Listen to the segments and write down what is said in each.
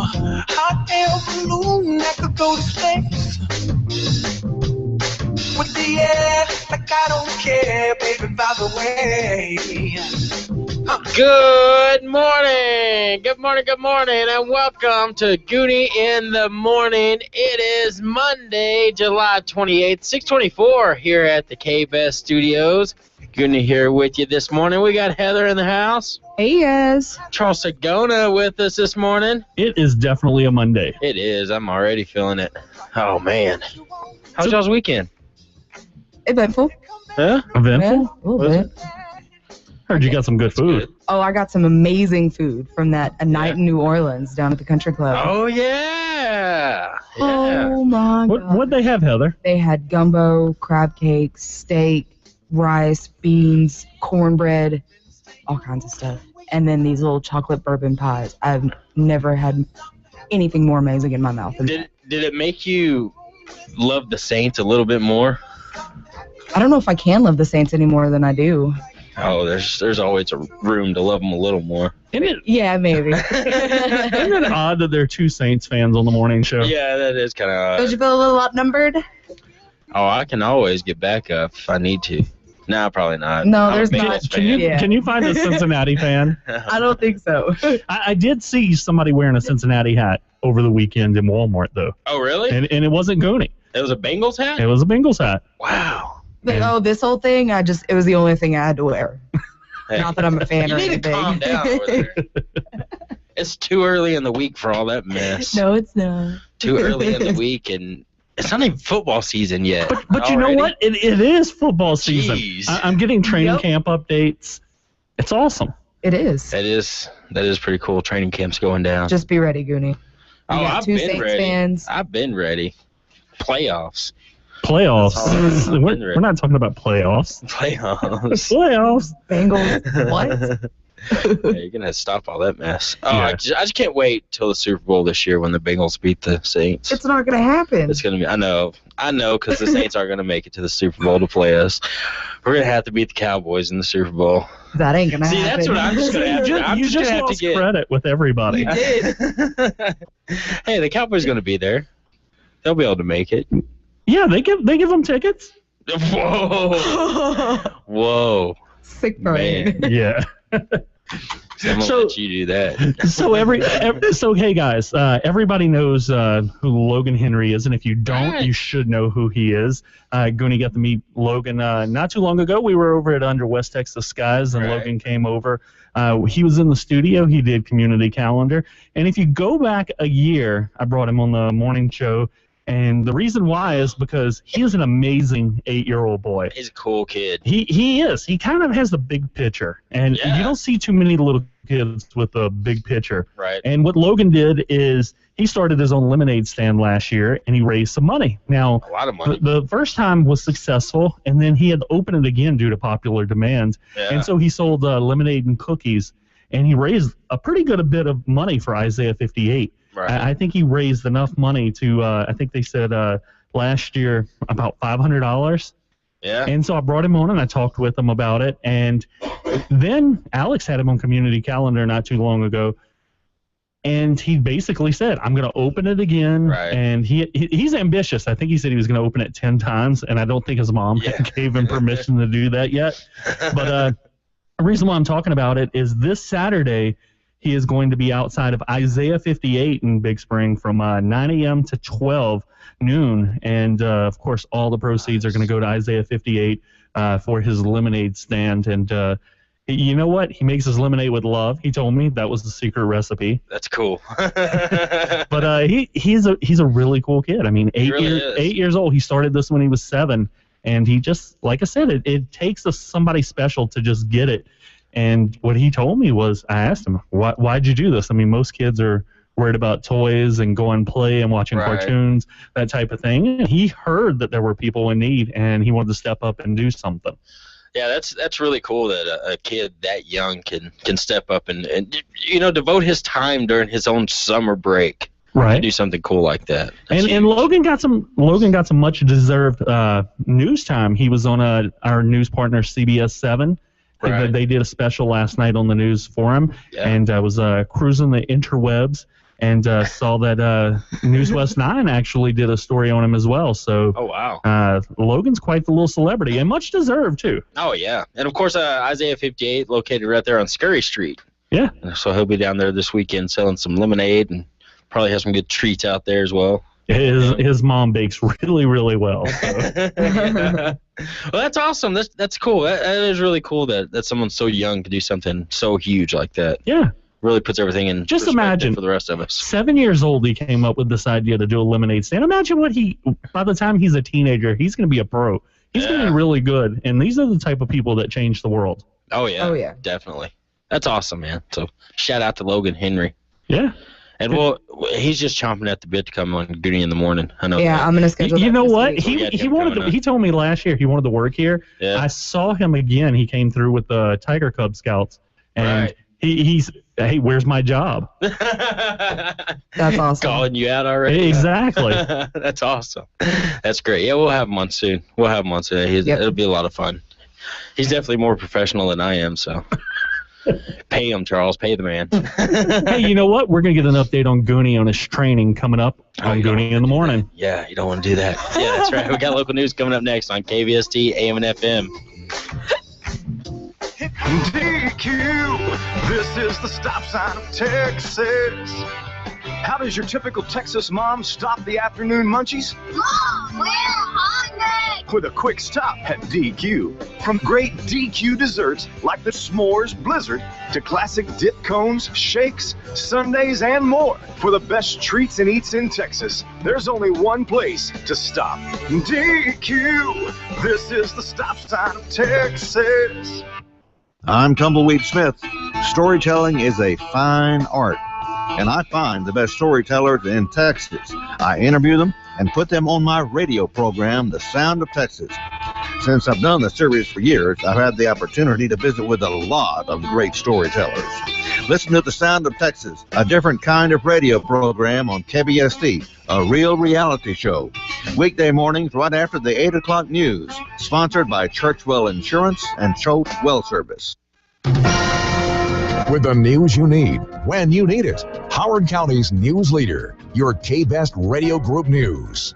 hot air balloon that could go to space. With the air, like I don't care, baby, by the way. Good morning, and welcome to Gooney in the Morning. It is Monday, July 28th, 6:24 here at the K-Best Studios. Gooney here with you this morning. We got Heather in the house. Hey, yes. Charles Sagona with us this morning. It is definitely a Monday. It is. I'm already feeling it. Oh, man. How's y'all's weekend? Eventful. Huh? Eventful? Yeah, a little bit. Heard you got some good food. Oh, I got some amazing food from a night in New Orleans down at the country club. Oh, yeah. Oh, my God. What'd they have, Heather? They had gumbo, crab cakes, steak, rice, beans, cornbread, all kinds of stuff. And then these little chocolate bourbon pies. I've never had anything more amazing in my mouth. Did it make you love the Saints a little bit more? I don't know if I can love the Saints any more than I do. Oh, there's always a room to love them a little more. Yeah, maybe. Isn't it odd that there are two Saints fans on the morning show? Yeah, that is kind of odd. Don't you feel a little outnumbered? Oh, I can always get back up if I need to. No, probably not. No, I'm there's a not. Bengals fan. Can you find a Cincinnati fan? I don't think so. I did see somebody wearing a Cincinnati hat over the weekend in Walmart, though. Oh, really? And it wasn't Gooney. It was a Bengals hat? It was a Bengals hat. Wow. But, this whole thing, it was the only thing I had to wear. Hey, Not that I'm a fan you or need anything. to calm down over there. It's too early in the week for all that mess. No, it's not. Too early in the week, and it's not even football season yet. But you know what? It is football season. Jeez. I'm getting training camp updates. It's awesome. It is. That is pretty cool. Training camp's going down. Just be ready, Gooney. Oh, got I've two been Saints ready. fans. I've been ready. Playoffs. We're not talking about playoffs. Playoffs. Playoffs. Bengals. What? Yeah, you're gonna stop all that mess. Oh, Yeah. I just can't wait till the Super Bowl this year when the Bengals beat the Saints. It's not going to happen. It's gonna be. I know, because the Saints aren't gonna make it to the Super Bowl to play us. We're gonna have to beat the Cowboys in the Super Bowl. That ain't going to See, happen. that's what I'm just gonna have to. I'm You just gonna have to lost get credit with everybody. You did. Hey, the Cowboys gonna be there. They'll be able to make it. Yeah, they give them tickets. Whoa. Whoa. Sick brain. Man. Yeah. I'm gonna let you do that. So hey guys, everybody knows who Logan Henry is, and if you don't, you should know who he is. Gooney got to meet Logan not too long ago. We were over at Under West Texas Skies, and Logan came over. He was in the studio. He did community calendar, and if you go back a year, I brought him on the morning show. And the reason why is because he is an amazing 8-year-old boy. He's a cool kid. He is. He kind of has the big picture. And you don't see too many little kids with a big picture. Right. And what Logan did is he started his own lemonade stand last year, and he raised some money. Now, A lot of money. the first time was successful, and then he had to open it again due to popular demand. Yeah. And so he sold lemonade and cookies, and he raised a pretty good bit of money for Isaiah 58. Right. I think he raised enough money to, I think they said last year about $500. Yeah. And so I brought him on and I talked with him about it. And then Alex had him on community calendar not too long ago. And he basically said, I'm going to open it again. Right. And he's ambitious. I think he said he was going to open it 10 times. And I don't think his mom gave him permission to do that yet. But the reason why I'm talking about it is this Saturday, he is going to be outside of Isaiah 58 in Big Spring from 9 a.m. to 12 noon. And, of course, all the proceeds are going to go to Isaiah 58 for his lemonade stand. And you know what? He makes his lemonade with love. He told me that was the secret recipe. That's cool. But he's a really cool kid. I mean, 8 years old. He started this when he was 7. And he just, like I said, it takes somebody special to just get it. And what he told me was, I asked him, why'd you do this? I mean, most kids are worried about toys and go and play and watching cartoons, that type of thing. And he heard that there were people in need, and he wanted to step up and do something. Yeah, that's really cool that a kid that young can step up and devote his time during his own summer break. Right. To do something cool like that. And Logan got some much deserved news time. He was on our news partner CBS 7. They did a special last night on the news for him, and I was cruising the interwebs, and saw that News West 9 actually did a story on him as well. So, Oh, wow. Logan's quite the little celebrity, and much deserved, too. Oh, yeah. And, of course, Isaiah 58 located right there on Scurry Street. Yeah. So he'll be down there this weekend selling some lemonade and probably have some good treats out there as well. His mom bakes really, really well. So. Well, that's awesome. That's cool. That is really cool that someone so young could do something so huge like that. Yeah. Really puts everything in Just perspective imagine for the rest of us. 7 years old, he came up with this idea to do a lemonade stand. Imagine by the time he's a teenager, he's going to be a pro. He's going to be really good. And these are the type of people that change the world. Oh, yeah. Oh, yeah. Definitely. That's awesome, man. So shout out to Logan Henry. Yeah. And well, he's just chomping at the bit to come on Gooney in the morning. I know. Yeah, that. I'm gonna schedule. You that know this what? week. He told me last year he wanted to work here. Yeah. I saw him again. He came through with the Tiger Cub Scouts, and Right. he's hey, where's my job? That's awesome. Calling you out already. Exactly. That's awesome. That's great. Yeah, we'll have him on soon. Yep. It'll be a lot of fun. He's definitely more professional than I am, so. Pay him, Charles. Pay the man. Hey, you know what? We're gonna get an update on Gooney on his training coming up on Gooney in the morning. Yeah, you don't want to do that. Yeah, that's right. We got local news coming up next on KVST AM and FM. DQ, this is the stop sign of Texas. How does your typical Texas mom stop the afternoon munchies? Mom, we're hungry! With a quick stop at DQ. From great DQ desserts like the S'mores Blizzard to classic dip cones, shakes, sundaes, and more. For the best treats and eats in Texas, there's only one place to stop. DQ, this is the stop sign of Texas. I'm Tumbleweed Smith. Storytelling is a fine art, and I find the best storytellers in Texas. I interview them and put them on my radio program, The Sound of Texas. Since I've done the series for years, I've had the opportunity to visit with a lot of great storytellers. Listen to The Sound of Texas, a different kind of radio program on KBST, a real reality show. Weekday mornings right after the 8 o'clock news, sponsored by Churchwell Insurance and Choate Well Service. With the news you need, when you need it. Howard County's news leader, your K-Best Radio Group News.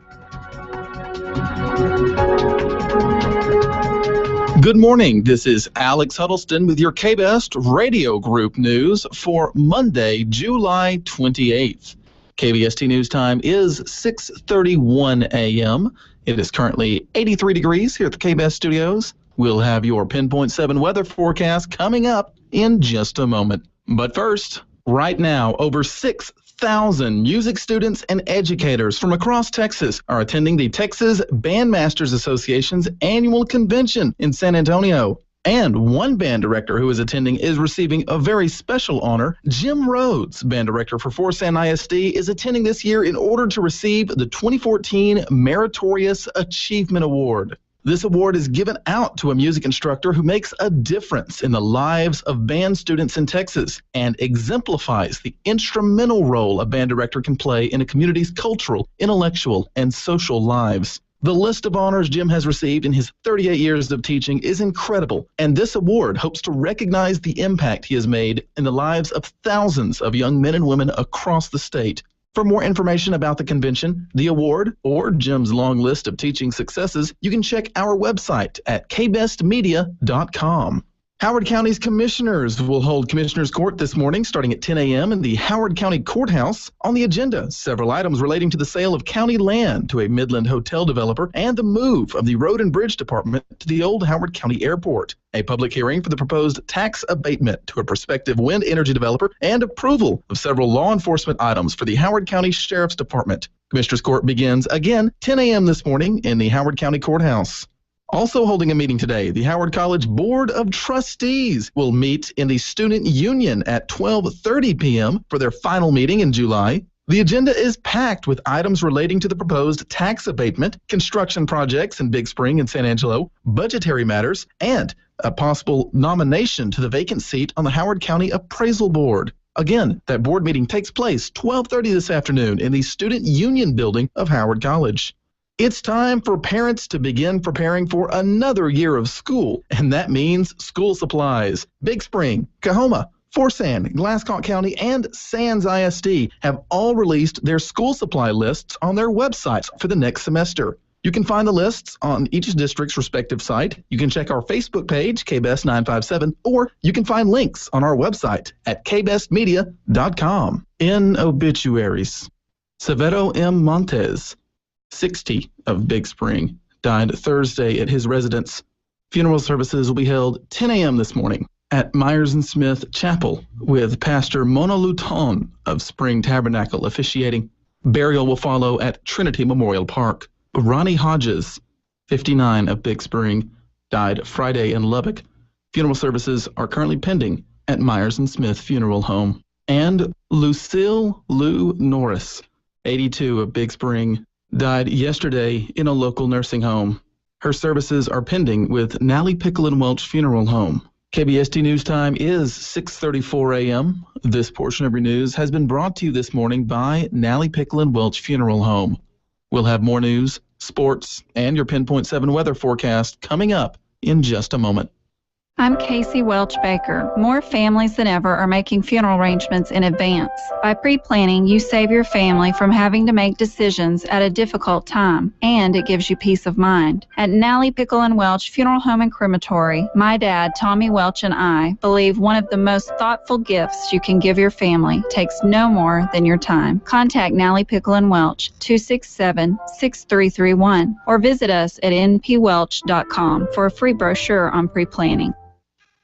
Good morning. This is Alex Huddleston with your K-Best Radio Group News for Monday, July 28th. KBST News Time is 6:31 a.m. It is currently 83 degrees here at the K-Best Studios. We'll have your Pinpoint 7 weather forecast coming up in just a moment. But first, right now, over 6,000 music students and educators from across Texas are attending the Texas Bandmasters Association's annual convention in San Antonio. And one band director who is attending is receiving a very special honor. Jim Rhodes, band director for Forsan ISD, is attending this year in order to receive the 2014 Meritorious Achievement Award. This award is given out to a music instructor who makes a difference in the lives of band students in Texas and exemplifies the instrumental role a band director can play in a community's cultural, intellectual, and social lives. The list of honors Jim has received in his 38 years of teaching is incredible, and this award hopes to recognize the impact he has made in the lives of thousands of young men and women across the state. For more information about the convention, the award, or Jim's long list of teaching successes, you can check our website at kbestmedia.com. Howard County's commissioners will hold Commissioners Court this morning starting at 10 a.m. in the Howard County Courthouse. On the agenda, several items relating to the sale of county land to a Midland hotel developer and the move of the Road and Bridge Department to the old Howard County Airport. A public hearing for the proposed tax abatement to a prospective wind energy developer and approval of several law enforcement items for the Howard County Sheriff's Department. Commissioners Court begins again 10 a.m. this morning in the Howard County Courthouse. Also holding a meeting today, the Howard College Board of Trustees will meet in the Student Union at 12:30 p.m. for their final meeting in July. The agenda is packed with items relating to the proposed tax abatement, construction projects in Big Spring and San Angelo, budgetary matters, and a possible nomination to the vacant seat on the Howard County Appraisal Board. Again, that board meeting takes place 12:30 this afternoon in the Student Union building of Howard College. It's time for parents to begin preparing for another year of school, and that means school supplies. Big Spring, Coahoma, Forsan, Glasscock County, and Sands ISD have all released their school supply lists on their websites for the next semester. You can find the lists on each district's respective site. You can check our Facebook page, KBest957, or you can find links on our website at kbestmedia.com. In obituaries, Severo M. Montes, 60, of Big Spring, died Thursday at his residence. Funeral services will be held 10 a.m. this morning at Myers & Smith Chapel, with Pastor Mona Luton of Spring Tabernacle officiating. Burial will follow at Trinity Memorial Park. Ronnie Hodges, 59, of Big Spring, died Friday in Lubbock. Funeral services are currently pending at Myers & Smith Funeral Home. And Lucille Lou Norris, 82, of Big Spring, died yesterday in a local nursing home. Her services are pending with Nally Pickle and Welch Funeral Home. KBST News Time is 6:34 a.m. This portion of your news has been brought to you this morning by Nally Pickle and Welch Funeral Home. We'll have more news, sports, and your Pinpoint 7 weather forecast coming up in just a moment. I'm Casey Welch Baker. More families than ever are making funeral arrangements in advance. By pre-planning, you save your family from having to make decisions at a difficult time, and it gives you peace of mind. At Nally Pickle and Welch Funeral Home and Crematory, my dad, Tommy Welch, and I believe one of the most thoughtful gifts you can give your family takes no more than your time. Contact Nally Pickle and Welch, 267-6331, or visit us at npwelch.com for a free brochure on pre-planning.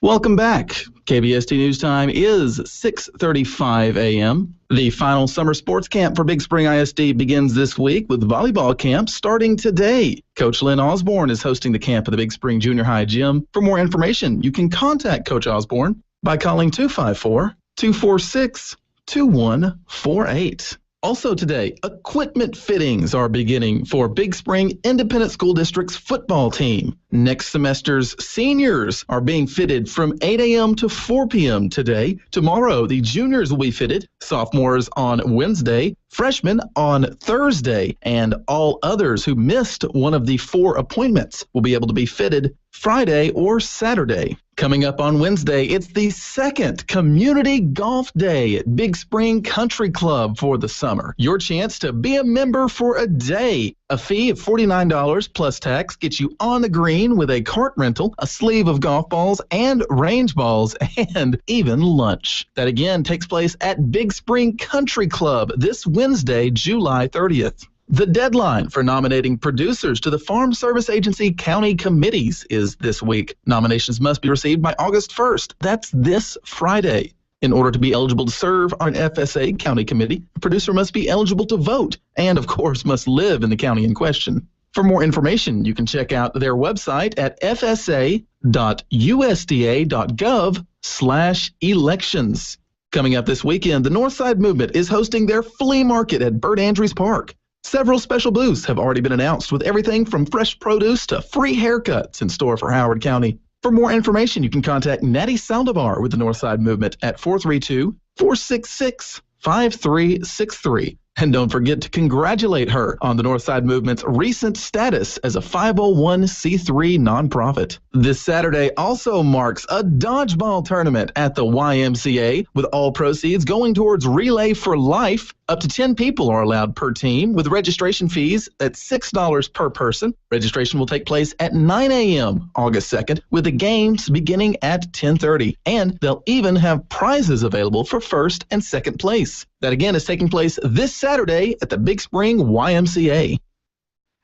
Welcome back. KBST News Time is 6:35 a.m. The final summer sports camp for Big Spring ISD begins this week with volleyball camp starting today. Coach Lynn Osborne is hosting the camp at the Big Spring Junior High Gym. For more information, you can contact Coach Osborne by calling 254-246-2148. Also today, equipment fittings are beginning for Big Spring Independent School District's football team. Next semester's seniors are being fitted from 8 a.m. to 4 p.m. today. Tomorrow, the juniors will be fitted, sophomores on Wednesday, freshmen on Thursday, and all others who missed one of the 4 appointments will be able to be fitted Friday or Saturday. Coming up on Wednesday, it's the second Community Golf Day at Big Spring Country Club for the summer. Your chance to be a member for a day. A fee of $49 plus tax gets you on the green with a cart rental, a sleeve of golf balls and range balls, and even lunch. That again takes place at Big Spring Country Club this Wednesday, July 30th. The deadline for nominating producers to the Farm Service Agency county committees is this week. Nominations must be received by August 1st. That's this Friday. In order to be eligible to serve on an FSA county committee, a producer must be eligible to vote and, of course, must live in the county in question. For more information, you can check out their website at fsa.usda.gov/elections. Coming up this weekend, the Northside Movement is hosting their flea market at Bert Andrews Park. Several special booths have already been announced with everything from fresh produce to free haircuts in store for Howard County. For more information, you can contact Natty Saldivar with the Northside Movement at 432-466-5363. And don't forget to congratulate her on the Northside Movement's recent status as a 501c3 nonprofit. This Saturday also marks a dodgeball tournament at the YMCA, with all proceeds going towards Relay for Life. Up to 10 people are allowed per team, with registration fees at $6 per person. Registration will take place at 9 a.m. August 2nd, with the games beginning at 10:30. And they'll even have prizes available for first and second place. That again is taking place this Saturday at the Big Spring YMCA.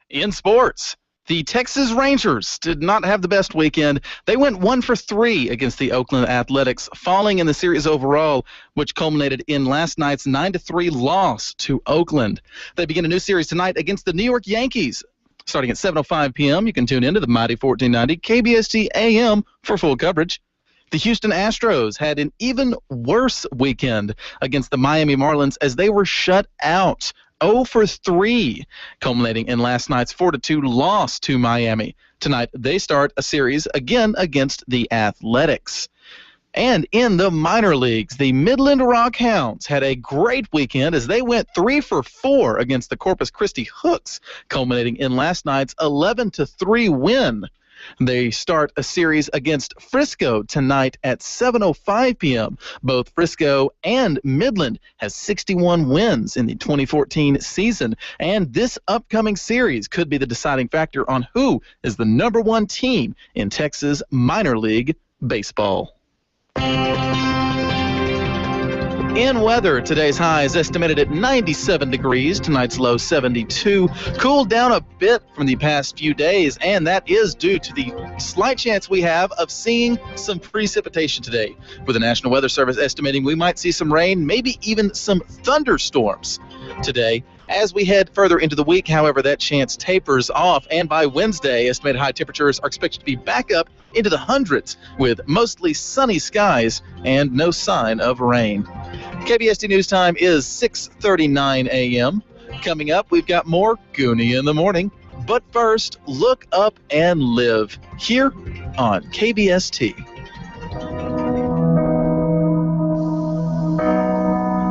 In sports, the Texas Rangers did not have the best weekend. They went 1 for 3 against the Oakland Athletics, falling in the series overall, which culminated in last night's 9-3 loss to Oakland. They begin a new series tonight against the New York Yankees. Starting at 7:05 p.m., you can tune into the mighty 1490 KBST AM for full coverage. The Houston Astros had an even worse weekend against the Miami Marlins as they were shut out. 0 for 3, culminating in last night's 4-2 loss to Miami. Tonight, they start a series again against the Athletics. And in the minor leagues, the Midland Rock Hounds had a great weekend as they went 3 for 4 against the Corpus Christi Hooks, culminating in last night's 11-3 win. They start a series against Frisco tonight at 7:05 p.m. Both Frisco and Midland has 61 wins in the 2014 season, and this upcoming series could be the deciding factor on who is the number one team in Texas minor league baseball. In weather, today's high is estimated at 97 degrees, tonight's low 72. Cooled down a bit from the past few days, and that is due to the slight chance we have of seeing some precipitation today, with the National Weather Service estimating we might see some rain, maybe even some thunderstorms today. As we head further into the week, however, that chance tapers off, and by Wednesday, estimated high temperatures are expected to be back up into the hundreds with mostly sunny skies and no sign of rain. KBST News Time is 6:39 a.m. Coming up, we've got more Gooney in the Morning. But first, look up and live here on KBST.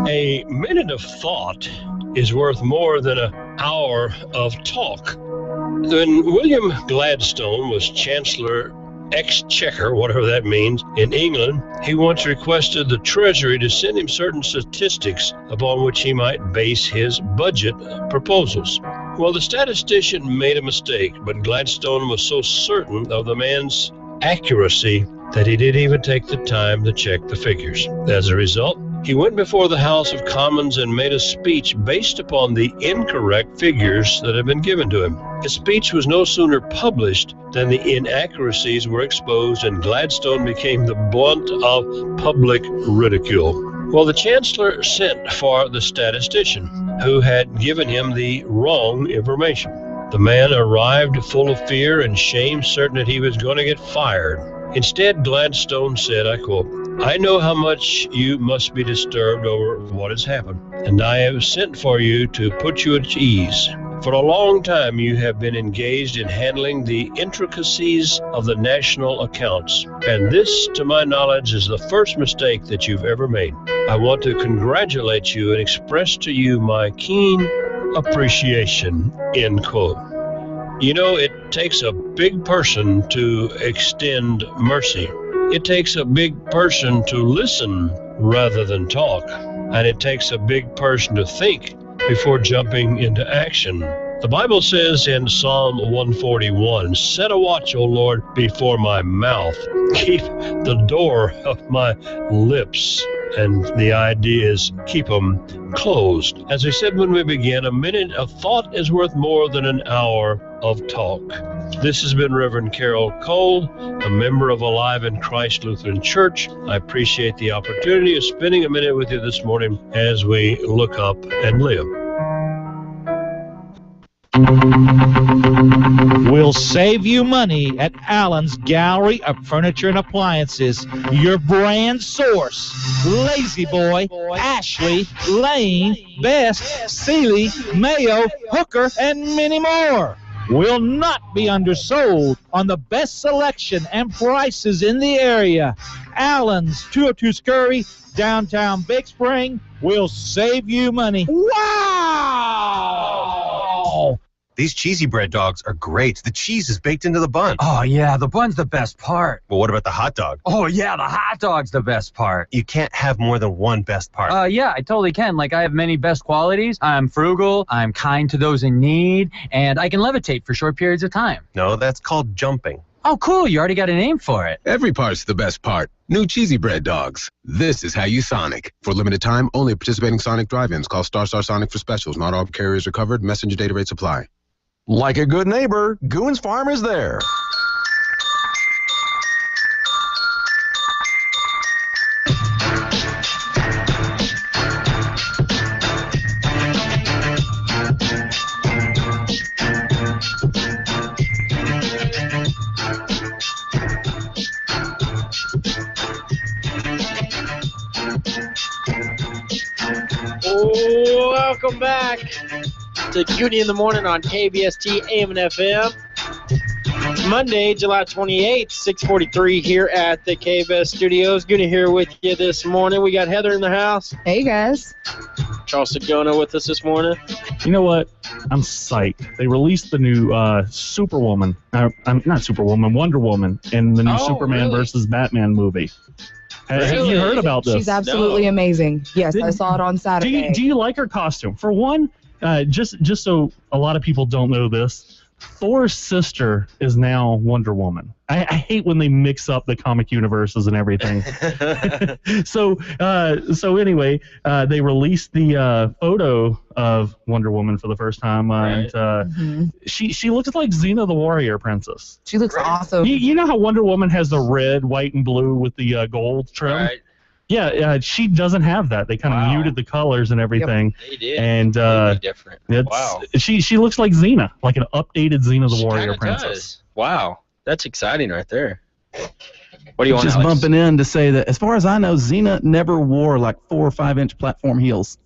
A minute of thought is worth more than an hour of talk. When William Gladstone was Chancellor Exchequer, whatever that means, in England, he once requested the Treasury to send him certain statistics upon which he might base his budget proposals. Well, the statistician made a mistake, but Gladstone was so certain of the man's accuracy that he didn't even take the time to check the figures. As a result, he went before the House of Commons and made a speech based upon the incorrect figures that had been given to him. His speech was no sooner published than the inaccuracies were exposed, and Gladstone became the blunt of public ridicule. Well, the Chancellor sent for the statistician, who had given him the wrong information. The man arrived full of fear and shame, certain that he was going to get fired. Instead, Gladstone said, I quote, "I know how much you must be disturbed over what has happened, and I have sent for you to put you at ease. For a long time you have been engaged in handling the intricacies of the national accounts, and this, to my knowledge, is the first mistake that you've ever made. I want to congratulate you and express to you my keen appreciation," end quote. You know, it takes a big person to extend mercy. It takes a big person to listen rather than talk. And it takes a big person to think before jumping into action. The Bible says in Psalm 141, "Set a watch, O Lord, before my mouth. Keep the door of my lips." And the idea is keep them closed. As I said when we began, a minute of thought is worth more than an hour of talk. This has been Reverend Carol Cole, a member of Alive in Christ Lutheran Church. I appreciate the opportunity of spending a minute with you this morning as we look up and live. We'll save you money at Allen's Gallery of Furniture and Appliances, your brand source. Lazy Boy, Ashley, Lane, Best, Sealy, Mayo, Hooker, and many more. Will not be undersold on the best selection and prices in the area. Allen's, 202 Scurry, downtown Big Spring, will save you money. Wow! These cheesy bread dogs are great. The cheese is baked into the bun. Oh, yeah, the bun's the best part. Well, what about the hot dog? Oh, yeah, the hot dog's the best part. You can't have more than one best part. Yeah, I totally can. Like, I have many best qualities. I'm frugal, I'm kind to those in need, and I can levitate for short periods of time. No, that's called jumping. Oh, cool, you already got a name for it. Every part's the best part. New cheesy bread dogs. This is how you Sonic. For a limited time, only participating Sonic drive-ins. Call Star Sonic for specials. Not all carriers are covered. Messenger data rates apply. Like a good neighbor, Goon's Farm is there. Welcome back to Gooney in the Morning on KBST AM and FM. Monday, July 28th, 6:43 here at the K-Best Studios. Good to here with you this morning. We got Heather in the house. Hey, guys. Charles Sagona with us this morning. You know what? I'm psyched. They released the new Superwoman. Not Superwoman, Wonder Woman in the new Superman versus Batman movie. Have you heard about this? She's absolutely amazing. Yes, I saw it on Saturday. Do you like her costume? For one, just so a lot of people don't know this, Thor's sister is now Wonder Woman. I hate when they mix up the comic universes and everything. So anyway, they released the photo of Wonder Woman for the first time, and she looks like Xena the Warrior Princess. She looks awesome. You know how Wonder Woman has the red, white, and blue with the gold trim? Right. Yeah, she doesn't have that. They kind of muted the colors and everything. They did. And different. She looks like Xena, like an updated Xena the Warrior Princess. Does. Wow, that's exciting right there. What do you want? Just Alex? bumping in to say that, as far as I know, Xena never wore like 4 or 5 inch platform heels.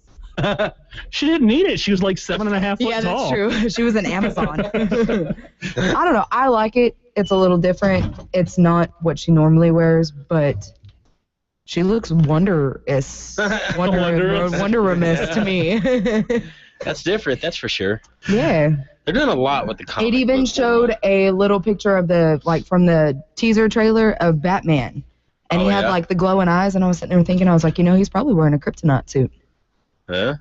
She didn't need it. She was like 7.5 foot Yeah, tall. that's true. She was an Amazon. I don't know. I like it. It's a little different. It's not what she normally wears, but she looks wondrous to me. That's different. That's for sure. Yeah. They're doing a lot with the comic. It even showed a little picture of from the teaser trailer of Batman. And he had like the glowing eyes, and I was sitting there thinking, I was like, he's probably wearing a kryptonite suit. Huh?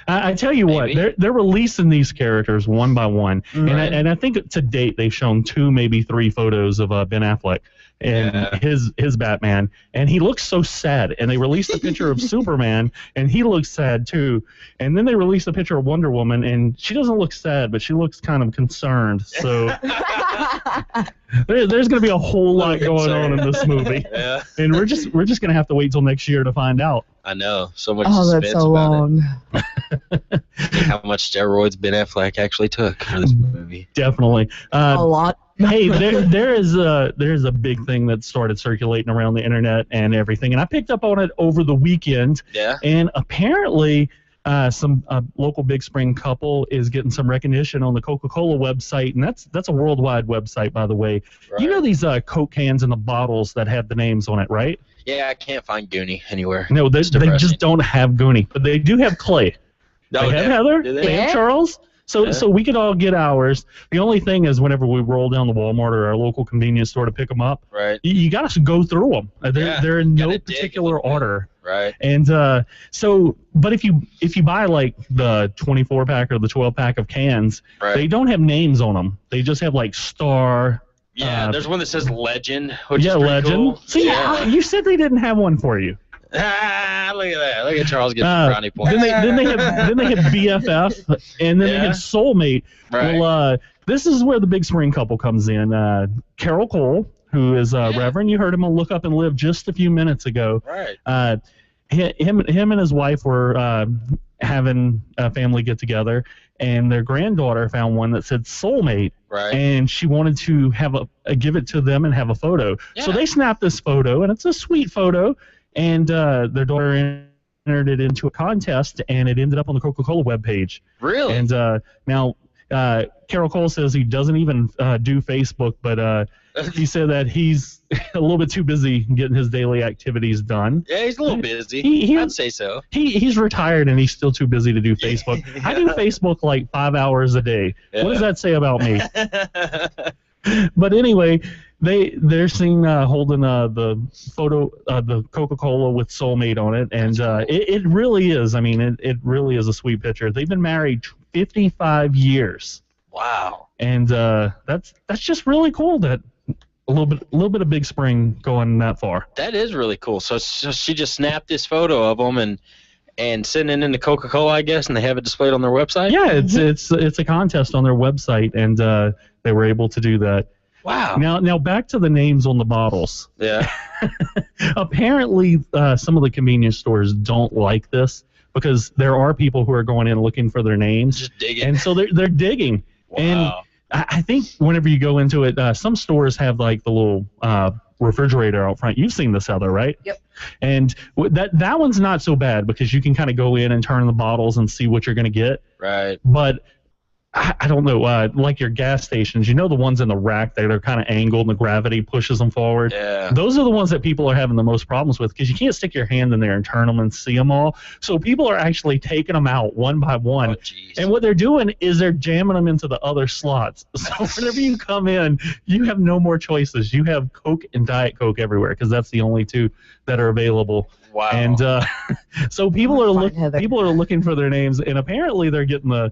I tell you what, they're releasing these characters one by one, and I think to date they've shown 2, maybe 3 photos of Ben Affleck and his Batman, and he looks so sad. And they released a picture of Superman, and he looks sad too. And then they released a picture of Wonder Woman, and she doesn't look sad, but she looks kind of concerned. So there's going to be a whole lot going on in this movie, and we're just going to have to wait till next year to find out. I know, so much Oh, suspense that's so long. it. How much steroids Ben Affleck actually took for this movie? Definitely. A lot. Hey, there's a big thing that started circulating around the internet and everything, and I picked up on it over the weekend. Yeah. And apparently, some local Big Spring couple is getting some recognition on the Coca-Cola website, and that's a worldwide website, by the way. Right. You know these Coke cans and the bottles that have the names on it, right? Yeah, I can't find Gooney anywhere. No, they just don't have Gooney, but they do have Clay. No, they have Heather. do they? They have Charles. So we could all get ours. The only thing is, whenever we roll down to Walmart or our local convenience store to pick them up, right? You got to go through them. They're in no particular order. Right. And but if you buy like the 24-pack or the 12-pack of cans, they don't have names on them. They just have like Star. Yeah, there's one that says Legend, which is Legend. cool. See, you said they didn't have one for you. Look at that. Look at Charles getting the brownie points. Then they have BFF, and then they have Soulmate. Right. Well, this is where the Big Spring couple comes in. Carol Cole, who is Reverend. You heard him on Look Up and Live just a few minutes ago. Right. Him and his wife were having a family get together, and their granddaughter found one that said Soulmate. Right. And she wanted to have give it to them and have a photo. Yeah. So they snapped this photo, and it's a sweet photo. And their daughter entered it into a contest, and it ended up on the Coca-Cola webpage. Really? And now Carol Cole says he doesn't even do Facebook, but he said that he's a little bit too busy getting his daily activities done. Yeah, he's a little busy. I'd say so. He's retired, and he's still too busy to do Facebook. I do Facebook like 5 hours a day. Yeah. What does that say about me? But anyway, they're seen holding the photo, the Coca-Cola with Soulmate on it, and it really is. I mean, it really is a sweet picture. They've been married 55 years. Wow. And that's just really cool that a little bit of Big Spring going that far. That is really cool. So she just snapped this photo of them and sending it into Coca-Cola, I guess, and they have it displayed on their website? Yeah, it's a contest on their website, and they were able to do that. Wow. Now back to the names on the bottles. Yeah. Apparently, some of the convenience stores don't like this because there are people who are going in looking for their names. Just digging. And so they're digging. Wow. And I think whenever you go into it, some stores have like the little refrigerator out front. You've seen this, Heather, right? Yep. And that one's not so bad because you can kind of go in and turn the bottles and see what you're going to get. Right. But I don't know, like your gas stations, the ones in the rack that are kind of angled and the gravity pushes them forward. Yeah. Those are the ones that people are having the most problems with because you can't stick your hand in there and turn them and see them all. So people are actually taking them out one by one. And what they're doing is they're jamming them into the other slots. So whenever you come in, you have no more choices. You have Coke and Diet Coke everywhere because that's the only two that are available. Wow. And so people are looking for their names, and apparently they're getting the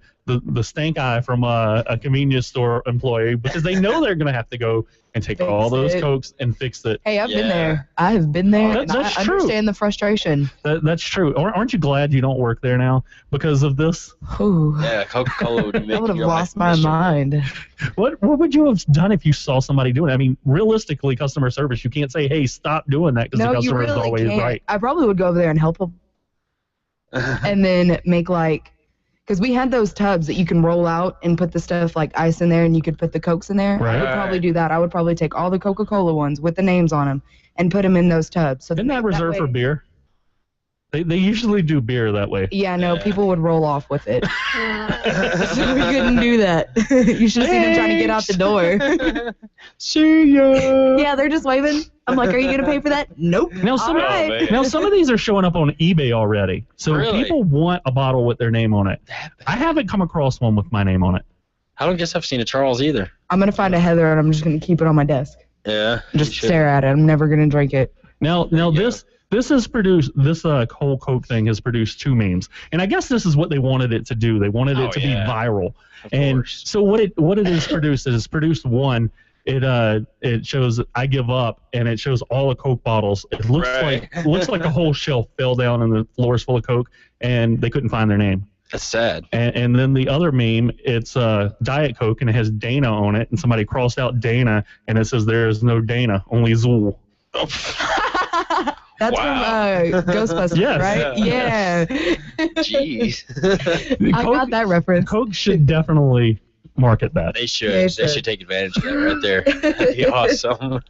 stank eye from a convenience store employee because they know they're going to have to go and take all those Cokes and fix it. Hey, I've been there. I have been there. That's I true. understand the frustration. That's true. Aren't you glad you don't work there now because of this? Ooh. Yeah, Coca-Cola would make I would have your lost life my miserable. mind. What would you have done if you saw somebody doing it? I mean, realistically, customer service, you can't say, hey, stop doing that because the you customer really is always can't. right. I probably would go over there and help them. And then make because we had those tubs that you can roll out and put the stuff like ice in there and you could put the Cokes in there. Right. I would probably do that. I would probably take all the Coca-Cola ones with the names on them and put them in those tubs. So Isn't that reserved for beer? They usually do beer that way. Yeah, no, people would roll off with it. So we couldn't do that. You should have seen them trying to get out the door. See ya. Yeah, they're just waving. I'm like, are you going to pay for that? Nope. Now some of these are showing up on eBay already. So people want a bottle with their name on it. I haven't come across one with my name on it. I don't guess I've seen a Charles either. I'm going to find a Heather and I'm just going to keep it on my desk. Yeah. Just stare at it. I'm never going to drink it. Now this has produced, this whole Coke thing has produced two memes. And I guess this is what they wanted it to do. They wanted it to be viral. And so what it has produced is it's produced one. It shows I give up, and it shows all the Coke bottles. It looks like a whole shelf fell down and the floor is full of Coke, and they couldn't find their name. That's sad. And then the other meme, it's Diet Coke, and it has Dana on it, and somebody crossed out Dana, and it says there is no Dana, only Zool. That's from Ghostbusters, right? Yeah. Jeez. I got that reference. Coke should definitely market that. They should. They should take advantage of that right there. That'd be awesome.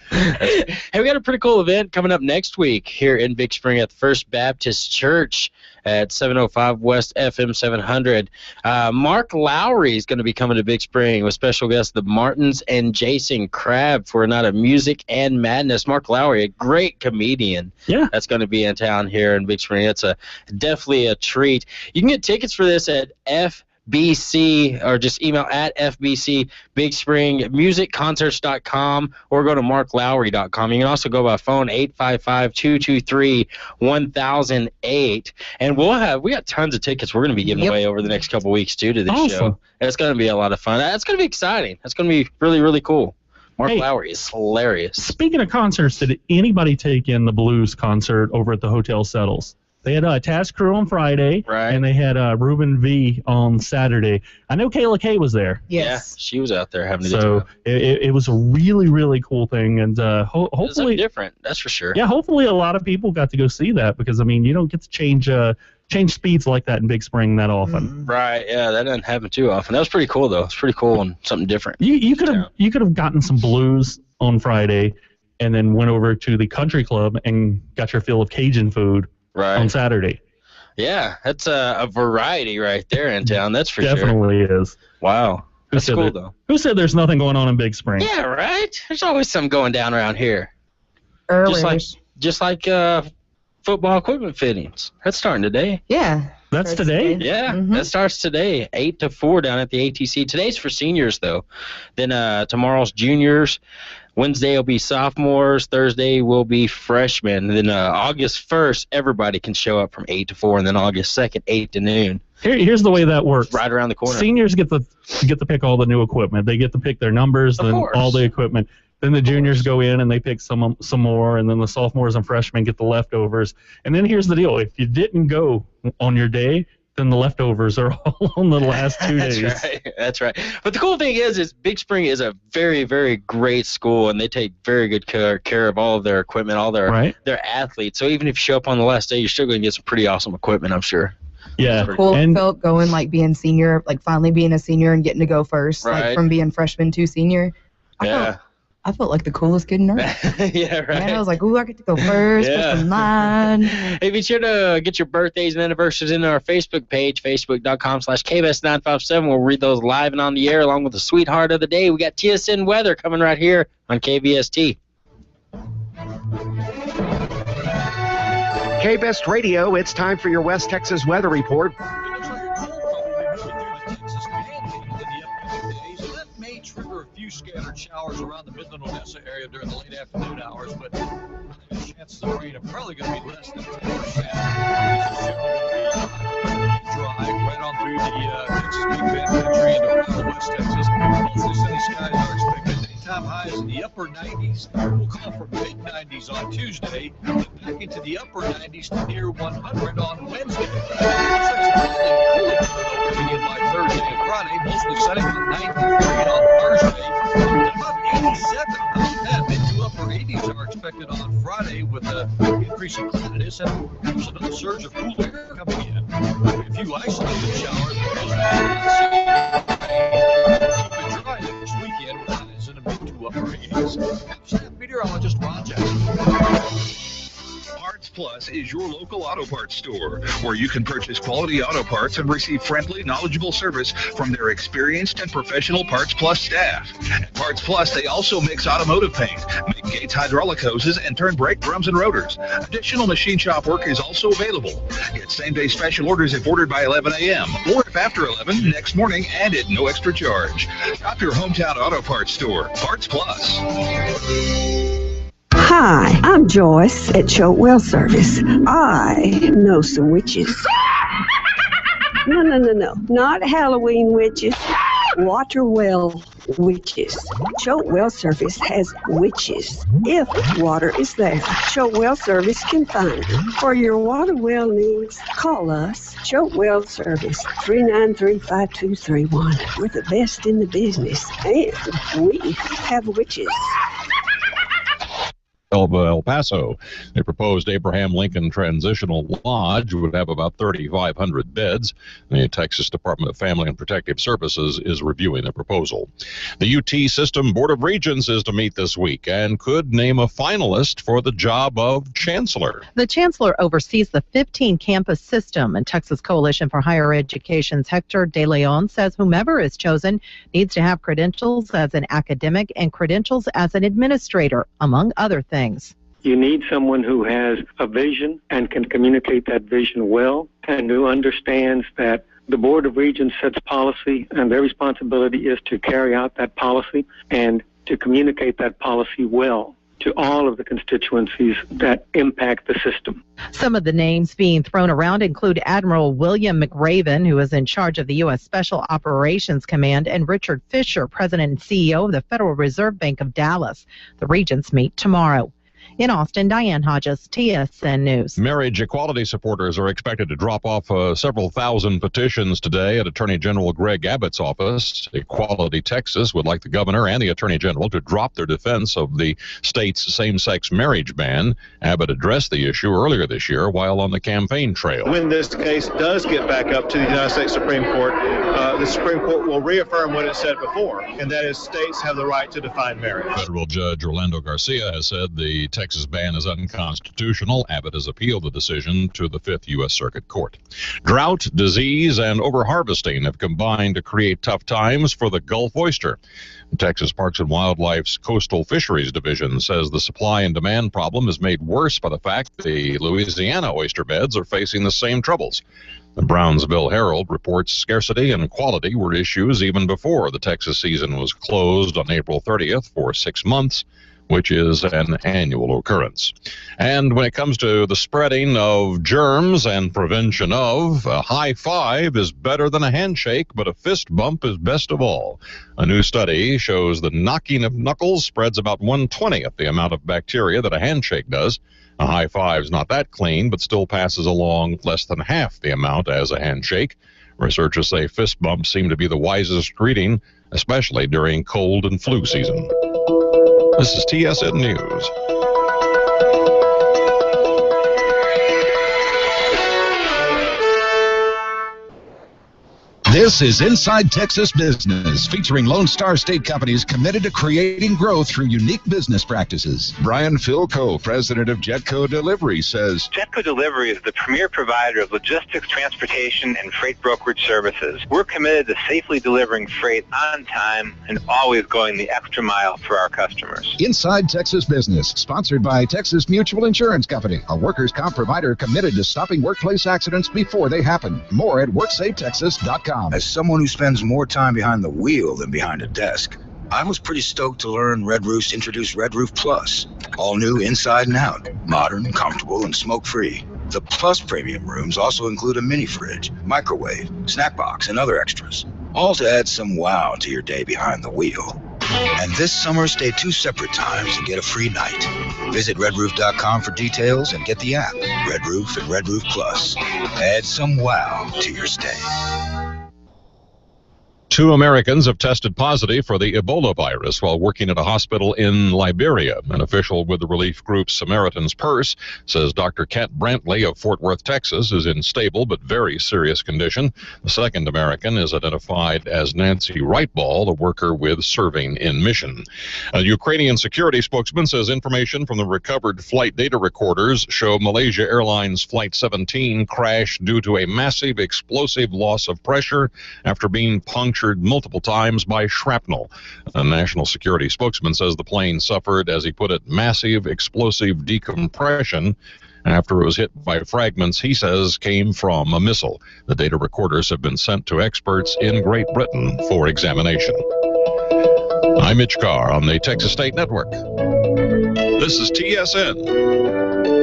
Hey, we got a pretty cool event coming up next week here in Big Spring at the First Baptist Church at 705 West FM 700. Mark Lowry is going to be coming to Big Spring with special guests the Martins and Jason Crabb for a night of music and madness. Mark Lowry, a great comedian. Yeah. That's going to be in town here in Big Spring. It's definitely a treat. You can get tickets for this at FBC, or just email at FBC Big Spring musicconcerts.com or go to marklowry.com. You can also go by phone 855-223-1008. And we got tons of tickets we're going to be giving away over the next couple weeks too to this show. And it's going to be a lot of fun. It's going to be exciting. It's going to be really, really cool. Mark Lowry is hilarious. Speaking of concerts, did anybody take in the blues concert over at the Hotel Settles? They had Taz Crew on Friday, and they had Ruben V on Saturday. I know Kayla K was there. Yes. Yeah, she was out there having a good So time. it was a really, really cool thing, and hopefully It's different. That's for sure. Yeah, hopefully a lot of people got to go see that because I mean you don't get to change speeds like that in Big Spring that often. Right. Yeah, that doesn't happen too often. That was pretty cool though. It's pretty cool and something different. You could have gotten some blues on Friday, and then went over to the country club and got your fill of Cajun food on Saturday. Yeah, that's a variety right there in town. That's for sure. Definitely is. Wow. That's cool though. Who said there's nothing going on in Big Spring? Yeah, right. There's always something going down around here. Just like football equipment fittings. That's starting today. Yeah. That's today? Yeah, that starts today, 8 to 4 down at the ATC. Today's for seniors, though. Then tomorrow's juniors. Wednesday will be sophomores. Thursday will be freshmen. Then August 1st, everybody can show up from 8 to 4. And then August 2nd, 8 to noon. Here's the way that works. Right around the corner. Seniors get to pick all the new equipment. They get to pick their numbers and all the equipment. Then the juniors go in and they pick some more, and then the sophomores and freshmen get the leftovers. And then here's the deal. If you didn't go on your day, then the leftovers are all on the last 2 days. That's right. But the cool thing is Big Spring is a very, very great school, and they take very good care of all of their equipment, all their athletes. So even if you show up on the last day, you're still going to get some pretty awesome equipment, I'm sure. Yeah. Cool. It felt going being senior, finally being a senior and getting to go first, from being freshman to senior. I I felt like the coolest kid in Earth. Yeah, right. And I was like, ooh, I get to go first, first in line. Hey, be sure to get your birthdays and anniversaries in our Facebook page, facebook.com/KBS957. We'll read those live and on the air along with the sweetheart of the day. We got TSN weather coming right here on KBST. KBest Radio, it's time for your West Texas weather report. Trigger a few scattered showers around the Midland Odessa area during the late afternoon hours, but the chances of rain are probably going to be less than 10%. This is dry right on through the Texas Big Bend country into West Texas. Mostly sunny skies are expected. Daytime highs in the upper 90s. We'll call for mid-90s on Tuesday, but back into the upper 90s to near 100 on Wednesday. Looks like some really cool begin by Thursday and Friday. Mostly sunny with 93 on Thursday. And about 87 mid to upper 80s are expected on Friday with an increase in cloudiness and perhaps another surge of cool air coming in. A few isolated showers. Keep it dry next weekend with highs in the mid to upper 80s. Staff meteorologist Ron Jackson. Parts Plus is your local auto parts store where you can purchase quality auto parts and receive friendly, knowledgeable service from their experienced and professional Parts Plus staff. At Parts Plus, they also mix automotive paint, make Gates hydraulic hoses, and turn brake drums and rotors. Additional machine shop work is also available. Get same-day special orders if ordered by 11 a.m. or if after 11 next morning and at no extra charge. Shop your hometown auto parts store, Parts Plus. Hi, I'm Joyce at Choate Well Service. I know some witches. No, not Halloween witches. Water well witches. Choate Well Service has witches. If water is there, Choate Well Service can find them. For your water well needs, call us. Choate Well Service, 393-5231. We're the best in the business, and we have witches. El Paso. The proposed Abraham Lincoln Transitional Lodge would have about 3,500 beds. The Texas Department of Family and Protective Services is reviewing the proposal. The UT System Board of Regents is to meet this week and could name a finalist for the job of chancellor. The chancellor oversees the 15-campus system, and Texas Coalition for Higher Education's Hector De Leon says whomever is chosen needs to have credentials as an academic and credentials as an administrator, among other things. You need someone who has a vision and can communicate that vision well, and who understands that the Board of Regents sets policy, and their responsibility is to carry out that policy and to communicate that policy well to all of the constituencies that impact the system. Some of the names being thrown around include Admiral William McRaven, who is in charge of the U.S. Special Operations Command, and Richard Fisher, President and CEO of the Federal Reserve Bank of Dallas. The regents meet tomorrow. In Austin, Diane Hodges, TSN News. Marriage equality supporters are expected to drop off several thousand petitions today at Attorney General Greg Abbott's office. Equality Texas would like the governor and the Attorney General to drop their defense of the state's same-sex marriage ban. Abbott addressed the issue earlier this year while on the campaign trail. When this case does get back up to the United States Supreme Court, the Supreme Court will reaffirm what it said before, and that is states have the right to define marriage. Federal Judge Orlando Garcia has said the Texas ban is unconstitutional. Abbott has appealed the decision to the 5th U.S. Circuit Court. Drought, disease, and overharvesting have combined to create tough times for the Gulf oyster. Texas Parks and Wildlife's Coastal Fisheries Division says the supply and demand problem is made worse by the fact the Louisiana oyster beds are facing the same troubles. The Brownsville Herald reports scarcity and quality were issues even before the Texas season was closed on April 30th for 6 months, which is an annual occurrence. And when it comes to the spreading of germs and prevention of, a high five is better than a handshake, but a fist bump is best of all. A new study shows the knocking of knuckles spreads about 1/20th the amount of bacteria that a handshake does. A high five's not that clean, but still passes along less than half the amount as a handshake. Researchers say fist bumps seem to be the wisest greeting, especially during cold and flu season. This is TSN News. This is Inside Texas Business, featuring Lone Star State companies committed to creating growth through unique business practices. Brian Philco, president of Jetco Delivery, says, Jetco Delivery is the premier provider of logistics, transportation, and freight brokerage services. We're committed to safely delivering freight on time and always going the extra mile for our customers. Inside Texas Business, sponsored by Texas Mutual Insurance Company, a workers' comp provider committed to stopping workplace accidents before they happen. More at WorkSafeTexas.com. As someone who spends more time behind the wheel than behind a desk, I was pretty stoked to learn Red Roof's introduced Red Roof Plus. All new inside and out, modern, comfortable, and smoke-free. The Plus premium rooms also include a mini fridge, microwave, snack box, and other extras. All to add some wow to your day behind the wheel. And this summer, stay 2 separate times and get a free night. Visit redroof.com for details and get the app, Red Roof and Red Roof Plus. Add some wow to your stay. 2 Americans have tested positive for the Ebola virus while working at a hospital in Liberia. An official with the relief group Samaritan's Purse says Dr. Kent Brantley of Fort Worth, Texas, is in stable but very serious condition. The second American is identified as Nancy Wrightball, the worker with Serving in Mission. A Ukrainian security spokesman says information from the recovered flight data recorders show Malaysia Airlines Flight 17 crashed due to a massive explosive loss of pressure after being punctured multiple times by shrapnel. A national security spokesman says the plane suffered, as he put it, massive explosive decompression after it was hit by fragments he says came from a missile. The data recorders have been sent to experts in Great Britain for examination. I'm Mitch Carr on the Texas State Network. This is TSN.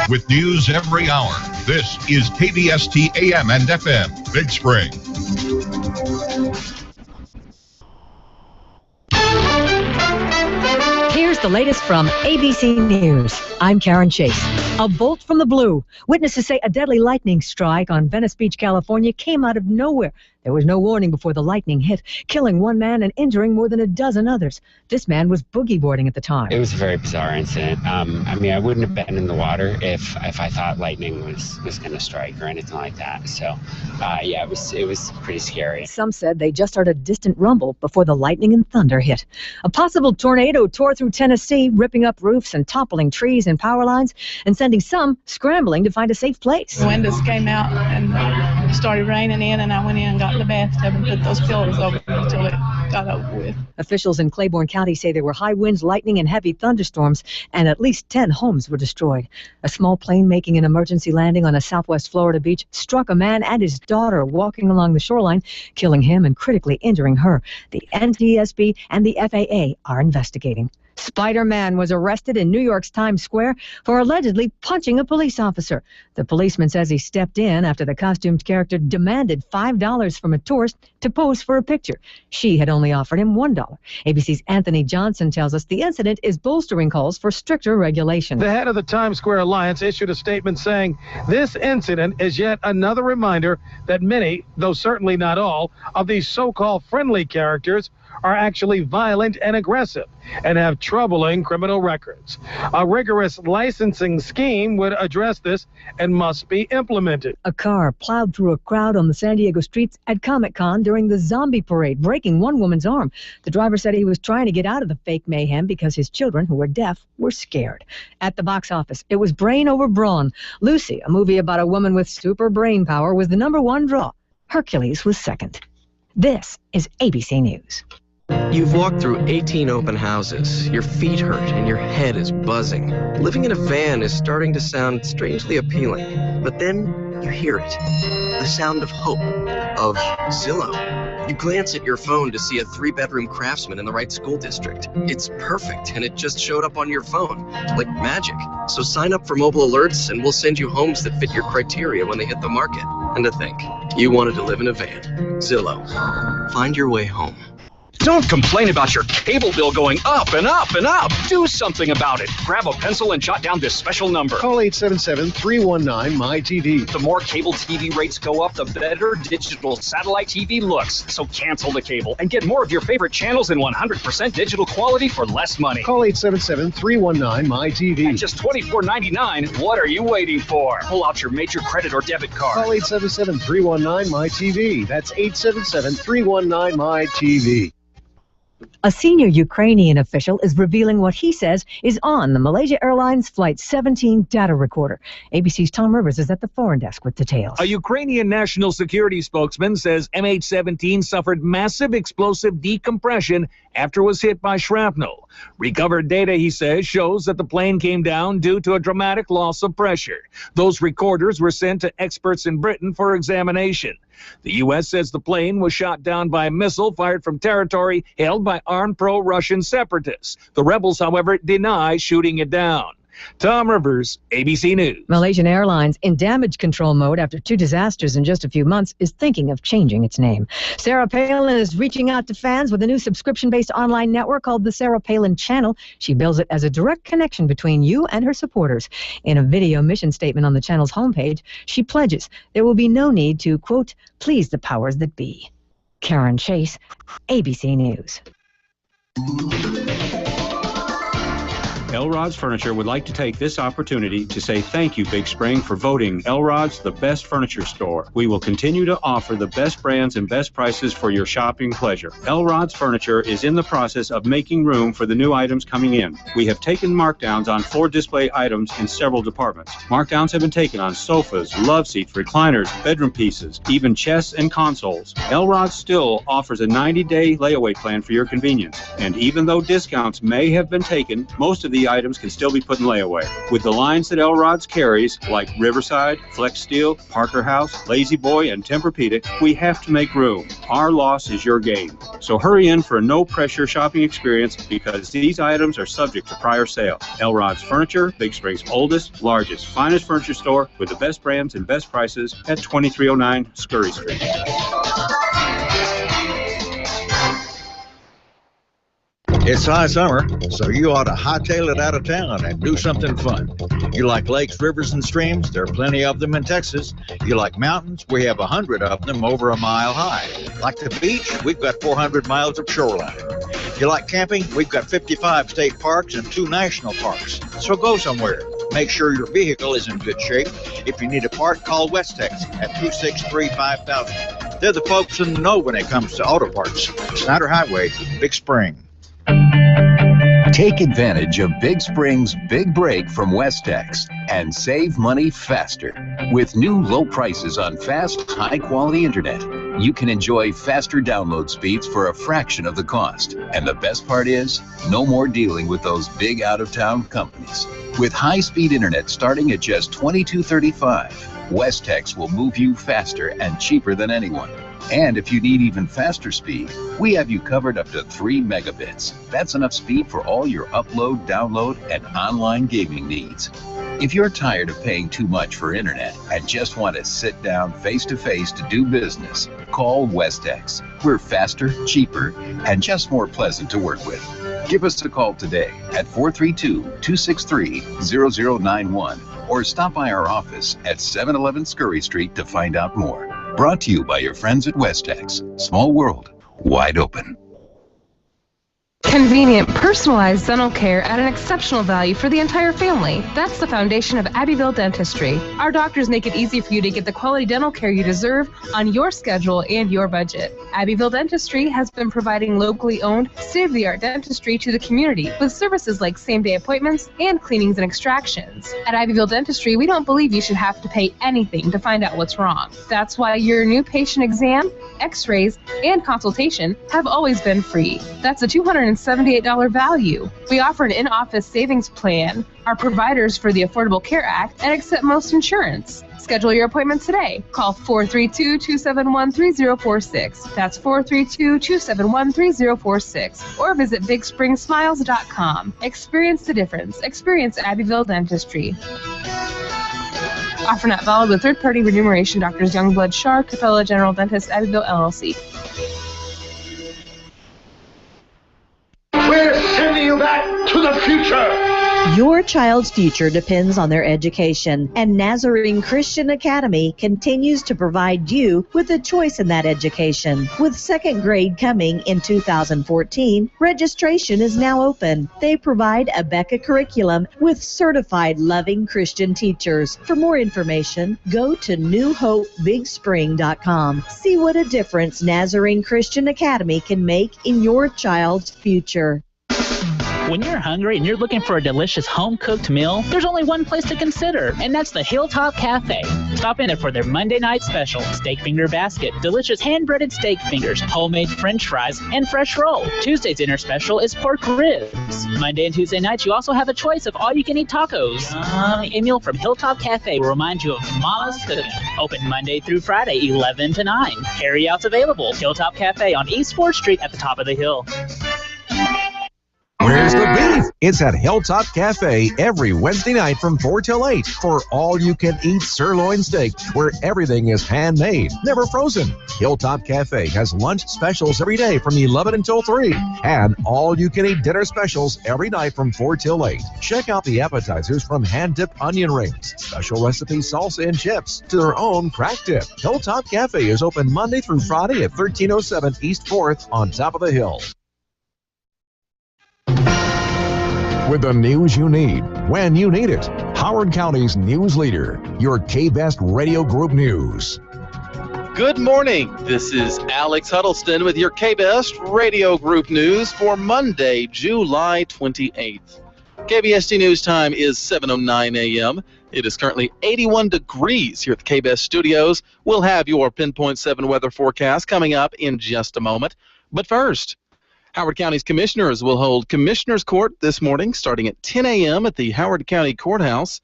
With news every hour, this is KBST AM and FM, Big Spring. Here's the latest from ABC News. I'm Karen Chase. A bolt from the blue. Witnesses say a deadly lightning strike on Venice Beach, California came out of nowhere. There was no warning before the lightning hit, killing 1 man and injuring more than a dozen others. This man was boogie boarding at the time. It was a very bizarre incident. I wouldn't have been in the water if I thought lightning was going to strike or anything like that. So, it was pretty scary. Some said they just heard a distant rumble before the lightning and thunder hit. A possible tornado tore through Tennessee, ripping up roofs and toppling trees and power lines, and sending some scrambling to find a safe place. The windows came out and it started raining in, and I went in and got in the bathtub and put those pillows over until it got over with. Officials in Claiborne County say there were high winds, lightning, and heavy thunderstorms, and at least 10 homes were destroyed. A small plane making an emergency landing on a southwest Florida beach struck a man and his daughter walking along the shoreline, killing him and critically injuring her. The NTSB and the FAA are investigating. Spider-Man was arrested in New York's Times Square for allegedly punching a police officer. The policeman says he stepped in after the costumed character demanded $5 from a tourist to pose for a picture. She had only offered him $1. ABC's Anthony Johnson tells us the incident is bolstering calls for stricter regulation. The head of the Times Square Alliance issued a statement saying this incident is yet another reminder that many, though certainly not all, of these so-called friendly characters are actually violent and aggressive and have troubling criminal records. A rigorous licensing scheme would address this and must be implemented. A car plowed through a crowd on the San Diego streets at Comic-Con during the zombie parade, breaking one woman's arm. The driver said he was trying to get out of the fake mayhem because his children, who were deaf, were scared. At the box office, it was brain over brawn. Lucy, a movie about a woman with super brain power, was the #1 draw. Hercules was second. This is ABC News. You've walked through 18 open houses. Your feet hurt and your head is buzzing. Living in a van is starting to sound strangely appealing. But then you hear it. The sound of hope, of Zillow. You glance at your phone to see a 3-bedroom Craftsman in the right school district. It's perfect, and it just showed up on your phone, like magic. So sign up for mobile alerts, and we'll send you homes that fit your criteria when they hit the market. And to think, you wanted to live in a van. Zillow. Find your way home. Don't complain about your cable bill going up and up and up. Do something about it. Grab a pencil and jot down this special number. Call 877-319-MyTV. The more cable TV rates go up, the better digital satellite TV looks. So cancel the cable and get more of your favorite channels in 100% digital quality for less money. Call 877-319-MyTV. At just $24.99, what are you waiting for? Pull out your major credit or debit card. Call 877-319-MyTV. That's 877-319-MyTV. A senior Ukrainian official is revealing what he says is on the Malaysia Airlines Flight 17 data recorder. ABC's Tom Rivers is at the foreign desk with details. A Ukrainian national security spokesman says MH17 suffered massive explosive decompression after it was hit by shrapnel. Recovered data, he says, shows that the plane came down due to a dramatic loss of pressure. Those recorders were sent to experts in Britain for examination. The U.S. says the plane was shot down by a missile fired from territory held by armed pro-Russian separatists. The rebels, however, deny shooting it down. Tom Rivers, ABC News. Malaysian Airlines, in damage control mode after 2 disasters in just a few months, is thinking of changing its name. Sarah Palin is reaching out to fans with a new subscription-based online network called the Sarah Palin Channel. She bills it as a direct connection between you and her supporters. In a video mission statement on the channel's homepage, she pledges there will be no need to, quote, please the powers that be. Karen Chase, ABC News. Elrod's Furniture would like to take this opportunity to say thank you, Big Spring, for voting Elrod's the best furniture store. We will continue to offer the best brands and best prices for your shopping pleasure. Elrod's Furniture is in the process of making room for the new items coming in. We have taken markdowns on 4 display items in several departments. Markdowns have been taken on sofas, love seats, recliners, bedroom pieces, even chests and consoles. Elrod's still offers a 90-day layaway plan for your convenience. And even though discounts may have been taken, most of the items can still be put in layaway. With the lines that Elrod's carries, like Riverside, Flex Steel, Parker House, Lazy Boy, and Tempur-Pedic, we have to make room. Our loss is your gain. So hurry in for a no-pressure shopping experience because these items are subject to prior sale. Elrod's Furniture, Big Spring's oldest, largest, finest furniture store with the best brands and best prices at 2309 Scurry Street. It's high summer, so you ought to hightail it out of town and do something fun. You like lakes, rivers, and streams? There are plenty of them in Texas. You like mountains? We have 100 of them over a mile high. Like the beach? We've got 400 miles of shoreline. You like camping? We've got 55 state parks and 2 national parks. So go somewhere. Make sure your vehicle is in good shape. If you need a part, call Westex at 263-5000. They're the folks in the know when it comes to auto parts. Snyder Highway, Big Spring. Take advantage of Big Spring's big break from Westex and save money faster. With new low prices on fast, high-quality internet, you can enjoy faster download speeds for a fraction of the cost. And the best part is, no more dealing with those big out-of-town companies. With high-speed internet starting at just $22.35, Westex will move you faster and cheaper than anyone. And if you need even faster speed, we have you covered up to 3 megabits. That's enough speed for all your upload, download, and online gaming needs. If you're tired of paying too much for internet and just want to sit down face-to-face to do business, call Westex. We're faster, cheaper, and just more pleasant to work with. Give us a call today at 432-263-0091 or stop by our office at 711 Scurry Street to find out more. Brought to you by your friends at Westex. Small world, wide open. Convenient, personalized dental care at an exceptional value for the entire family. That's the foundation of Abbeville Dentistry. Our doctors make it easy for you to get the quality dental care you deserve on your schedule and your budget. Abbeville Dentistry has been providing locally owned, state-of-the-art dentistry to the community with services like same-day appointments and cleanings and extractions. At Abbeville Dentistry, we don't believe you should have to pay anything to find out what's wrong. That's why your new patient exam, x-rays, and consultation have always been free. That's a $278 value. We offer an in-office savings plan, are providers for the Affordable Care Act, and accept most insurance. Schedule your appointment today. Call 432-271-3046. That's 432-271-3046. Or visit BigSpringSmiles.com. Experience the difference. Experience Abbeville Dentistry. Offer not valid with third-party remuneration. Doctors Youngblood Shar, Capella General Dentist, Abbeville, LLC. Your child's future depends on their education, and Nazarene Christian Academy continues to provide you with a choice in that education. With second grade coming in 2014, registration is now open. They provide a Becca curriculum with certified loving Christian teachers. For more information, go to newhopebigspring.com. See what a difference Nazarene Christian Academy can make in your child's future. When you're hungry and you're looking for a delicious home-cooked meal, there's only one place to consider, and that's the Hilltop Cafe. Stop in there for their Monday night special, steak finger basket, delicious hand-breaded steak fingers, homemade french fries, and fresh roll. Tuesday's dinner special is pork ribs. Monday and Tuesday nights, you also have a choice of all-you-can-eat tacos. A meal from Hilltop Cafe will remind you of Mama's cooking. Open Monday through Friday, 11 to 9. Carry-outs available. Hilltop Cafe on East 4th Street at the top of the hill. Where's the beef? It's at Hilltop Cafe every Wednesday night from 4 till 8 for all-you-can-eat sirloin steak, where everything is handmade, never frozen. Hilltop Cafe has lunch specials every day from 11 until 3, and all-you-can-eat dinner specials every night from 4 till 8. Check out the appetizers from hand-dipped onion rings, special recipe salsa and chips, to their own crack dip. Hilltop Cafe is open Monday through Friday at 1307 East 4th on top of the hill. With the news you need, when you need it. Howard County's news leader, your K-Best Radio Group News. Good morning. This is Alex Huddleston with your K-Best Radio Group News for Monday, July 28th. KBST News Time is 7:09 a.m. It is currently 81 degrees here at the K-Best Studios. We'll have your Pinpoint 7 weather forecast coming up in just a moment. But first, Howard County's commissioners will hold Commissioners Court this morning starting at 10 a.m. at the Howard County Courthouse.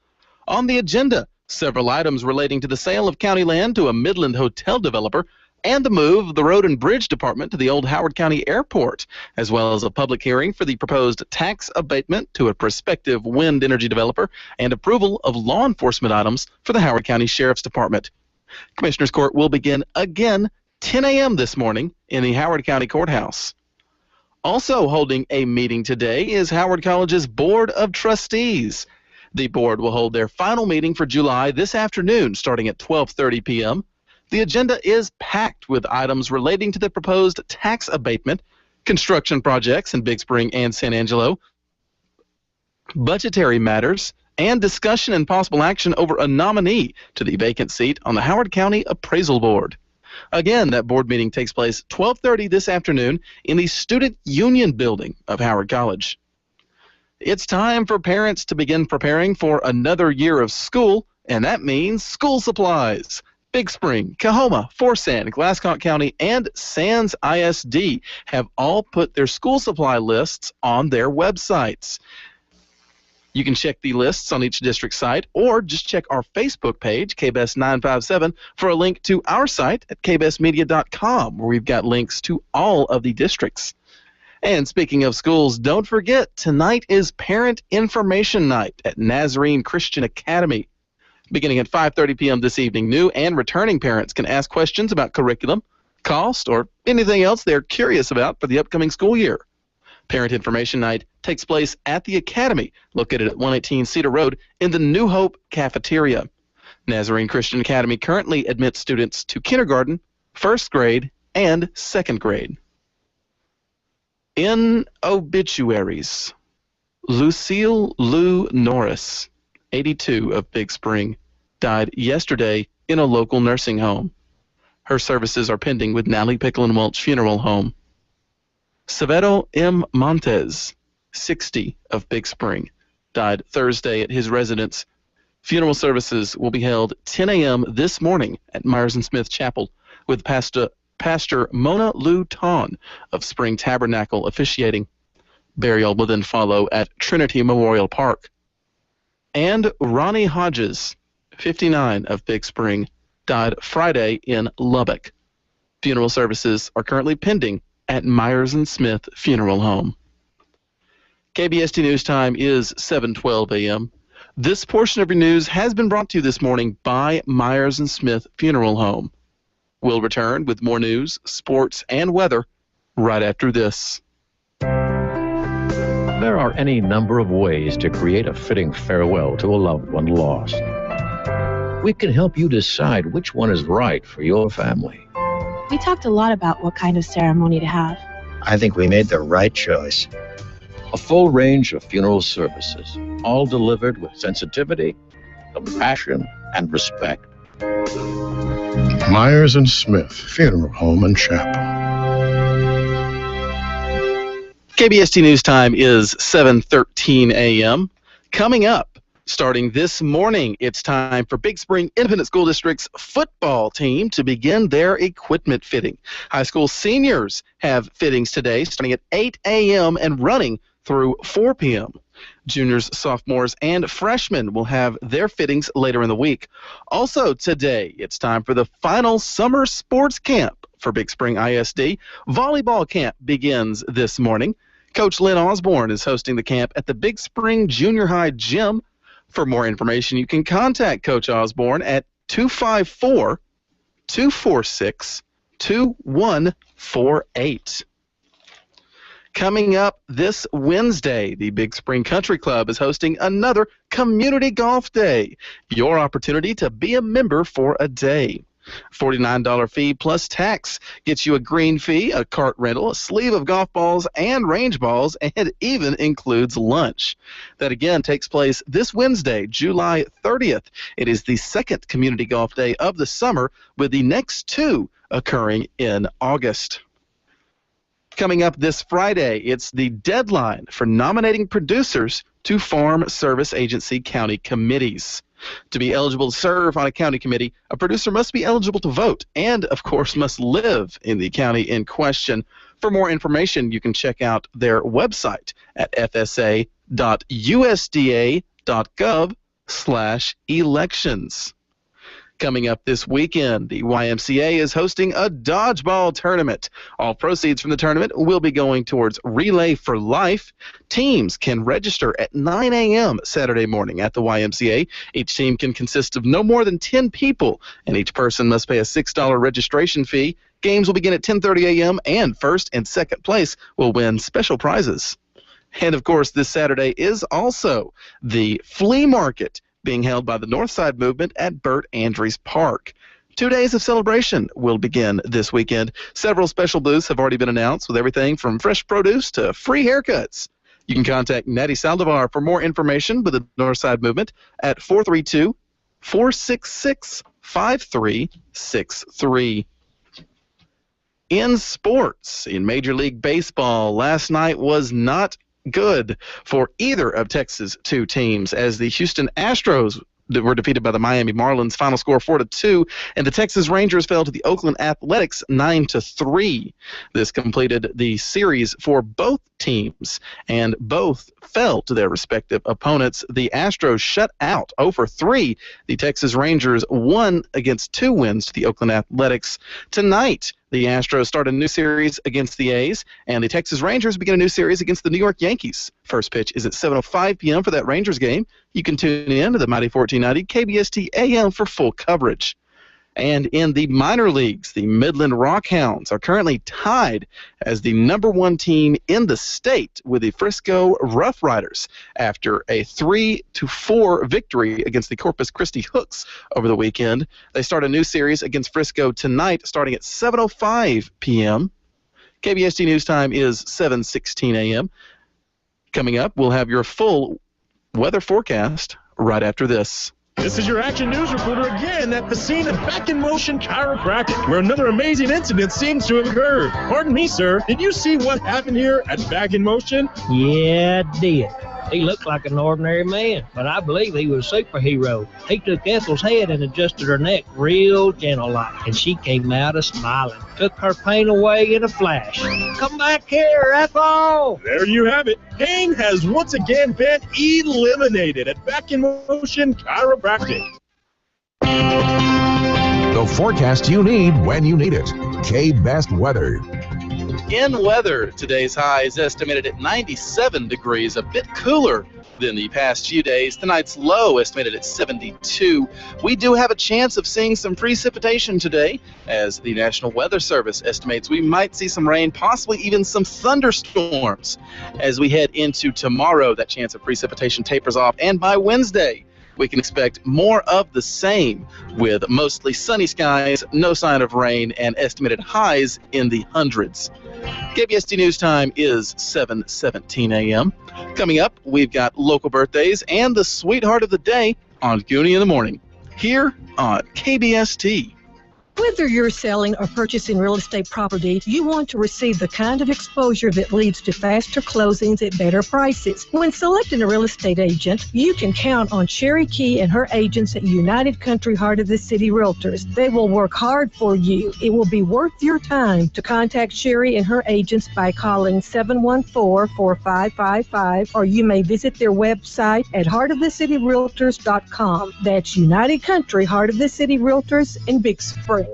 On the agenda, several items relating to the sale of county land to a Midland hotel developer and the move of the Road and Bridge Department to the old Howard County Airport, as well as a public hearing for the proposed tax abatement to a prospective wind energy developer and approval of law enforcement items for the Howard County Sheriff's Department. Commissioners Court will begin again 10 a.m. this morning in the Howard County Courthouse. Also holding a meeting today is Howard College's Board of Trustees. The board will hold their final meeting for July this afternoon starting at 12:30 p.m. The agenda is packed with items relating to the proposed tax abatement, construction projects in Big Spring and San Angelo, budgetary matters, and discussion and possible action over a nominee to the vacant seat on the Howard County Appraisal Board. Again, that board meeting takes place 12:30 this afternoon in the Student Union Building of Howard College. It's time for parents to begin preparing for another year of school, and that means school supplies. Big Spring, Coahoma, Forsyth, Glasscock County, and Sands ISD have all put their school supply lists on their websites. You can check the lists on each district site or just check our Facebook page, KBest 957, for a link to our site at kbestmedia.com, where we've got links to all of the districts. And speaking of schools, don't forget, tonight is Parent Information Night at Nazarene Christian Academy. Beginning at 5:30 p.m. this evening, new and returning parents can ask questions about curriculum, cost, or anything else they're curious about for the upcoming school year. Parent Information Night takes place at the Academy, located at 118 Cedar Road in the New Hope Cafeteria. Nazarene Christian Academy currently admits students to kindergarten, first grade, and second grade. In obituaries, Lucille Lou Norris, 82, of Big Spring, died yesterday in a local nursing home. Her services are pending with Natalie Pickle and Welch Funeral Home. Severo M. Montes, 60, of Big Spring, died Thursday at his residence. Funeral services will be held 10 a.m. this morning at Myers & Smith Chapel, with Pastor Mona Lou Ton of Spring Tabernacle officiating. Burial will then follow at Trinity Memorial Park. And Ronnie Hodges, 59, of Big Spring, died Friday in Lubbock. Funeral services are currently pending at Myers & Smith Funeral Home. KBST News Time is 7:12 a.m. This portion of your news has been brought to you this morning by Myers & Smith Funeral Home. We'll return with more news, sports, and weather right after this. There are any number of ways to create a fitting farewell to a loved one lost. We can help you decide which one is right for your family. We talked a lot about what kind of ceremony to have. I think we made the right choice. A full range of funeral services, all delivered with sensitivity, compassion, and respect. Myers and Smith Funeral Home and Chapel. KBST News Time is 7:13 a.m. Coming up, starting this morning, it's time for Big Spring Independent School District's football team to begin their equipment fitting. High school seniors have fittings today, starting at 8 a.m. and running through 4 p.m. Juniors, sophomores, and freshmen will have their fittings later in the week. Also today, it's time for the final summer sports camp for Big Spring ISD. Volleyball camp begins this morning. Coach Lynn Osborne is hosting the camp at the Big Spring Junior High Gym. For more information, you can contact Coach Osborne at 254-246-2148. Coming up this Wednesday, the Big Spring Country Club is hosting another Community Golf Day. Your opportunity to be a member for a day. $49 fee plus tax gets you a green fee, a cart rental, a sleeve of golf balls and range balls, and even includes lunch. That again takes place this Wednesday, July 30th. It is the second Community Golf Day of the summer, with the next two occurring in August. Coming up this Friday, it's the deadline for nominating producers to Farm Service Agency county committees. To be eligible to serve on a county committee, a producer must be eligible to vote and, of course, must live in the county in question. For more information, you can check out their website at fsa.usda.gov/elections. Coming up this weekend, the YMCA is hosting a dodgeball tournament. All proceeds from the tournament will be going towards Relay for Life. Teams can register at 9 a.m. Saturday morning at the YMCA. Each team can consist of no more than 10 people, and each person must pay a $6 registration fee. Games will begin at 10:30 a.m., and first and second place will win special prizes. And, of course, this Saturday is also the flea market being held by the Northside Movement at Bert Andrews Park. 2 days of celebration will begin this weekend. Several special booths have already been announced, with everything from fresh produce to free haircuts. You can contact Natty Saldivar for more information with the Northside Movement at 432-466-5363. In sports, in Major League Baseball, last night was not good for either of Texas' two teams, as the Houston Astros were defeated by the Miami Marlins, final score 4-2, and the Texas Rangers fell to the Oakland Athletics 9-3. This completed the series for both teams, and both fell to their respective opponents. The Astros shut out 0-3. The Texas Rangers won against 2 wins to the Oakland Athletics. Tonight, the Astros start a new series against the A's, and the Texas Rangers begin a new series against the New York Yankees. First pitch is at 7:05 p.m. for that Rangers game. You can tune in to the Mighty 1490 KBST AM for full coverage. And in the minor leagues, the Midland Rockhounds are currently tied as the #1 team in the state with the Frisco Rough Riders after a 3-4 victory against the Corpus Christi Hooks over the weekend. They start a new series against Frisco tonight, starting at 7:05 p.m. KBST News Time is 7:16 a.m. Coming up, we'll have your full weather forecast right after this. This is your Action News reporter again at the scene of Back in Motion Chiropractic, where another amazing incident seems to have occurred. Pardon me, sir. Did you see what happened here at Back in Motion? Yeah, I did. He looked like an ordinary man, but I believe he was a superhero. He took Ethel's head and adjusted her neck real gentle-like, and she came out a-smiling. Took her pain away in a flash. Come back here, Ethel! There you have it. Pain has once again been eliminated at Back in Motion Chiropractic. The forecast you need when you need it. K-Best Weather. In weather, today's high is estimated at 97 degrees, a bit cooler than the past few days. Tonight's low estimated at 72. We do have a chance of seeing some precipitation today, as the National Weather Service estimates we might see some rain, possibly even some thunderstorms. As we head into tomorrow, that chance of precipitation tapers off, and by Wednesday, we can expect more of the same, with mostly sunny skies, no sign of rain, and estimated highs in the hundreds. KBST News Time is 7:17 a.m. Coming up, we've got local birthdays and the sweetheart of the day on Gooney in the Morning, here on KBST. Whether you're selling or purchasing real estate property, you want to receive the kind of exposure that leads to faster closings at better prices. When selecting a real estate agent, you can count on Sherry Key and her agents at United Country Heart of the City Realtors. They will work hard for you. It will be worth your time to contact Sherry and her agents by calling 714-4555, or you may visit their website at heartofthecityrealtors.com. That's United Country Heart of the City Realtors in Big Spring.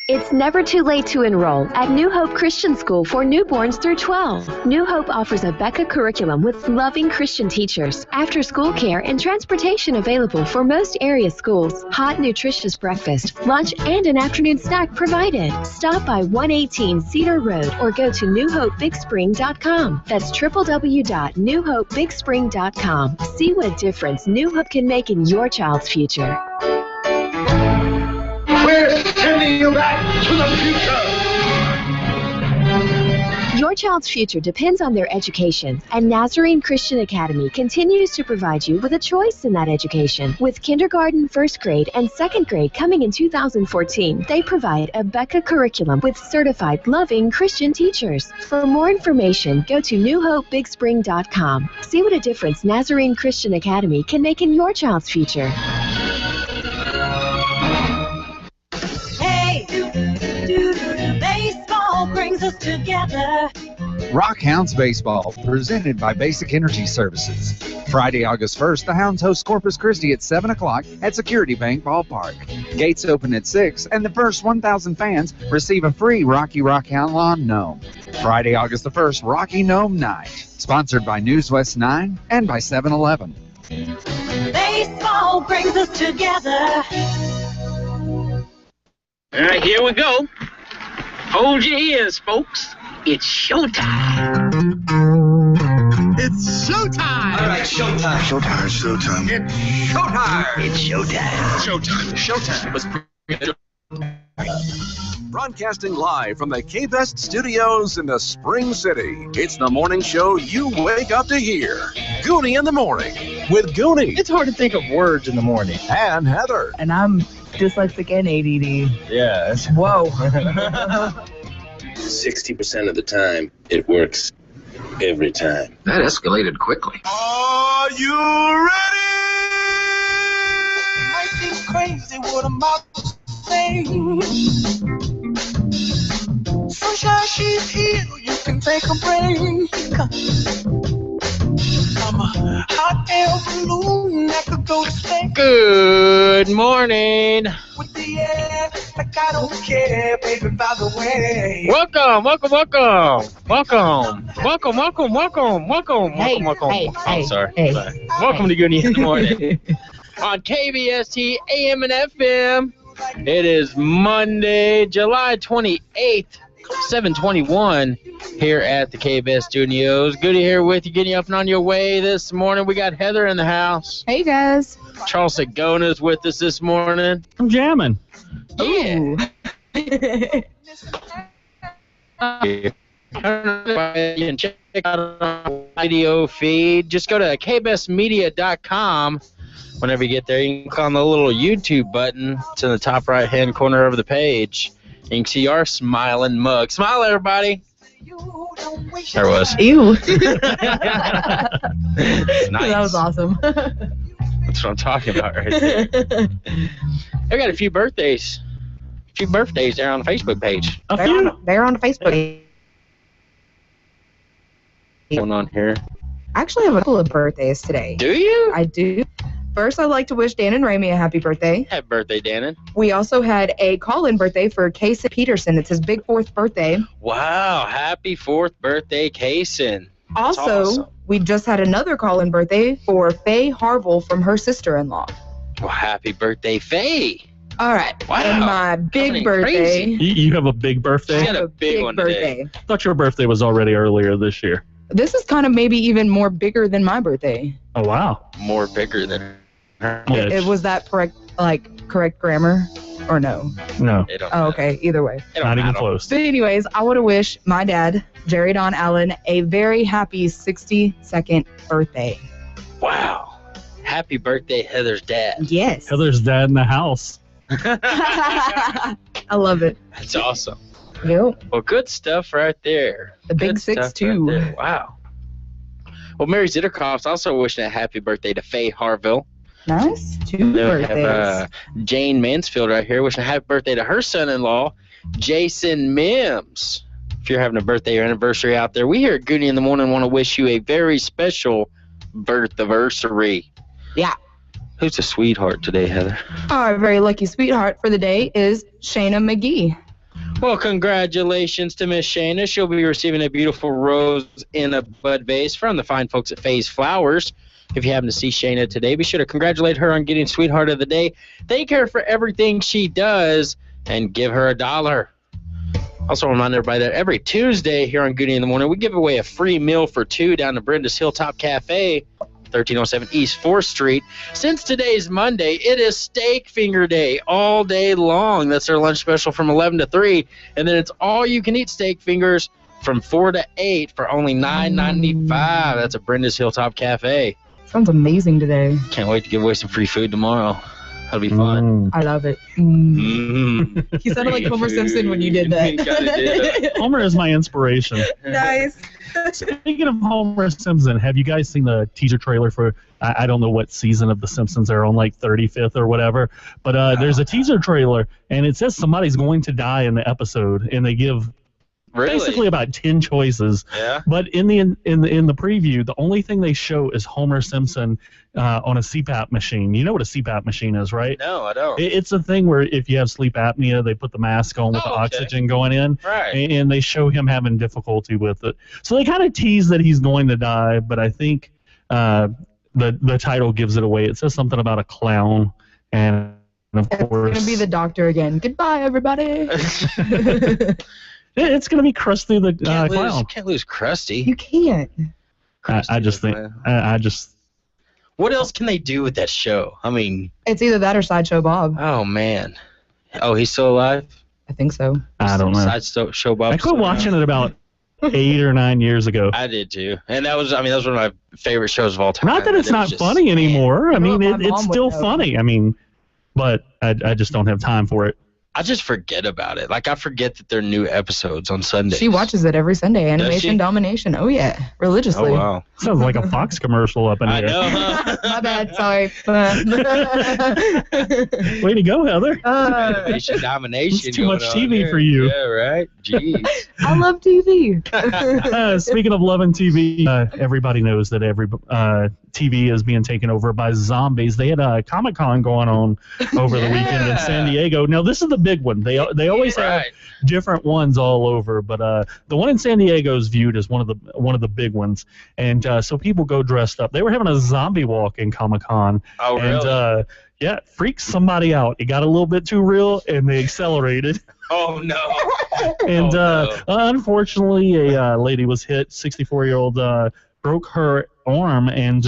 It's never too late to enroll at New Hope Christian School for newborns through 12. New Hope offers a Becca curriculum with loving Christian teachers, after-school care, and transportation available for most area schools. Hot, nutritious breakfast, lunch, and an afternoon snack provided. Stop by 118 Cedar Road or go to newhopebigspring.com. That's www.newhopebigspring.com. See what difference New Hope can make in your child's future. We're sending you back to the future. Your child's future depends on their education, and Nazarene Christian Academy continues to provide you with a choice in that education. With kindergarten, first grade, and second grade coming in 2014, they provide a Becca curriculum with certified, loving Christian teachers. For more information, go to newhopebigspring.com. See what a difference Nazarene Christian Academy can make in your child's future. Baseball brings us together. Rockhounds Baseball, presented by Basic Energy Services. Friday, August 1st, the Hounds host Corpus Christi at 7 o'clock at Security Bank Ballpark. Gates open at 6, and the first 1,000 fans receive a free Rocky Rockhound Lawn Gnome. Friday, August the 1st, Rocky Gnome Night, sponsored by News West 9 and by 7-Eleven. Baseball brings us together. All right, here we go. Hold your ears, folks. It's showtime. It's showtime. All right, showtime. Showtime. Showtime. It's showtime. It's showtime. Showtime. Showtime. Broadcasting live from the K-Best Studios in the Spring City. It's the morning show you wake up to hear. Gooney in the Morning with Gooney. It's hard to think of words in the morning. And Heather. And I'm dyslexic and ADD. Yes. Whoa. 60% of the time, it works every time. That escalated quickly. Are you ready? I think crazy what I'm about to say. Sunshine, she's here. You can take a break. I'm a hot air balloon that could go to space. Good morning. With the air, like I don't care, baby, by the way. Welcome. Hey. Welcome to Gooney in the Morning. On KBST AM and FM. It is Monday, July 28th, 7:21 here at the KBS Studios. Goody here with you, getting up and on your way this morning. We got Heather in the house. Hey, guys. Charles Sagona's with us this morning. I'm jamming. Yeah. You can check out our video feed. Just go to kbestmedia.com. Whenever you get there, you can click on the little YouTube button. It's in the top right-hand corner of the page. You can see our smiling mug. Smile, everybody. There it was. Ew. Nice. That was awesome. That's what I'm talking about right there. I got a few birthdays. There on the Facebook page. They're on the Facebook page. What's going on here? I actually have a couple of birthdays today. Do you? I do. First, I'd like to wish Dan and Ramey a happy birthday. Happy birthday, Dannon. We also had a call-in birthday for Kaysen Peterson. It's his big 4th birthday. Wow, happy 4th birthday, Kaysen. Also, awesome. we just had another call-in birthday for Faye Harville from her sister-in-law. Well, happy birthday, Faye. All right. Wow. And my big birthday. You have a big birthday? She had a big one birthday. today. I thought your birthday was already earlier this year. This is kind of maybe even more bigger than my birthday. Oh, wow. More bigger than her. It was that correct grammar or no? No. Oh, okay. Either way. Not even close. But anyways, I want to wish my dad, Jerry Don Allen, a very happy 62nd birthday. Wow. Happy birthday, Heather's dad. Yes. Heather's dad in the house. I love it. That's awesome. Yep. Well, good stuff right there. The big Good stuff 6'2". right there. Wow. Well, Mary Zitterkoff's also wishing a happy birthday to Faye Harville. Nice. Two Then we birthdays. have Jane Mansfield right here wishing a happy birthday to her son-in-law, Jason Mims. If you're having a birthday or anniversary out there, we here at Gooney in the Morning want to wish you a very special birth-anniversary. Yeah. Who's a sweetheart today, Heather? Our very lucky sweetheart for the day is Shayna McGee. Well, congratulations to Miss Shayna. She'll be receiving a beautiful rose in a bud vase from the fine folks at Faye's Flowers. If you happen to see Shayna today, be sure to congratulate her on getting Sweetheart of the Day. Thank her for everything she does and give her $1. Also remind everybody that every Tuesday here on Gooney in the Morning, we give away a free meal for two down to Brenda's Hilltop Cafe, 1307 East 4th Street. Since today's Monday, it is Steak Finger Day all day long. That's their lunch special from 11 to 3. And then it's all-you-can-eat steak fingers from 4 to 8 for only $9.95. That's at Brenda's Hilltop Cafe. Sounds amazing today. Can't wait to give away some free food tomorrow. That'll be fun. I love it. You sounded like Homer Simpson when you did that. Homer is my inspiration. Nice. Speaking of Homer Simpson, have you guys seen the teaser trailer for, I don't know what season of The Simpsons they're on, like 35th or whatever, but there's a teaser trailer, and it says somebody's going to die in the episode, and they give basically about 10 choices. Yeah. But in the preview, the only thing they show is Homer Simpson on a CPAP machine. You know what a CPAP machine is, right? No, I don't. It's a thing where if you have sleep apnea, they put the mask on with the oxygen going in, Right. and they show him having difficulty with it. So they kind of tease that he's going to die, but I think the title gives it away. It says something about a clown, and of It's course... going to be the doctor again. Goodbye, everybody. It's going to be Krusty the clown. Can't lose Krusty. You can't. I just think... I just... What else can they do with that show? I mean... It's either that or Sideshow Bob. Oh, man. Oh, he's still alive? I think so. I don't know. Sideshow Bob. I quit watching it about 8 or 9 years ago. I did too, and that was one of my favorite shows of all time. Not that it's not funny anymore. I mean, it's still funny. I mean, but I just don't have time for it. I just forget about it. Like, I forget that there are new episodes on Sundays. She watches it every Sunday. Animation Domination. Oh, yeah. Religiously. Oh, wow. Sounds like a Fox commercial up in here. I know, huh? My bad. Sorry. Way to go, Heather. Animation Domination. It's too much going on TV here. for you. Yeah, right? Jeez. I love TV. Speaking of loving TV, everybody knows that every TV is being taken over by zombies. They had a Comic-Con going on over the weekend in San Diego. Now, this is the big one. They always have different ones all over, but the one in San Diego is viewed as one of the big ones, and so people go dressed up. They were having a zombie walk in Comic-Con. Oh, really? And yeah, it freaked somebody out. It got a little bit too real, and they accelerated. Oh, no. And unfortunately, a lady was hit. 64-year-old broke her arm, and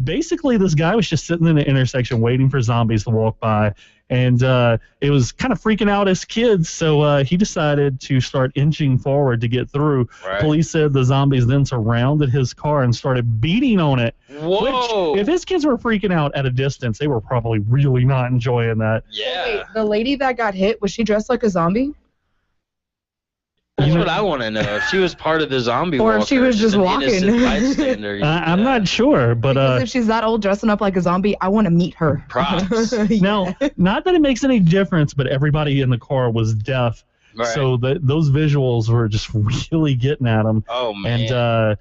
basically this guy was just sitting in the intersection waiting for zombies to walk by, and it was kind of freaking out his kids, so he decided to start inching forward to get through. Right. Police said the zombies then surrounded his car and started beating on it. Whoa. Which, if his kids were freaking out at a distance, they were probably really not enjoying that. Yeah. Wait, the lady that got hit, was she dressed like a zombie? That's what I want to know. If she was part of the zombie Or if she was just an walking. innocent bystander. I'm not sure, but Because if she's that old dressing up like a zombie, I want to meet her. Props. Now, not that it makes any difference, but everybody in the car was deaf. Right. So those visuals were just really getting at them. Oh, man. And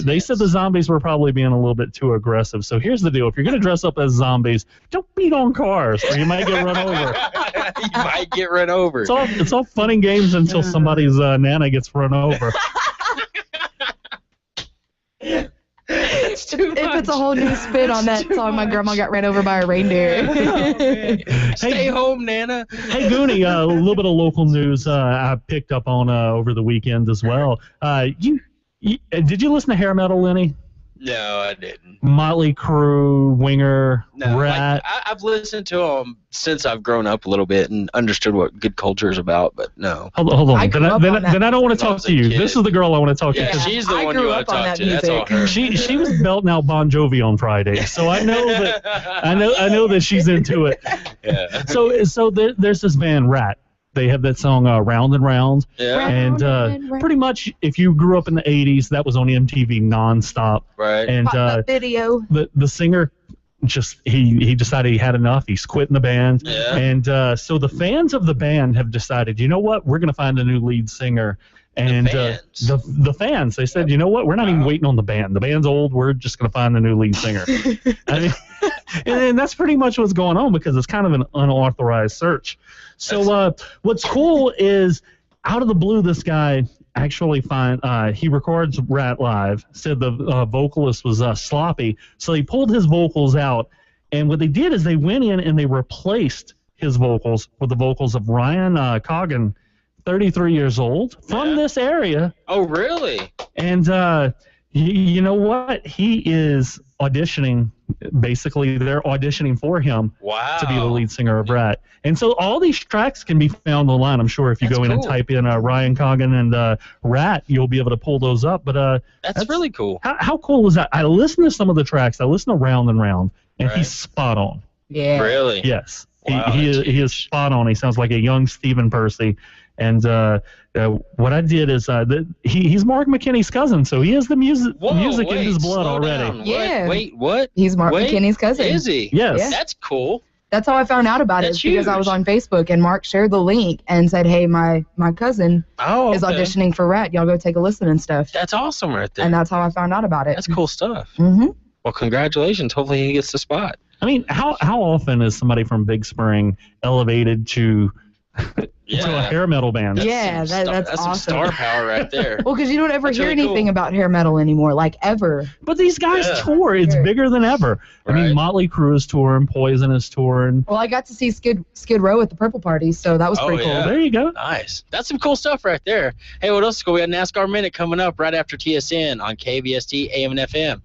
they said the zombies were probably being a little bit too aggressive. So here's the deal. If you're going to dress up as zombies, don't beat on cars or you might get run over. You might get run over. It's all fun and games until somebody's nana gets run over. It puts a whole new spin on that song. My grandma got ran over by a reindeer. Stay home, Nana. Hey, Gooney, a little bit of local news I picked up on over the weekend as well. Did you listen to hair metal, Lenny? No, I didn't. Motley Crue, Winger, No, Rat. I've listened to them since I've grown up a little bit and understood what good culture is about, but no. Hold on. Then I don't want to talk to you. kid. This is the girl I want to talk Yeah, to. she's the one you want to talk to. That's all her. She was belting out Bon Jovi on Friday, so I know that I know that she's into it. Yeah. So there's this band Rat. They have that song Round and Round. Yeah. And pretty much if you grew up in the 80s, that was on MTV nonstop. Right. And video. The singer just he decided he had enough. He's quitting the band. Yeah. And so the fans of the band have decided, you know what, we're going to find a new lead singer. And the fans, they said, you know what, we're not even waiting on the band. The band's old. We're just going to find the new lead singer. I mean, and that's pretty much what's going on because it's kind of an unauthorized search. So what's cool is out of the blue, this guy actually he records Rat live, said the vocalist was sloppy, so he pulled his vocals out, and what they did is they went in and they replaced his vocals with the vocals of Ryan Coggin, 33 years old, from this area. Oh, really? And you know what? He is auditioning. Basically, they're auditioning for him to be the lead singer of Rat. And so all these tracks can be found online. I'm sure if you go in and type in Ryan Coggin and Rat, you'll be able to pull those up. But that's really cool. How cool is that? I listened to some of the tracks. I listened to Round and Round, and he's spot on. Yeah. Really? Yes. Wow, he is spot on. He sounds like a young Stephen Percy. And what I did is he's Mark McKinney's cousin, so he has the music in his blood already. Down. Yeah. Wait, what? He's Mark McKinney's cousin. Is he? Yes. Yeah. That's cool. That's how I found out about it, because I was on Facebook and Mark shared the link and said, hey, my cousin is auditioning for Rat. Y'all go take a listen and stuff. That's awesome right there. And that's how I found out about it. That's cool stuff. Mm-hmm. Well, congratulations. Hopefully he gets the spot. I mean, how often is somebody from Big Spring elevated to a hair metal band? That's awesome. Some star power right there. Well, because you don't ever hear anything about hair metal anymore, like ever. But these guys tour. It's bigger than ever. I mean, Motley Crue is touring, Poison is touring. Well, I got to see Skid Row at the Purple Party, so that was pretty cool. There you go. Nice. That's some cool stuff right there. Hey, what else is cool? We got NASCAR Minute coming up right after TSN on KBST AM and FM.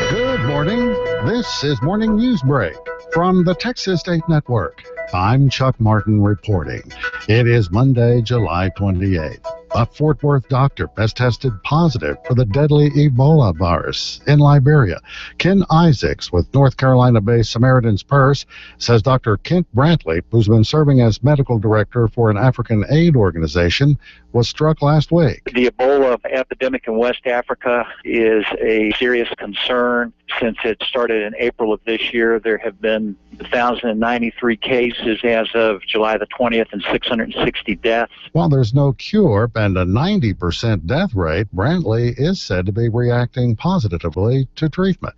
Good morning. This is Morning News Break from the Texas State Network. I'm Chuck Martin reporting. It is Monday, July 28th. A Fort Worth doctor has tested positive for the deadly Ebola virus in Liberia. Ken Isaacs with North Carolina-based Samaritan's Purse says Dr. Kent Brantley, who's been serving as medical director for an African aid organization, was struck last week. The Ebola epidemic in West Africa is a serious concern. Since it started in April of this year, there have been 1,093 cases as of July the 20th and 660 deaths. While there's no cure and a 90% death rate, Brantley is said to be reacting positively to treatment.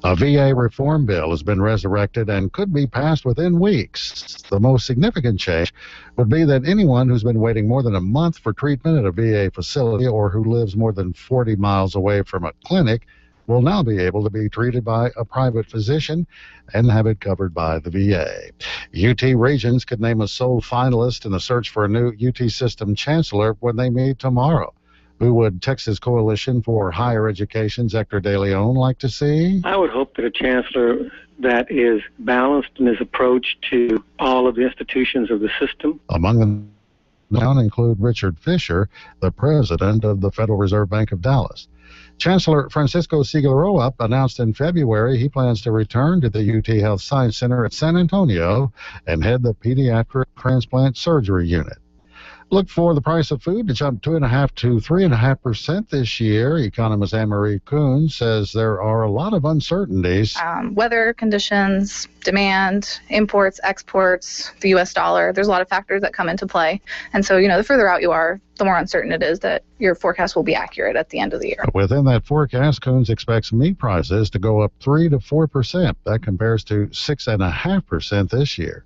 A VA reform bill has been resurrected and could be passed within weeks. The most significant change would be that anyone who's been waiting more than a month for treatment at a VA facility or who lives more than 40 miles away from a clinic will now be able to be treated by a private physician and have it covered by the VA. UT Regents could name a sole finalist in the search for a new UT system chancellor when they meet tomorrow. Who would Texas Coalition for Higher Education's Hector De Leon like to see? I would hope that a chancellor that is balanced in his approach to all of the institutions of the system. Among them include Richard Fisher, the president of the Federal Reserve Bank of Dallas. Chancellor Francisco Figueroa announced in February he plans to return to the UT Health Science Center at San Antonio and head the Pediatric Transplant Surgery Unit. Look for the price of food to jump 2.5% to 3.5% this year. Economist Anne-Marie Kuhn says there are a lot of uncertainties. Weather conditions, demand, imports, exports, the U.S. dollar. There's a lot of factors that come into play. And so, the further out you are, the more uncertain it is that your forecast will be accurate at the end of the year. Within that forecast, Kuhn expects meat prices to go up 3 to 4%. That compares to 6.5% this year.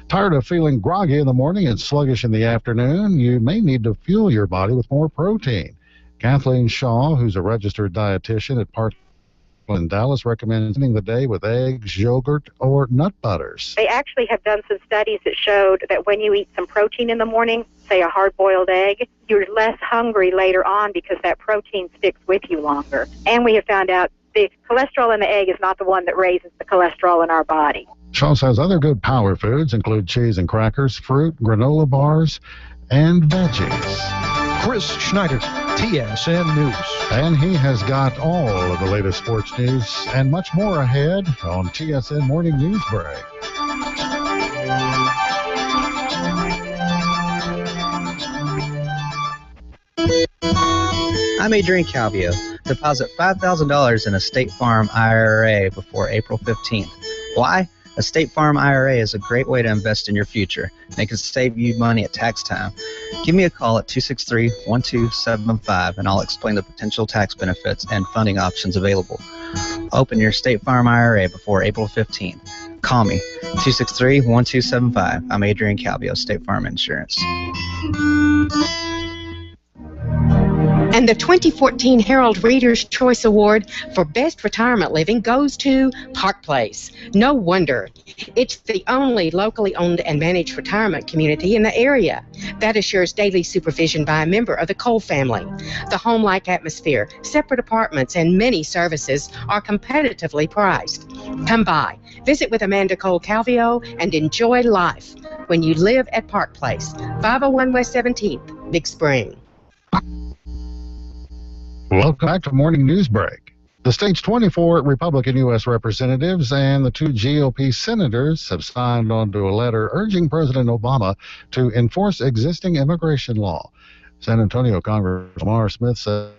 Tired of feeling groggy in the morning and sluggish in the afternoon? You may need to fuel your body with more protein. Kathleen Shaw, who's a registered dietitian at Park in Dallas recommends ending the day with eggs, yogurt, or nut butters. They actually have done some studies that showed that when you eat some protein in the morning, say a hard-boiled egg, you're less hungry later on because that protein sticks with you longer. And we have found out the cholesterol in the egg is not the one that raises the cholesterol in our body. Shaw says other good power foods include cheese and crackers, fruit, granola bars, and veggies. Chris Schneider, TSN News. And he has got all of the latest sports news and much more ahead on TSN Morning News Break. I'm Adrian Calvio. Deposit $5,000 in a State Farm IRA before April 15th. Why? A State Farm IRA is a great way to invest in your future, and it can save you money at tax time. Give me a call at 263-1275, and I'll explain the potential tax benefits and funding options available. Open your State Farm IRA before April 15th. Call me, 263-1275. I'm Adrian Calvio, State Farm Insurance. And the 2014 Herald Reader's Choice Award for Best Retirement Living goes to Park Place. No wonder. It's the only locally owned and managed retirement community in the area that assures daily supervision by a member of the Cole family. The home-like atmosphere, separate apartments, and many services are competitively priced. Come by, visit with Amanda Cole Calvio, and enjoy life when you live at Park Place, 501 West 17th, Big Spring. Welcome back to Morning News Break. The state's 24 Republican U.S. representatives and the 2 GOP senators have signed onto a letter urging President Obama to enforce existing immigration law. San Antonio Congressman Lamar Smith said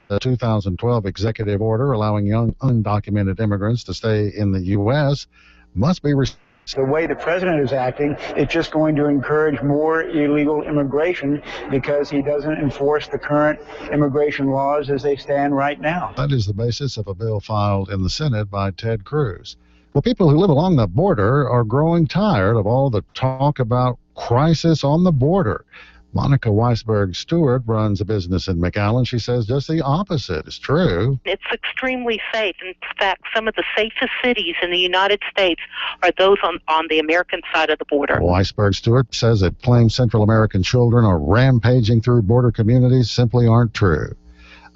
the 2012 executive order allowing young undocumented immigrants to stay in the U.S. must be The way the president is acting, it's just going to encourage more illegal immigration because he doesn't enforce the current immigration laws as they stand right now. That is the basis of a bill filed in the Senate by Ted Cruz. Well, people who live along the border are growing tired of all the talk about crisis on the border. Monica Weisberg-Stewart runs a business in McAllen. She says just the opposite is true. It's extremely safe. In fact, some of the safest cities in the United States are those on the American side of the border. Weisberg-Stewart says that claims Central American children are rampaging through border communities simply aren't true.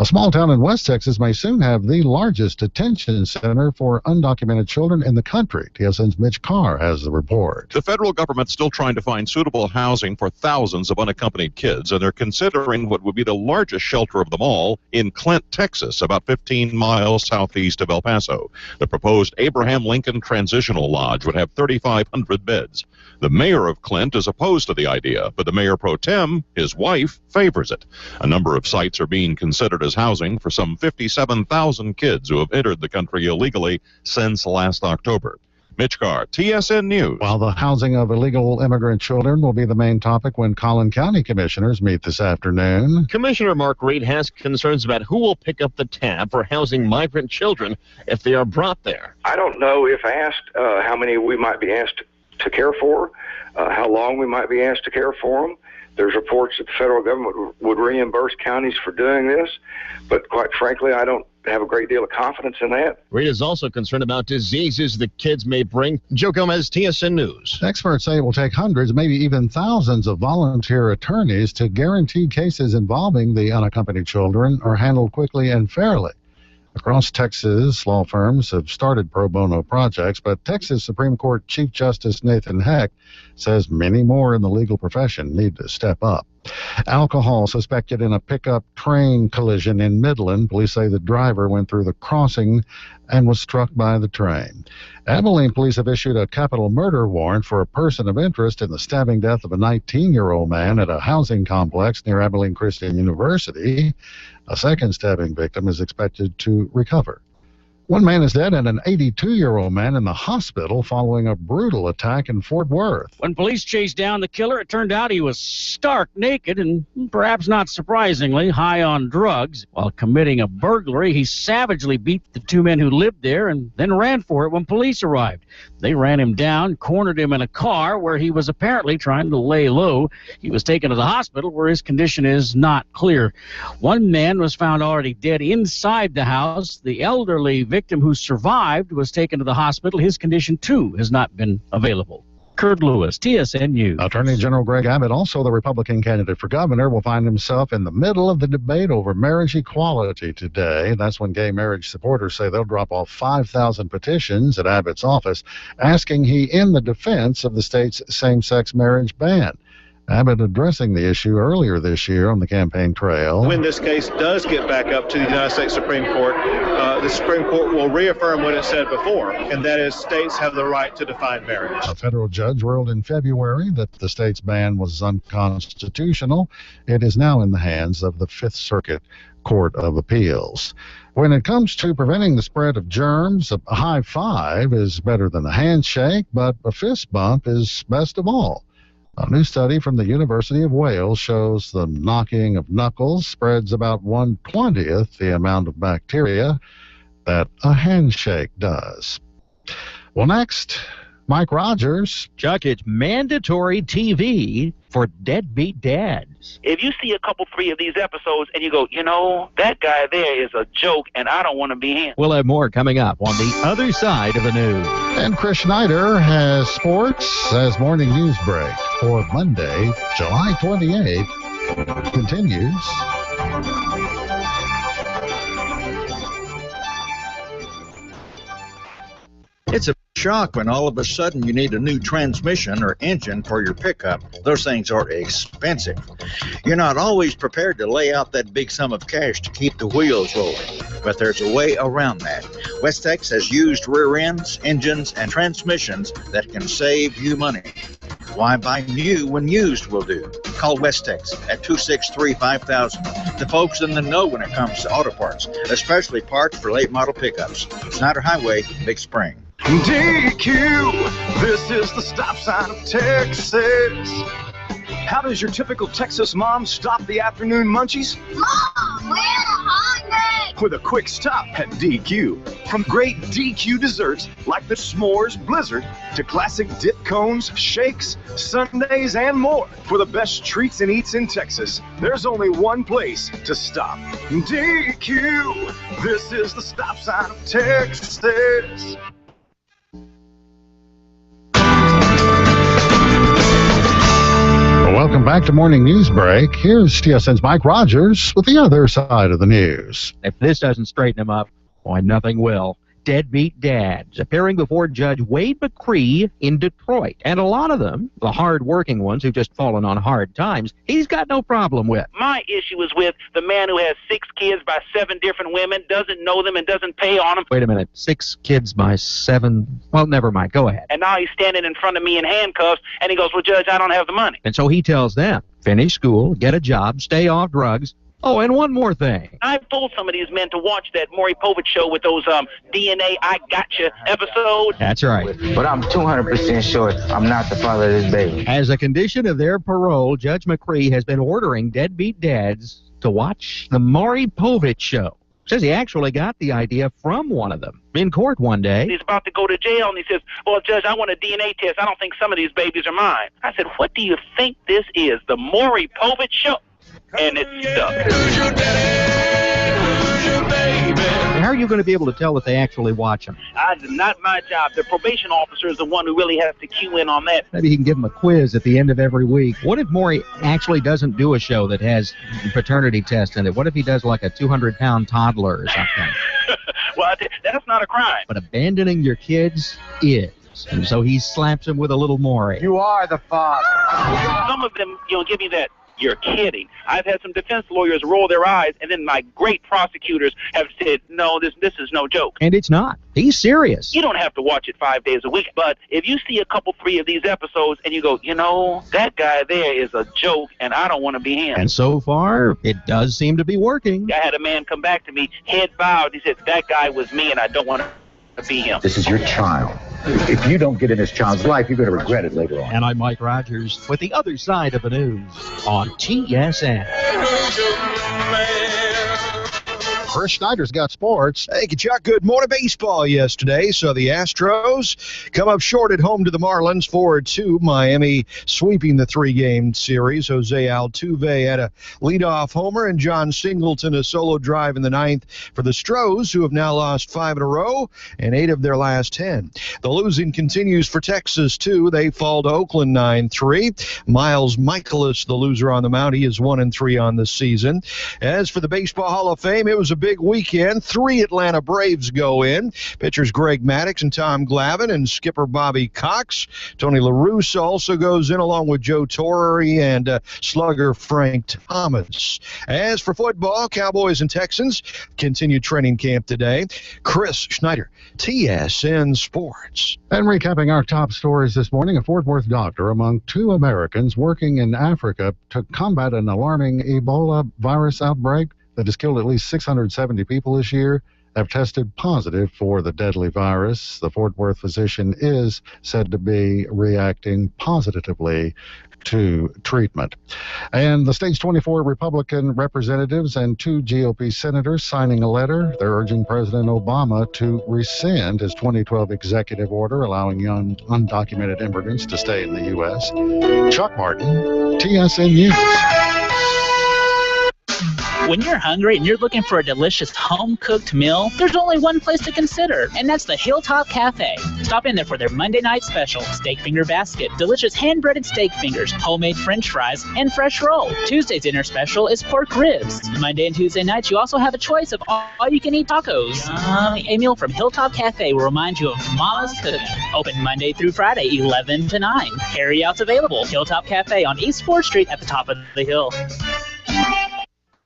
A small town in West Texas may soon have the largest detention center for undocumented children in the country. TSN's Mitch Carr has the report. The federal government's still trying to find suitable housing for thousands of unaccompanied kids, and they're considering what would be the largest shelter of them all in Clint, Texas, about 15 miles southeast of El Paso. The proposed Abraham Lincoln Transitional Lodge would have 3,500 beds. The mayor of Clint is opposed to the idea, but the mayor pro tem, his wife, favors it. A number of sites are being considered as housing for some 57,000 kids who have entered the country illegally since last October. Mitch Carr, TSN News. While the housing of illegal immigrant children will be the main topic when Collin County commissioners meet this afternoon. Commissioner Mark Reed has concerns about who will pick up the tab for housing migrant children if they are brought there. I don't know if asked how many we might be asked to care for, how long we might be asked to care for them. There's reports that the federal government would reimburse counties for doing this, but quite frankly, I don't have a great deal of confidence in that. Reed is also concerned about diseases the kids may bring. Joe Gomez, TSN News. Experts say it will take hundreds, maybe even thousands of volunteer attorneys to guarantee cases involving the unaccompanied children are handled quickly and fairly. Across Texas, law firms have started pro bono projects, but Texas Supreme Court Chief Justice Nathan Heck says many more in the legal profession need to step up. Alcohol suspected in a pickup train collision in Midland. Police say the driver went through the crossing and was struck by the train. Abilene police have issued a capital murder warrant for a person of interest in the stabbing death of a 19-year-old man at a housing complex near Abilene Christian University. A second stabbing victim is expected to recover. One man is dead and an 82-year-old man in the hospital following a brutal attack in Fort Worth. When police chased down the killer, it turned out he was stark naked and, perhaps not surprisingly, high on drugs. While committing a burglary, he savagely beat the 2 men who lived there and then ran for it when police arrived. They ran him down, cornered him in a car where he was apparently trying to lay low. He was taken to the hospital where his condition is not clear. One man was found already dead inside the house. The elderly victim victim who survived was taken to the hospital. His condition, too, has not been available. Kurt Lewis, TSN News. Attorney General Greg Abbott, also the Republican candidate for governor, will find himself in the middle of the debate over marriage equality today. That's when gay marriage supporters say they'll drop off 5,000 petitions at Abbott's office asking he end the defense of the state's same-sex marriage ban. Abbott addressing the issue earlier this year on the campaign trail. When this case does get back up to the United States Supreme Court, the Supreme Court will reaffirm what it said before, and that is states have the right to define marriage. A federal judge ruled in February that the state's ban was unconstitutional. It is now in the hands of the Fifth Circuit Court of Appeals. When it comes to preventing the spread of germs, a high five is better than a handshake, but a fist bump is best of all. A new study from the University of Wales shows the knocking of knuckles spreads about 1/20th the amount of bacteria that a handshake does. Well, next, Mike Rogers. Chuck, it's mandatory TV for deadbeat dads. If you see a couple, 3 of these episodes and you go, you know, that guy there is a joke and I don't want to be him. We'll have more coming up on the other side of the news. And Chris Schneider has sports as Morning News Break for Monday, July 28th continues. It's a shock when all of a sudden you need a new transmission or engine for your pickup. Those things are expensive. You're not always prepared to lay out that big sum of cash to keep the wheels rolling, but there's a way around that. Westex has used rear ends, engines, and transmissions that can save you money. Why buy new when used will do? Call Westex at 263-5000. The folks in the know when it comes to auto parts, especially parts for late model pickups. Snyder Highway, Big Spring. DQ, this is the stop sign of Texas. How does your typical Texas mom stop the afternoon munchies? Mom, we're hungry! With a quick stop at DQ. From great DQ desserts like the S'mores Blizzard to classic dip cones, shakes, sundaes, and more. For the best treats and eats in Texas, there's only one place to stop. DQ, this is the stop sign of Texas. Welcome back to Morning News Break. Here's TSN's Mike Rogers with the other side of the news. If this doesn't straighten him up, why, nothing will. Deadbeat dads appearing before Judge Wade McCree in Detroit. And a lot of them, the hard-working ones who've just fallen on hard times, he's got no problem with. My issue is with the man who has 6 kids by 7 different women, doesn't know them and doesn't pay on them. Wait a minute, 6 kids by 7... Well, never mind, go ahead. And now he's standing in front of me in handcuffs, and he goes, well, Judge, I don't have the money. And so he tells them, finish school, get a job, stay off drugs. Oh, and one more thing. I've told some of these men to watch that Maury Povich show with those DNA I Gotcha episodes. That's right. But I'm 200% sure I'm not the father of this baby. As a condition of their parole, Judge McCree has been ordering deadbeat dads to watch the Maury Povich show. Says he actually got the idea from one of them in court one day. He's about to go to jail, and he says, well, Judge, I want a DNA test. I don't think some of these babies are mine. I said, what do you think this is, the Maury Povich show? And it's stuck. How are you going to be able to tell that they actually watch them? Not my job. The probation officer is the one who really has to cue in on that. Maybe he can give them a quiz at the end of every week. What if Maury actually doesn't do a show that has paternity tests in it? What if he does like a 200-pound toddler or something? Well, that's not a crime. But abandoning your kids is. And so he slaps him with a little Maury. You are the father. Some of them, give me that. You're kidding. I've had some defense lawyers roll their eyes, and then my great prosecutors have said, no, this is no joke. And it's not. He's serious. You don't have to watch it 5 days a week, but if you see a couple, 3 of these episodes, and you go, that guy there is a joke, and I don't want to be him. And so far, it does seem to be working. I had a man come back to me, head bowed. He said, that guy was me, and I don't want to be him. This is your child. If you don't get in this child's life, you're going to regret it later on. And I'm Mike Rogers with the other side of the news on TSN. Chris Schneider's got sports. Thank you, Chuck. Good morning. Baseball yesterday. So the Astros come up short at home to the Marlins 4-2. Miami sweeping the 3-game series. Jose Altuve had a leadoff homer and John Singleton a solo drive in the ninth for the Stros, who have now lost 5 in a row and 8 of their last 10. The losing continues for Texas, too. They fall to Oakland 9-3. Miles Michaelis, the loser on the mound, he is 1-3 on the season. As for the Baseball Hall of Fame, it was a big weekend. 3 Atlanta Braves go in. Pitchers Greg Maddux and Tom Glavine and skipper Bobby Cox. Tony La Russa also goes in along with Joe Torre and slugger Frank Thomas. As for football, Cowboys and Texans continue training camp today. Chris Schneider, TSN Sports. And recapping our top stories this morning, a Fort Worth doctor among 2 Americans working in Africa to combat an alarming Ebola virus outbreak that has killed at least 670 people this year have tested positive for the deadly virus. The Fort Worth physician is said to be reacting positively to treatment. And the state's 24 Republican representatives and 2 GOP senators signing a letter. They're urging President Obama to rescind his 2012 executive order allowing young undocumented immigrants to stay in the U.S. Chuck Martin, TSN News. When you're hungry and you're looking for a delicious home-cooked meal, there's only one place to consider, and that's the Hilltop Cafe. Stop in there for their Monday night special, steak finger basket, delicious hand-breaded steak fingers, homemade french fries, and fresh roll. Tuesday's dinner special is pork ribs. Monday and Tuesday nights, you also have a choice of all-you-can-eat tacos. A meal from Hilltop Cafe will remind you of Mama's cooking. Open Monday through Friday, 11 to 9. Carry-outs available. Hilltop Cafe on East 4th Street at the top of the hill.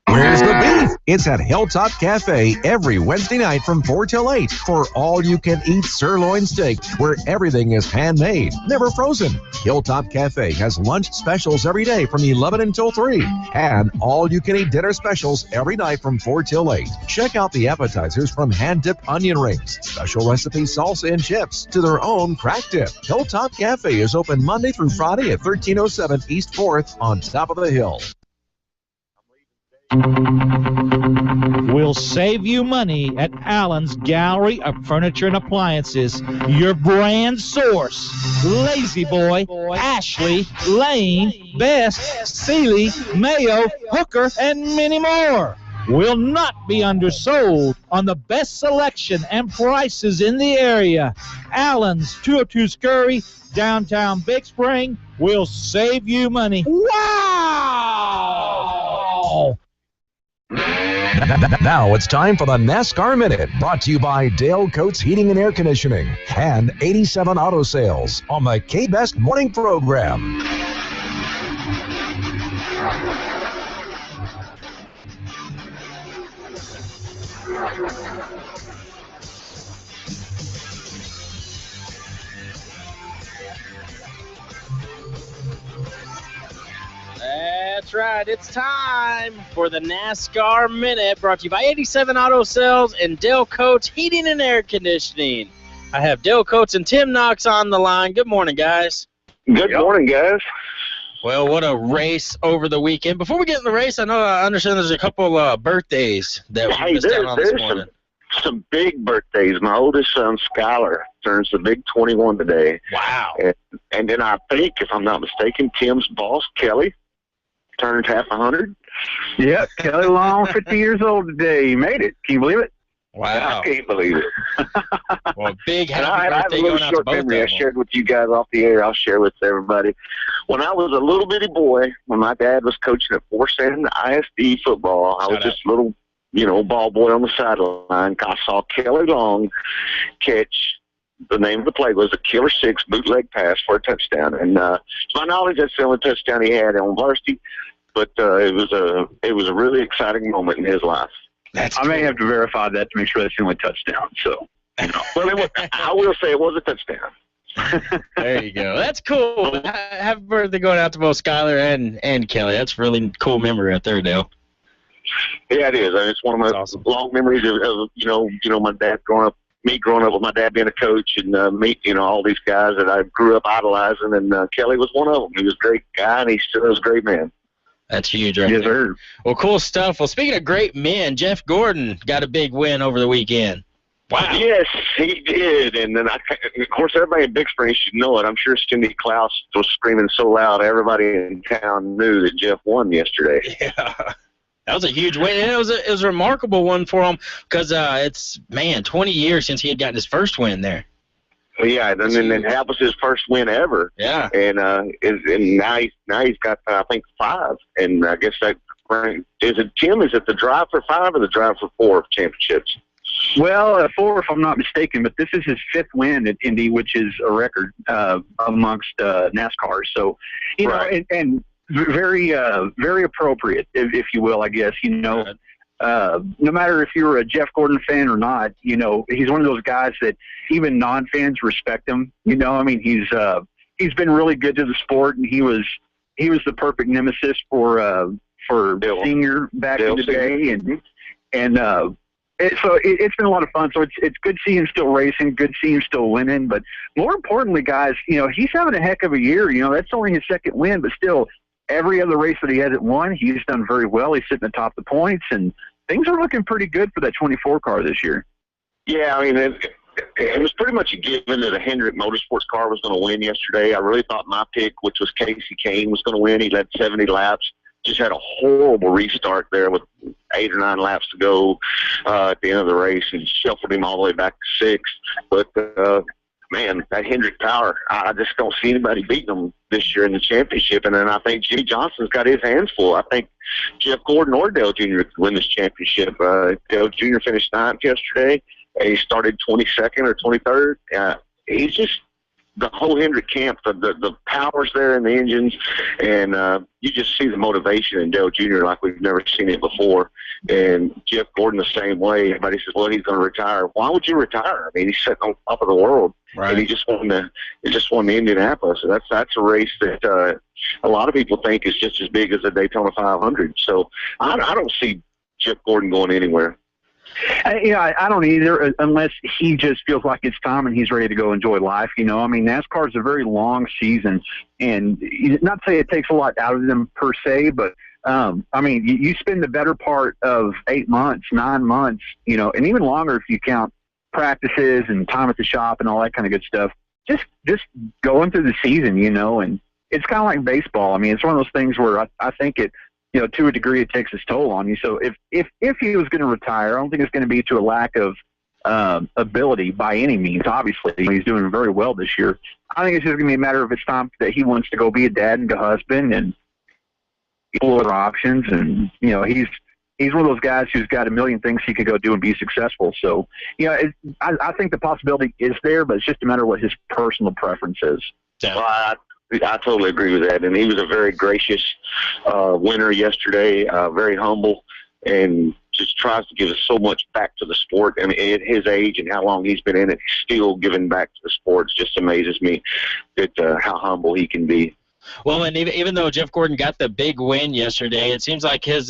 Where's the beef? It's at Hilltop Cafe every Wednesday night from 4 till 8 for all-you-can-eat sirloin steak, where everything is handmade, never frozen. Hilltop Cafe has lunch specials every day from 11 until 3, and all-you-can-eat dinner specials every night from 4 till 8. Check out the appetizers from hand-dipped onion rings, special recipe salsa and chips, to their own crack dip. Hilltop Cafe is open Monday through Friday at 1307 East 4th on top of the hill. We'll save you money at Allen's Gallery of Furniture and Appliances. Your brand source. Lazy Boy, Ashley, Lane, Best, Sealy, Mayo, Hooker, and many more. Will not be undersold on the best selection and prices in the area. Allen's 202 Scurry, downtown Big Spring, will save you money. Wow! Now it's time for the NASCAR Minute, brought to you by Dale Coates Heating and Air Conditioning and 87 Auto Sales on the K-Best Morning Program. That's right. It's time for the NASCAR Minute, brought to you by 87 Auto Sales and Dale Coates Heating and Air Conditioning. I have Dale Coates and Tim Knox on the line. Good morning, guys. Good morning, guys. Well, what a race over the weekend. Before we get in the race, I understand there's a couple birthdays that we missed out on this morning. Some big birthdays. My oldest son, Skylar, turns the big 21 today. Wow. And then I think, if I'm not mistaken, Tim's boss, Kelly, turned half 100. Yep, Kelly Long, 50 years old today. He made it. Can you believe it? Wow. I can't believe it. Well, big happy I have birthday a little going out to short both memory I of them. shared with you guys off the air. I'll share with everybody. When I was a little bitty boy, when my dad was coaching at Fort Sand ISD football, I was just a little, ball boy on the sideline. I saw Kelly Long catch. The name of the play was a Killer 6 bootleg pass for a touchdown. And to my knowledge, that's the only touchdown he had on varsity. But it was a really exciting moment in his life. I may have to verify that to make sure that's the only touchdown. So, well, I will say it was a touchdown. There you go. That's cool. Happy birthday going out to both Skylar and Kelly. That's really cool memory right there, Dale. Yeah, it is. It's one of my long memories of my dad growing up with my dad being a coach and all these guys that I grew up idolizing. And Kelly was one of them. He was a great guy, and he still is a great man. That's huge, right? Yes, there. sir. Well, cool stuff. Well, speaking of great men, Jeff Gordon got a big win over the weekend. Wow. Yes, he did. And then, of course, everybody in Big Spring should know it. I'm sure Cindy Klaus was screaming so loud, everybody in town knew that Jeff won yesterday. Yeah. That was a huge win, and it was a remarkable one for him because it's 20 years since he had gotten his first win there. Yeah, and then that was his first win ever. Yeah, and now he's got I think 5, and I guess that is it. Tim, is it the drive for 5 or the drive for 4 championships? Well, 4 if I'm not mistaken, but this is his 5th win at Indy, which is a record amongst NASCAR. So, you know, and very appropriate, if you will, I guess. You know, no matter if you're a Jeff Gordon fan or not, you know, he's one of those guys that even non-fans respect him. You know, I mean, he's been really good to the sport, and he was the perfect nemesis for Bill Senior back in the day, so it's been a lot of fun. So it's good to see him still racing, good to see him still winning. But more importantly, guys, you know, he's having a heck of a year. You know, that's only his 2nd win, but still, every other race that he hasn't won, he's done very well. He's sitting atop the points, and things are looking pretty good for that 24 car this year. Yeah, I mean, it was pretty much a given that a Hendrick Motorsports car was going to win yesterday. I really thought my pick, which was Casey Kane, was going to win. He led 70 laps. Just had a horrible restart there with 8 or 9 laps to go at the end of the race and shuffled him all the way back to 6th. But, man, that Hendrick power, I just don't see anybody beating him this year in the championship. And then I think Jimmy Johnson's got his hands full. I think Jeff Gordon or Dale Jr. could win this championship. Dale Jr. finished 9th yesterday. He started 22nd or 23rd. He's just the whole Hendrick camp, the power's there in the engines, and you just see the motivation in Dale Jr. like we've never seen it before. And Jeff Gordon the same way. Everybody says, well, he's going to retire. Why would you retire? I mean, he's sitting on top of the world, and he just won the Indianapolis. So that's a race that a lot of people think is just as big as the Daytona 500. So I don't see Jeff Gordon going anywhere. I don't either, unless he just feels like it's time and he's ready to go enjoy life. You know, I mean, NASCAR is a very long season, and not to say it takes a lot out of them per se, but I mean, you spend the better part of 8 months, 9 months, you know, and even longer if you count practices and time at the shop and all that kind of good stuff. Just going through the season, you know, and it's kind of like baseball. I mean, it's one of those things where I think it. You know, to a degree, it takes its toll on you. So if he was going to retire, I don't think it's going to be to a lack of ability by any means. Obviously, he's doing very well this year. I think it's just going to be a matter of it's time that he wants to go be a dad and a husband and explore other options. And you know, he's one of those guys who's got a million things he could go do and be successful. So, you know, I think the possibility is there, but it's just a matter of what his personal preference is. Well, I totally agree with that, and he was a very gracious winner yesterday, very humble, and just tries to give us so much back to the sport. I mean, at his age and how long he's been in it, he's still giving back to the sport. It just amazes me that how humble he can be. Well, and even though Jeff Gordon got the big win yesterday, it seems like his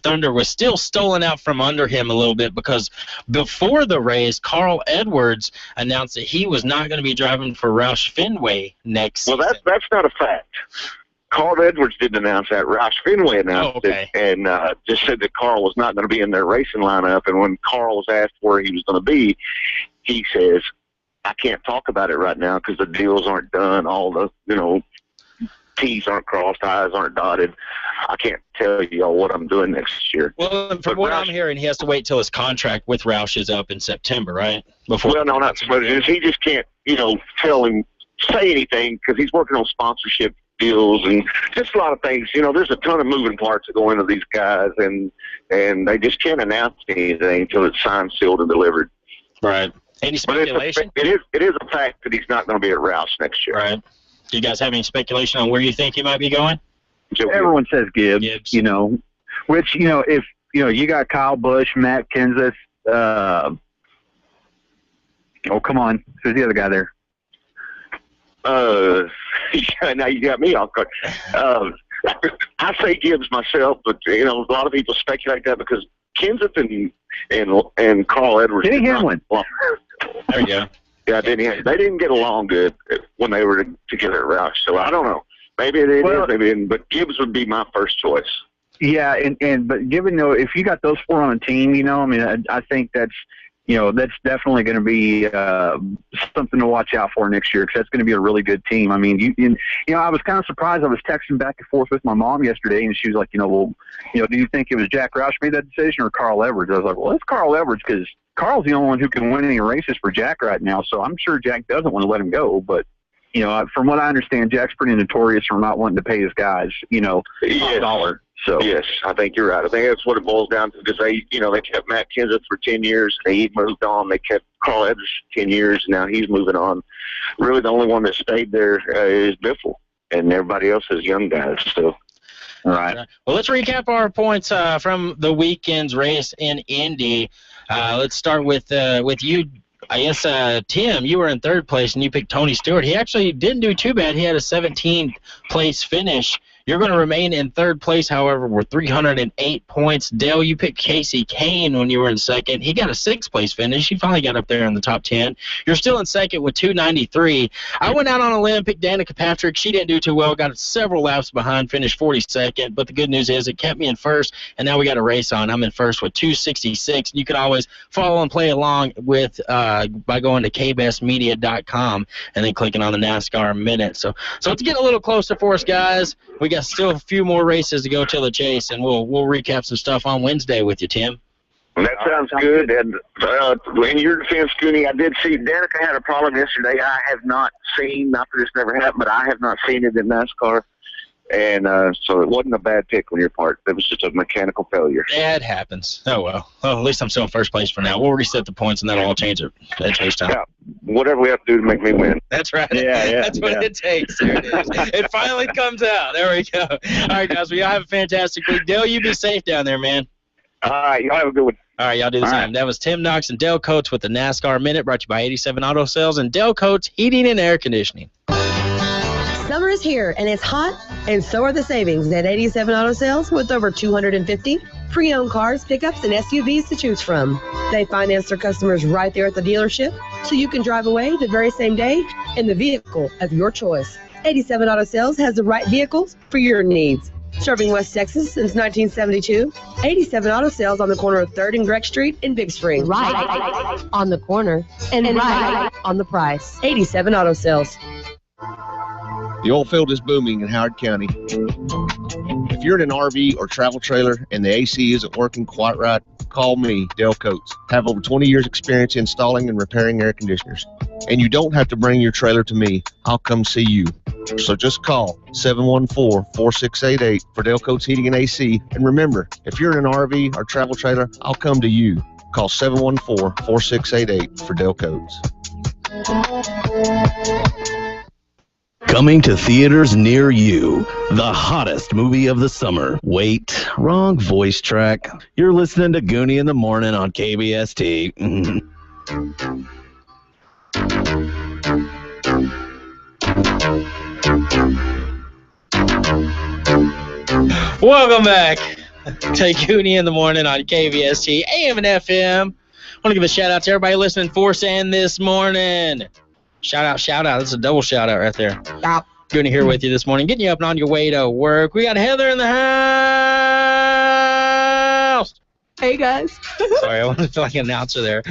thunder was still stolen out from under him a little bit, because before the race, Carl Edwards announced that he was not going to be driving for Roush Fenway next season. Well, that's not a fact. Carl Edwards didn't announce that. Roush Fenway announced it, and just said that Carl was not going to be in their racing lineup. And when Carl was asked where he was going to be, he says, I can't talk about it right now because the deals aren't done. All the, you know, T's aren't crossed, I's aren't dotted. I can't tell you all what I'm doing next year. Well, from what I'm hearing, he has to wait till his contract with Roush is up in September, right? Well, no, not so much. He just can't, you know, say anything because he's working on sponsorship deals and just a lot of things. You know, there's a ton of moving parts that go into these guys, and they just can't announce anything until it's signed, sealed, and delivered. Right. Any speculation? It is a fact that he's not going to be at Roush next year. Right. Do you guys have any speculation on where you think he might be going? Everyone says Gibbs. You know, which, you know, if, you know, you got Kyle Busch, Matt Kenseth, oh, come on. Who's the other guy there? Now you got me off guard. I say Gibbs myself, but, you know, a lot of people speculate that because Kenseth and Carl Edwards. Denny Hamlin. There you go. Yeah, they didn't get along good when they were together at Roush, so I don't know. Maybe it is, maybe it isn't, but Gibbs would be my first choice. Yeah, but given if you got those 4 on a team, I mean, I think that's definitely going to be something to watch out for next year, because that's going to be a really good team. I mean, I was kind of surprised. I was texting back and forth with my mom yesterday, and she was like, do you think it was Jack Roush made that decision or Carl Edwards? I was like, well, it's Carl Edwards, because Carl's the only one who can win any races for Jack right now, so I'm sure Jack doesn't want to let him go, but from what I understand, Jack's pretty notorious for not wanting to pay his guys, yes. $1. So yes, I think you're right. I think that's what it boils down to, because they kept Matt Kenseth for 10 years. He moved on. They kept Carl Edwards 10 years. Now he's moving on. Really, the only one that stayed there is Biffle, and everybody else is young guys. So, all right. Well, let's recap our points from the weekend's race in Indy. Let's start with you. I guess, Tim, you were in third place, and you picked Tony Stewart. He actually didn't do too bad. He had a 17th place finish. You're going to remain in third place, however, with 308 points. Dale, you picked Casey Kane when you were in second. He got a 6th place finish. He finally got up there in the top 10. You're still in second with 293. I went out on a limb, picked Danica Patrick. She didn't do too well, got several laps behind, finished 42nd. But the good news is it kept me in first, and now we got a race on. I'm in first with 266. You can always follow and play along with by going to kbestmedia.com and then clicking on the NASCAR Minute. So let's get a little closer for us, guys. We got still a few more races to go till the chase, and we'll recap some stuff on Wednesday with you, Tim. That sounds good. And in your defense, Gooney, I did see Danica had a problem yesterday. I have not seen, not that this never happened, but I have not seen it in NASCAR. And so it wasn't a bad pick on your part. It was just a mechanical failure. Yeah, it happens. Oh, well. Well, at least I'm still in first place for now. We'll reset the points, and that'll all change it at chase time. Yeah, whatever we have to do to make me win. That's right. Yeah. That's what it takes. There it is. It finally comes out. There we go. All right, guys. Well, y'all have a fantastic week. Dale, you be safe down there, man. All right. Y'all have a good one. All right, y'all do the same. Right. That was Tim Knox and Dale Coates with the NASCAR Minute, brought to you by 87 Auto Sales and Dale Coates Heating and Air Conditioning. Summer is here, and it's hot, and so are the savings at 87 Auto Sales with over 250 pre-owned cars, pickups, and SUVs to choose from. They finance their customers right there at the dealership, so you can drive away the very same day in the vehicle of your choice. 87 Auto Sales has the right vehicles for your needs. Serving West Texas since 1972, 87 Auto Sales on the corner of 3rd and Gregg Street in Big Spring. Right on the corner and right on the price. 87 Auto Sales. The oil field is booming in Howard County. If you're in an RV or travel trailer and the AC isn't working quite right, call me, Dale Coates. I have over 20 years experience installing and repairing air conditioners. And you don't have to bring your trailer to me. I'll come see you. So just call 714-4688 for Dale Coates Heating and AC. And remember, if you're in an RV or travel trailer, I'll come to you. Call 714-4688 for Dale Coates. Coming to theaters near you, the hottest movie of the summer. Wait, wrong voice track. You're listening to Gooney in the Morning on KBST. Welcome back to Gooney in the Morning on KBST, AM and FM. I want to give a shout out to everybody listening for Sand this morning. Shout out. That's a double shout out right there. Gooney here with you this morning, getting you up and on your way to work. We got Heather in the house. Hey, guys. Sorry, I wanted to feel like an announcer there.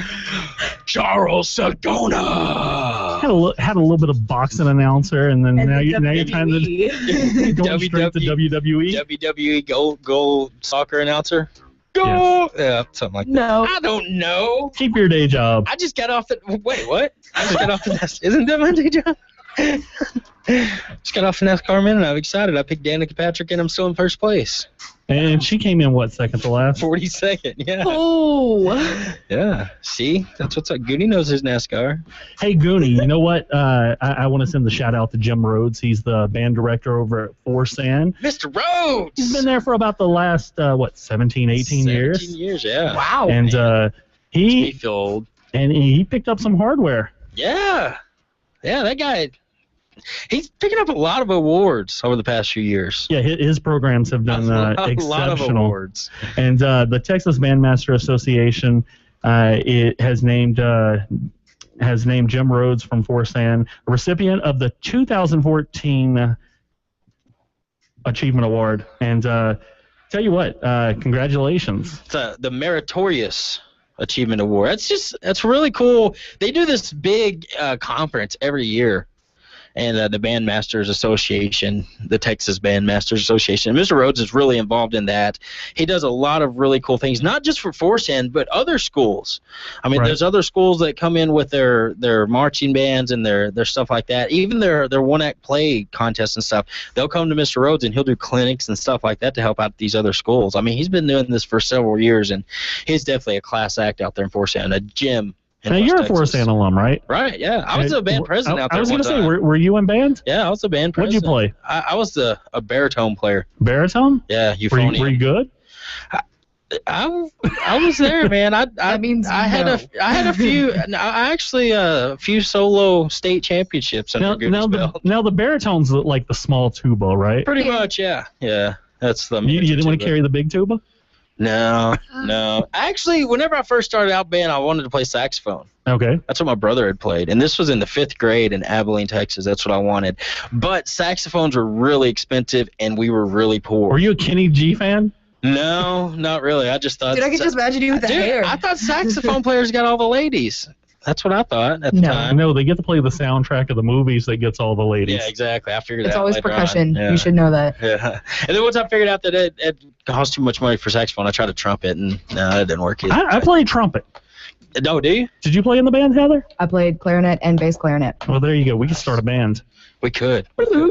Charles Sedona. Had a little bit of boxing announcer, and then now you're trying to go straight to WWE. WWE goal soccer announcer. Go! Yes. Yeah, something like that. No. I don't know. Keep your day job. I just got off the... Wait, what? I just got off the... Isn't that my day job? Just got off the NASCAR Minute. I'm excited. I picked Danica Patrick, and I'm still in first place. And she came in, what, second to last? 42nd, yeah. Oh. Yeah. See? That's what's up. Gooney knows his NASCAR. Hey, Gooney, you know what? I want to send the shout-out to Jim Rhodes. He's the band director over at Forsan. Mr. Rhodes! He's been there for about the last, 17 years? 17 years, yeah. Wow. And he feel old. And he picked up some hardware. Yeah. Yeah, that guy... He's picking up a lot of awards over the past few years. Yeah, his programs have been exceptional. A lot of awards. And the Texas Bandmaster Association it has named Jim Rhodes from Forsan a recipient of the 2014 achievement award. And tell you what, congratulations. It's the Meritorious Achievement Award. That's really cool. They do this big conference every year. And the Bandmasters Association, the Texas Bandmasters Association. And Mr. Rhodes is really involved in that. He does a lot of really cool things, not just for Force End, but other schools. I mean, there's other schools that come in with their marching bands and their stuff like that. Even their one-act play contests and stuff. They'll come to Mr. Rhodes, and he'll do clinics and stuff like that to help out these other schools. I mean, he's been doing this for several years, and he's definitely a class act out there in Force End, a gym. Now, you're a Force End alum, right? Right, yeah. I was a band president out there. I was going to say, were you in band? Yeah, I was a band president. What'd you play? I was a baritone player. Baritone? Yeah, euphonium. Were you good? I was there, man. I mean, I had a few. I actually a few solo state championships under Gooney's belt. Now the baritone's like the small tuba, right? Pretty much, yeah. Yeah, that's the. You didn't want to carry the big tuba? No. Actually, whenever I first started out band, I wanted to play saxophone. Okay. That's what my brother had played. And this was in the 5th grade in Abilene, Texas. That's what I wanted. But saxophones were really expensive, and we were really poor. Were you a Kenny G fan? No, not really. I just thought... Dude, I could just imagine you with the hair. I thought saxophone players got all the ladies. That's what I thought at the time. No, they get to play the soundtrack of the movies that gets all the ladies. Yeah, exactly. I figured it's that out always later percussion. on. Yeah. You should know that. Yeah. And then once I figured out that it cost too much money for saxophone, I tried to trumpet, and no, that didn't work either. I played trumpet. No, do you? Did you play in the band, Heather? I played clarinet and bass clarinet. Well, there you go. We can start a band. We could. Well,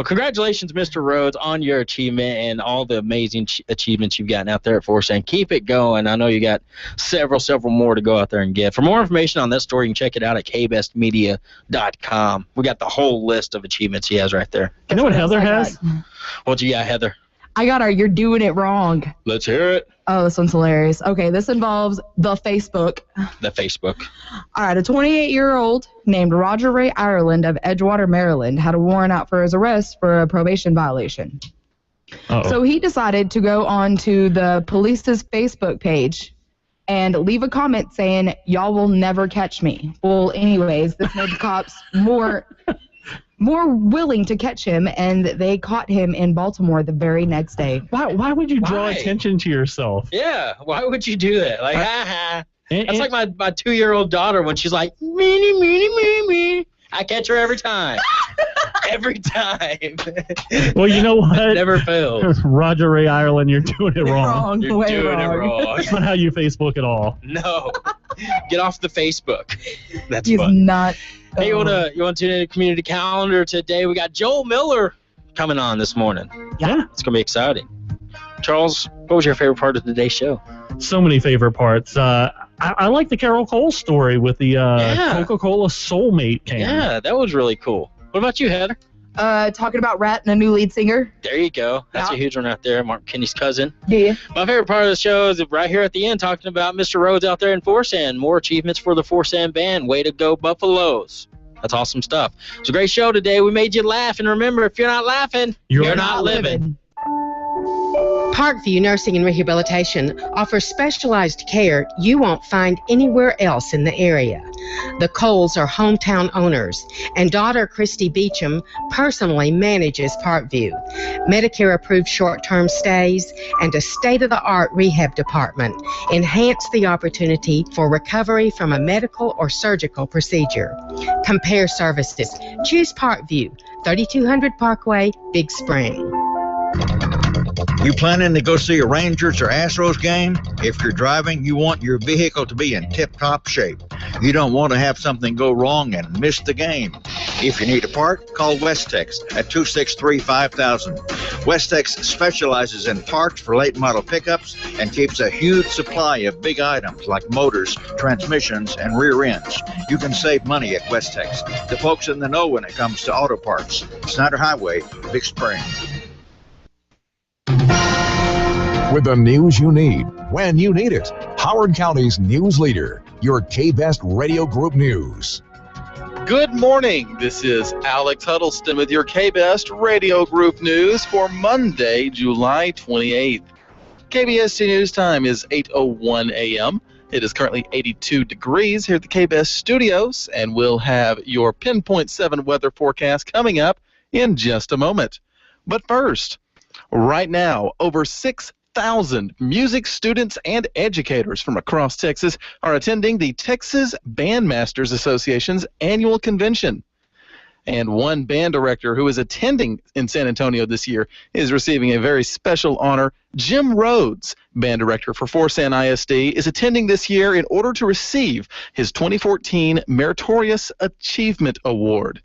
congratulations, Mr. Rhodes, on your achievement and all the amazing achievements you've gotten out there at Force End. Keep it going. I know you got several more to go out there and get. For more information on that story, you can check it out at kbestmedia.com. We got the whole list of achievements he has right there. You know what Heather has? What you got, Heather? I got our You're Doing It Wrong. Let's hear it. Oh, this one's hilarious. Okay, this involves the Facebook. The Facebook. All right, a 28-year-old named Roger Ray Ireland of Edgewater, Maryland, had a warrant out for his arrest for a probation violation. Uh-oh. So he decided to go on to the police's Facebook page and leave a comment saying, "Y'all will never catch me." Well, anyways, this made the cops more willing to catch him, and they caught him in Baltimore the very next day. Why would you draw attention to yourself? Yeah, why would you do that? Like, That's like my 2-year-old daughter when she's like, me. I catch her every time. Every time. Well, you know what? Never fails. Roger Ray Ireland, you're doing it wrong. You're doing it wrong. That's not how you Facebook at all. No. Get off the Facebook. That's He's fun. not. Hey, you wanna tune in to community calendar today? We got Joel Miller coming on this morning. Yeah. It's gonna be exciting. Charles, what was your favorite part of today's show? So many favorite parts. I like the Carol Cole story with the Coca-Cola Soulmate can. Yeah, that was really cool. What about you, Heather? Talking about Rat and a new lead singer. There you go. That's a huge one right there. Mark Kenny's cousin. Yeah. My favorite part of the show is right here at the end, talking about Mr. Rhodes out there in Force End. More achievements for the Force End band. Way to go, Buffaloes. That's awesome stuff. It's a great show today. We made you laugh. And remember, if you're not laughing, you're not living. Parkview Nursing and Rehabilitation offers specialized care you won't find anywhere else in the area. The Coles are hometown owners, and daughter Christy Beecham personally manages Parkview. Medicare-approved short-term stays and a state-of-the-art rehab department enhance the opportunity for recovery from a medical or surgical procedure. Compare services. Choose Parkview, 3200 Parkway, Big Spring. You planning to go see a Rangers or Astros game? If you're driving, you want your vehicle to be in tip-top shape. You don't want to have something go wrong and miss the game. If you need a part, call Westex at 263-5000. Westex specializes in parts for late model pickups and keeps a huge supply of big items like motors, transmissions, and rear ends. You can save money at Westex. The folks in the know when it comes to auto parts. Snyder Highway, Big Spring. With the news you need, when you need it. Howard County's news leader, your K-Best Radio Group News. Good morning. This is Alex Huddleston with your K-Best Radio Group News for Monday, July 28th. KBST News Time is 8:01 a.m. It is currently 82 degrees here at the K-Best Studios, and we'll have your Pinpoint 7 weather forecast coming up in just a moment. But first, Right now, over 6,000 music students and educators from across Texas are attending the Texas Bandmasters Association's annual convention. And one band director who is attending in San Antonio this year is receiving a very special honor. Jim Rhodes, band director for Forsan ISD, is attending this year in order to receive his 2014 Meritorious Achievement Award.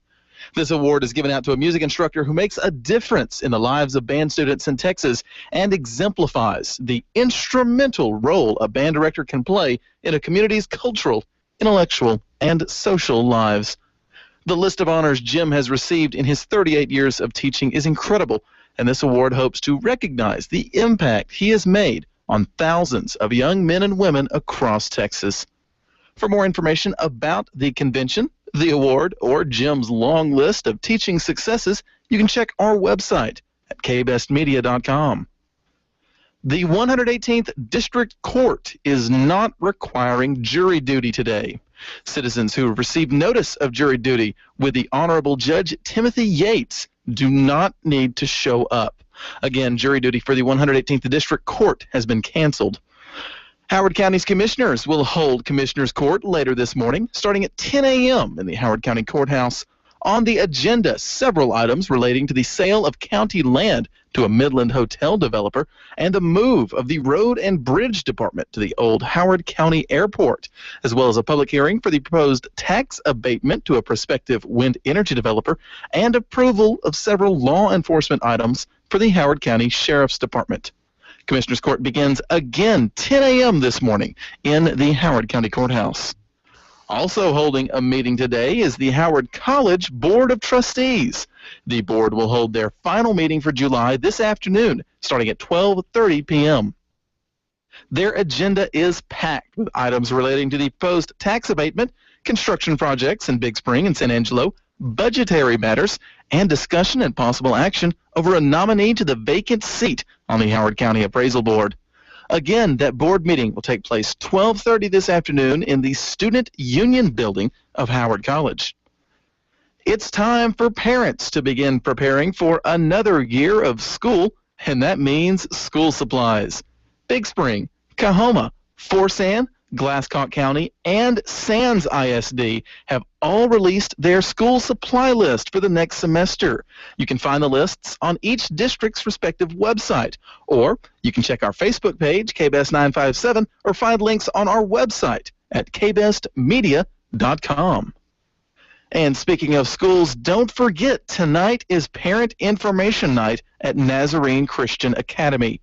This award is given out to a music instructor who makes a difference in the lives of band students in Texas and exemplifies the instrumental role a band director can play in a community's cultural, intellectual, and social lives. The list of honors Jim has received in his 38 years of teaching is incredible, and this award hopes to recognize the impact he has made on thousands of young men and women across Texas. For more information about the convention, the award, or Jim's long list of teaching successes, you can check our website at kbestmedia.com. The 118th District Court is not requiring jury duty today. Citizens who have received notice of jury duty with the Honorable Judge Timothy Yates do not need to show up. Again, jury duty for the 118th District Court has been canceled. Howard County's commissioners will hold Commissioners Court later this morning, starting at 10 a.m. in the Howard County Courthouse. On the agenda, several items relating to the sale of county land to a Midland hotel developer and the move of the Road and Bridge Department to the old Howard County Airport, as well as a public hearing for the proposed tax abatement to a prospective wind energy developer and approval of several law enforcement items for the Howard County Sheriff's Department. Commissioners Court begins again 10 a.m. this morning in the Howard County Courthouse. Also holding a meeting today is the Howard College Board of Trustees. The board will hold their final meeting for July this afternoon, starting at 12:30 p.m. Their agenda is packed with items relating to the proposed tax abatement, construction projects in Big Spring and San Angelo, budgetary matters, and discussion and possible action over a nominee to the vacant seat on the Howard County Appraisal Board. Again, that board meeting will take place 12:30 this afternoon in the Student Union Building of Howard College. It's time for parents to begin preparing for another year of school, and that means school supplies. Big Spring, Cahoma, Forsan, Glasscock County, and Sands ISD have all released their school supply list for the next semester. You can find the lists on each district's respective website, or you can check our Facebook page, KBest957, or find links on our website at kbestmedia.com. And speaking of schools, don't forget, tonight is Parent Information Night at Nazarene Christian Academy.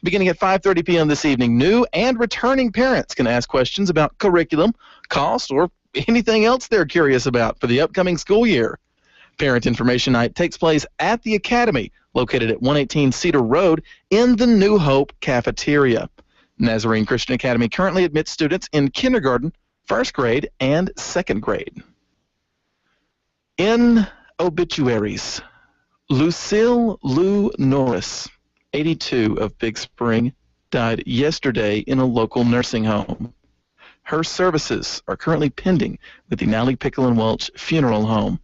Beginning at 5:30 p.m. this evening, new and returning parents can ask questions about curriculum, cost, or anything else they're curious about for the upcoming school year. Parent Information Night takes place at the Academy, located at 118 Cedar Road in the New Hope Cafeteria. Nazarene Christian Academy currently admits students in kindergarten, first grade, and second grade. In obituaries, Lucille Lou Norris, 82, of Big Spring, died yesterday in a local nursing home. Her services are currently pending with the Nally Pickle and Welch Funeral Home.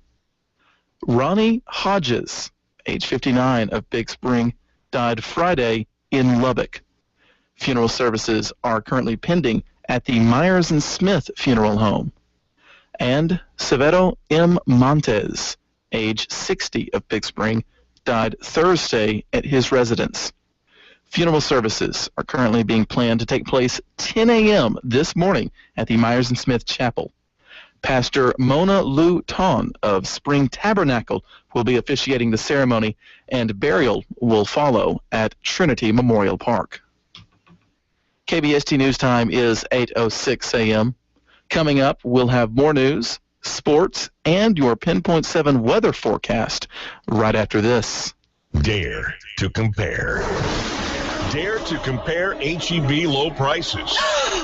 Ronnie Hodges, age 59, of Big Spring, died Friday in Lubbock. Funeral services are currently pending at the Myers and Smith Funeral Home. And Severo M. Montes, age 60, of Big Spring, died Thursday at his residence. Funeral services are currently being planned to take place 10 a.m. this morning at the Myers and Smith Chapel. Pastor Mona Lou Ton of Spring Tabernacle will be officiating the ceremony, and burial will follow at Trinity Memorial Park. KBST News Time is 8:06 a.m. Coming up, we'll have more news, sports, and your Pinpoint 7 weather forecast right after this. Dare to compare. Dare to compare H-E-B low prices.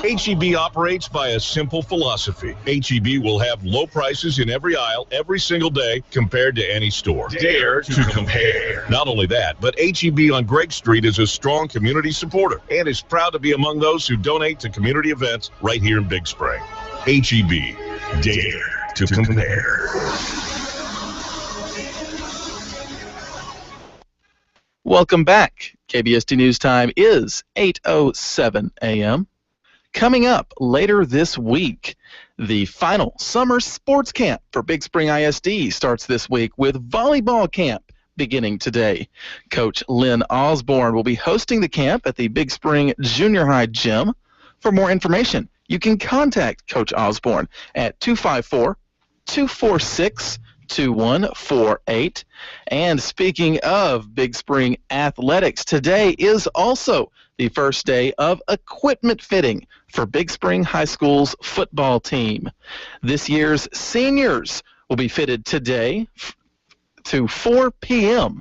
H-E-B operates by a simple philosophy. H-E-B will have low prices in every aisle every single day compared to any store. Dare to compare. Not only that, but H-E-B on Gregg Street is a strong community supporter and is proud to be among those who donate to community events right here in Big Spring. H-E-B. Dare to compare. Welcome back. KBST News Time is 8:07 a.m. Coming up later this week, the final summer sports camp for Big Spring ISD starts this week with volleyball camp beginning today. Coach Lynn Osborne will be hosting the camp at the Big Spring Junior High Gym. For more information, you can contact Coach Osborne at 254-246-2148. And speaking of Big Spring athletics, today is also the first day of equipment fitting for Big Spring High School's football team. This year's seniors will be fitted today to 4 p.m.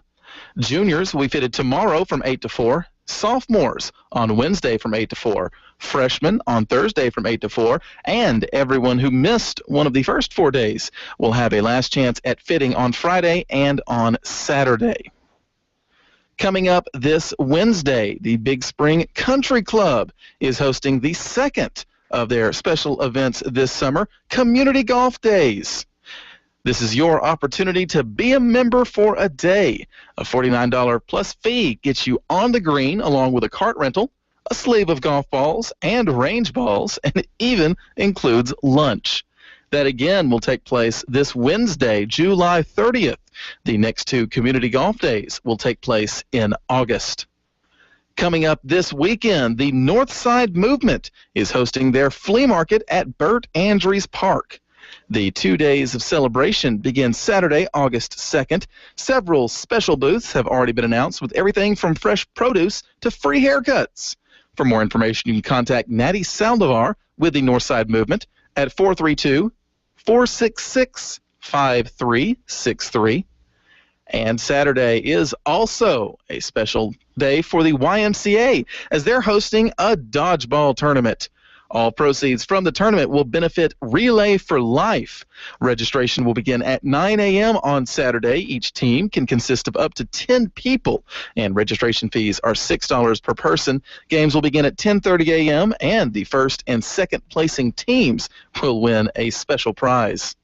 Juniors will be fitted tomorrow from 8 to 4. Sophomores on Wednesday from 8 to 4. Freshmen on Thursday from 8 to 4. And everyone who missed one of the first 4 days will have a last chance at fitting on Friday and on Saturday. Coming up this Wednesday, the Big Spring Country Club is hosting the second of their special events this summer, Community Golf Days. This is your opportunity to be a member for a day. A $49 plus fee gets you on the green along with a cart rental, a sleeve of golf balls and range balls, and it even includes lunch. That again will take place this Wednesday, July 30th. The next 2 community golf days will take place in August. Coming up this weekend, the Northside Movement is hosting their flea market at Bert Andrews Park. The 2 days of celebration begin Saturday, August 2nd. Several special booths have already been announced with everything from fresh produce to free haircuts. For more information, you can contact Natty Saldivar with the Northside Movement at 432-466-5363. And Saturday is also a special day for the YMCA as they're hosting a dodgeball tournament. All proceeds from the tournament will benefit Relay for Life. Registration will begin at 9 a.m. on Saturday. Each team can consist of up to 10 people, and registration fees are $6 per person. Games will begin at 10:30 a.m., and the first and second placing teams will win a special prize.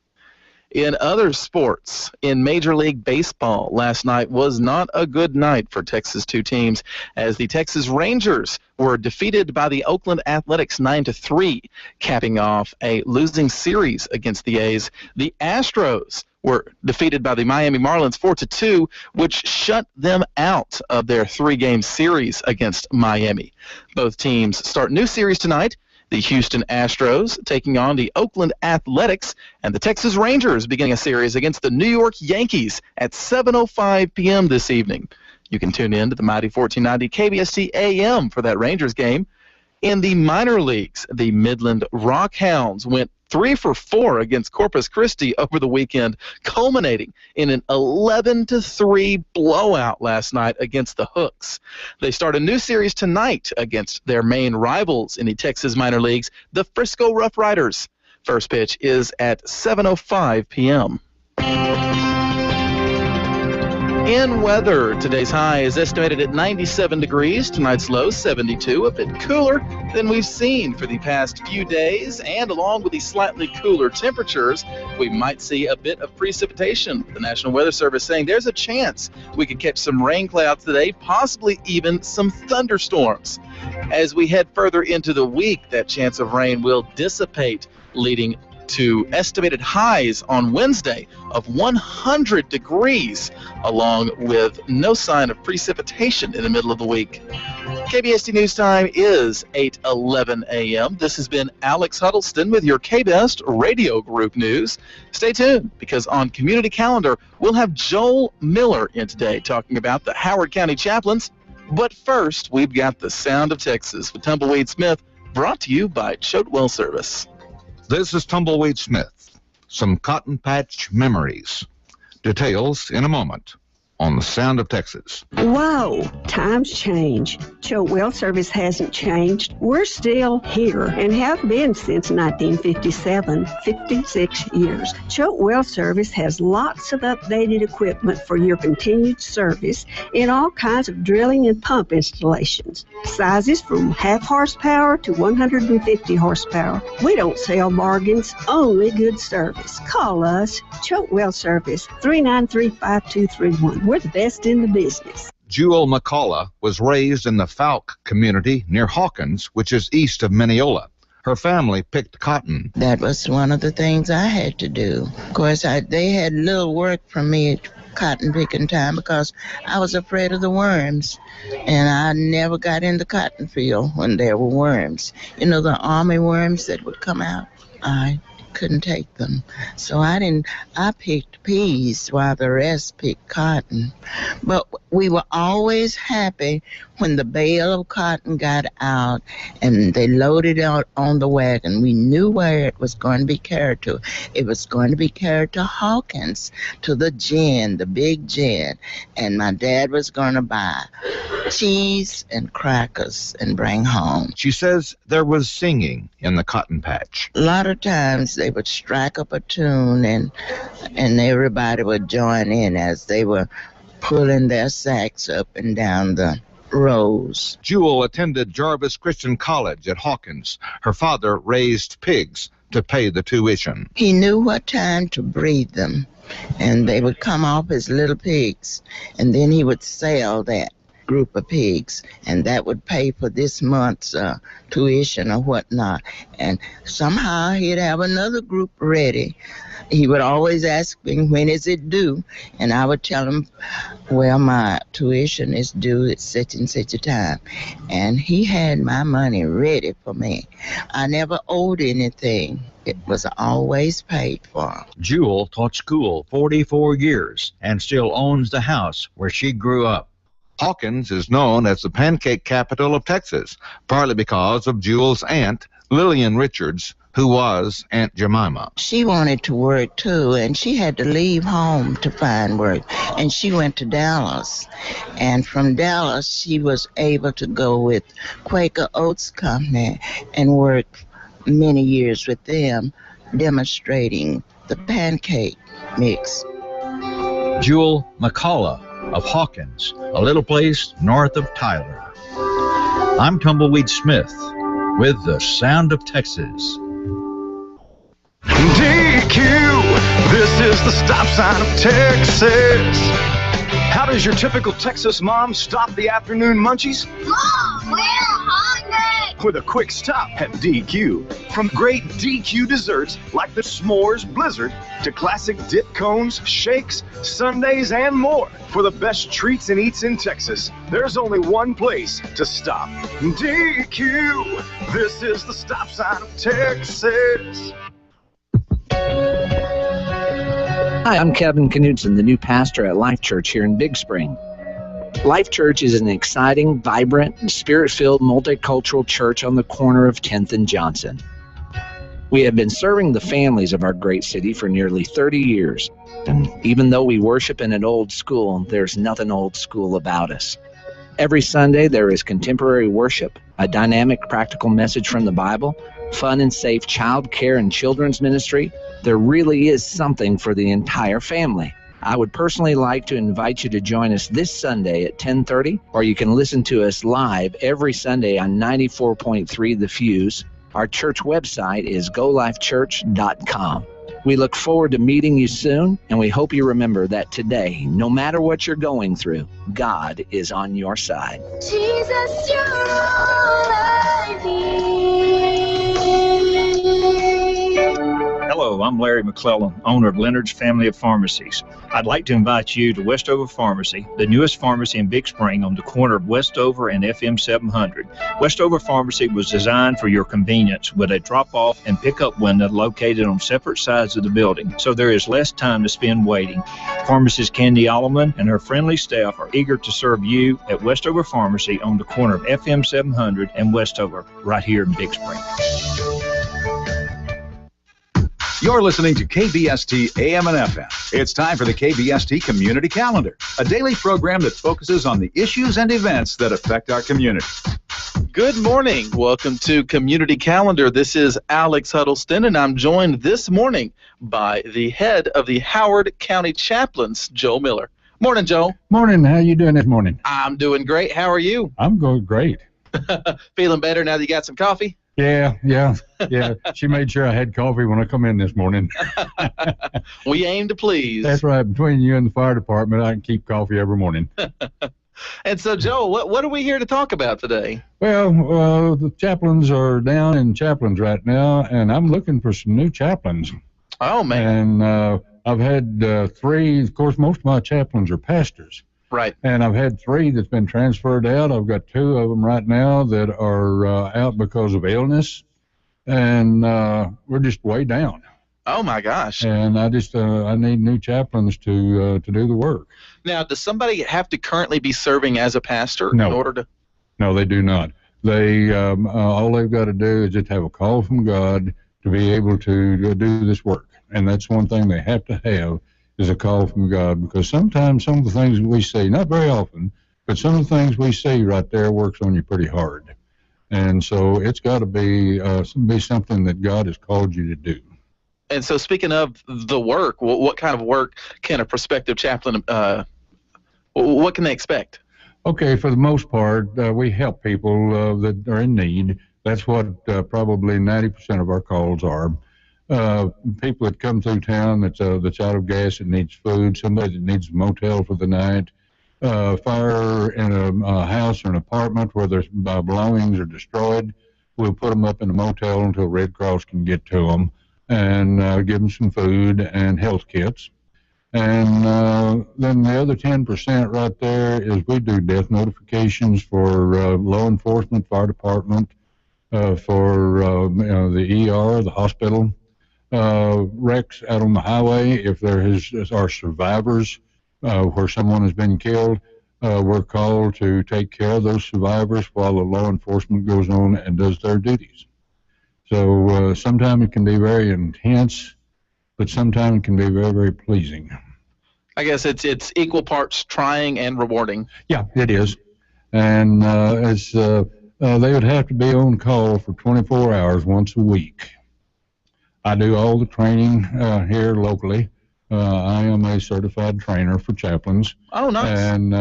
In other sports, in Major League Baseball, last night was not a good night for Texas 2 teams as the Texas Rangers were defeated by the Oakland Athletics 9-3, capping off a losing series against the A's. The Astros were defeated by the Miami Marlins 4-2, which shut them out of their 3-game series against Miami. Both teams start new series tonight. The Houston Astros taking on the Oakland Athletics, and the Texas Rangers beginning a series against the New York Yankees at 7:05 p.m. this evening. You can tune in to the mighty 1490 KBST AM for that Rangers game. In the minor leagues, the Midland Rockhounds went 3 for 4 against Corpus Christi over the weekend, culminating in an 11-3 blowout last night against the Hooks. They start a new series tonight against their main rivals in the Texas minor leagues, the Frisco Rough Riders. First pitch is at 7:05 p.m. In weather, today's high is estimated at 97 degrees, tonight's low 72, a bit cooler than we've seen for the past few days, and along with the slightly cooler temperatures, we might see a bit of precipitation. The National Weather Service saying there's a chance we could catch some rain clouds today, possibly even some thunderstorms. As we head further into the week, that chance of rain will dissipate, leading to estimated highs on Wednesday of 100 degrees, along with no sign of precipitation in the middle of the week. KBST News Time is 8:11 a.m. This has been Alex Huddleston with your KBest Radio Group News. Stay tuned, because on Community Calendar, we'll have Joel Miller in today talking about the Howard County Chaplains. But first, we've got the Sound of Texas with Tumbleweed Smith, brought to you by Choate Well Service. This is Tumbleweed Smith. Some Cotton Patch memories. Details in a moment on the Sound of Texas. Whoa, times change. Choate Well Service hasn't changed. We're still here and have been since 1957, 56 years. Choate Well Service has lots of updated equipment for your continued service in all kinds of drilling and pump installations. Sizes from half horsepower to 150 horsepower. We don't sell bargains, only good service. Call us, Choate Well Service, 393-5231. We're the best in the business. Jewel McCullough was raised in the Falk community near Hawkins, which is east of Mineola. Her family picked cotton. That was one of the things I had to do. Of course, they had little work from me at cotton picking time because I was afraid of the worms. And I never got in the cotton field when there were worms. You know, the army worms that would come out? I couldn't take them. So I picked peas while the rest picked cotton. But we were always happy when the bale of cotton got out and they loaded out on the wagon. We knew where it was going to be carried to. It was going to be carried to Hawkins, to the gin, the big gin. And my dad was going to buy cheese and crackers and bring home. She says there was singing in the cotton patch. A lot of times they would strike up a tune and everybody would join in as they were pulling their sacks up and down the rows. Jewel attended Jarvis Christian College at Hawkins. Her father raised pigs to pay the tuition. He knew what time to breed them, and they would come off as little pigs, and then he would sell that group of pigs, and that would pay for this month's tuition or whatnot. And somehow he'd have another group ready. He would always ask me, when is it due? And I would tell him, well, my tuition is due at such and such a time. And he had my money ready for me. I never owed anything. It was always paid for. Jewel taught school 44 years and still owns the house where she grew up. Hawkins is known as the pancake capital of Texas, partly because of Jewel's aunt, Lillian Richards, who was Aunt Jemima. She wanted to work too, and she had to leave home to find work, and she went to Dallas. And from Dallas, she was able to go with Quaker Oats Company and work many years with them, demonstrating the pancake mix. Jewel McCullough of Hawkins, a little place north of Tyler. I'm Tumbleweed Smith with the Sound of Texas. DQ, this is the stop sign of Texas. How does your typical Texas mom stop the afternoon munchies? Mom, we're hungry! With a quick stop at DQ. From great DQ desserts like the S'mores Blizzard to classic dip cones, shakes, sundaes, and more. For the best treats and eats in Texas, there's only one place to stop. DQ, this is the stop sign of Texas. Hi, I'm Kevin Knudsen, the new pastor at Life Church here in Big Spring. Life Church is an exciting, vibrant, and spirit-filled multicultural church on the corner of 10th and Johnson. We have been serving the families of our great city for nearly 30 years, and even though we worship in an old school, there's nothing old school about us. Every Sunday there is contemporary worship, a dynamic practical message from the Bible, fun and safe child care and children's ministry. There really is something for the entire family. I would personally like to invite you to join us this Sunday at 10:30, or you can listen to us live every Sunday on 94.3 The Fuse. Our church website is golifechurch.com. We look forward to meeting you soon, and we hope you remember that today, no matter what you're going through, God is on your side. Jesus, you're all I need. Hello, I'm Larry McClellan, owner of Leonard's Family of Pharmacies. I'd like to invite you to Westover Pharmacy, the newest pharmacy in Big Spring on the corner of Westover and FM 700. Westover Pharmacy was designed for your convenience with a drop-off and pickup window located on separate sides of the building, so there is less time to spend waiting. Pharmacist Candy Alleman and her friendly staff are eager to serve you at Westover Pharmacy on the corner of FM 700 and Westover, right here in Big Spring. You're listening to KBST AM and FM. It's time for the KBST Community Calendar, a daily program that focuses on the issues and events that affect our community. Good morning. Welcome to Community Calendar. This is Alex Huddleston, and I'm joined this morning by the head of the Howard County Chaplains, Joe Miller. Morning, Joe. Morning. How you doing this morning? I'm doing great. How are you? I'm going great. Feeling better now that you got some coffee? Yeah. She made sure I had coffee when I come in this morning. We aim to please. That's right. Between you and the fire department, I can keep coffee every morning. And so, Joel, what are we here to talk about today? Well, the chaplains are down in chaplains right now, and I'm looking for some new chaplains. Oh, man. And I've had 3. Of course, most of my chaplains are pastors. Right. And I've had 3 that's been transferred out. I've got 2 of them right now that are out because of illness, and we're just way down. Oh, my gosh. And I just I need new chaplains to do the work. Now, does somebody have to currently be serving as a pastor No. in order to? No, they do not. They all they've got to do is just have a call from God to be able to do this work, and that's one thing they have to have is a call from God, because sometimes some of the things we see, not very often, but some of the things we see right there works on you pretty hard, and so it's got to be something that God has called you to do. And so, speaking of the work, what kind of work can a prospective chaplain? What can they expect? Okay, for the most part, we help people that are in need. That's what probably 90% of our calls are. People that come through town that's out of gas, that needs food, somebody that needs a motel for the night, fire in a house or an apartment where their belongings are destroyed. We'll put them up in a motel until Red Cross can get to them and give them some food and health kits. And then the other 10% right there is we do death notifications for law enforcement, fire department, for the ER, the hospital, wrecks out on the highway. If there are survivors where someone has been killed, we're called to take care of those survivors while the law enforcement goes on and does their duties. So sometimes it can be very intense, but sometimes it can be very, very pleasing. I guess it's equal parts trying and rewarding. Yeah, it is. And they would have to be on call for 24 hours once a week. I do all the training here locally. I am a certified trainer for chaplains. Oh, nice. And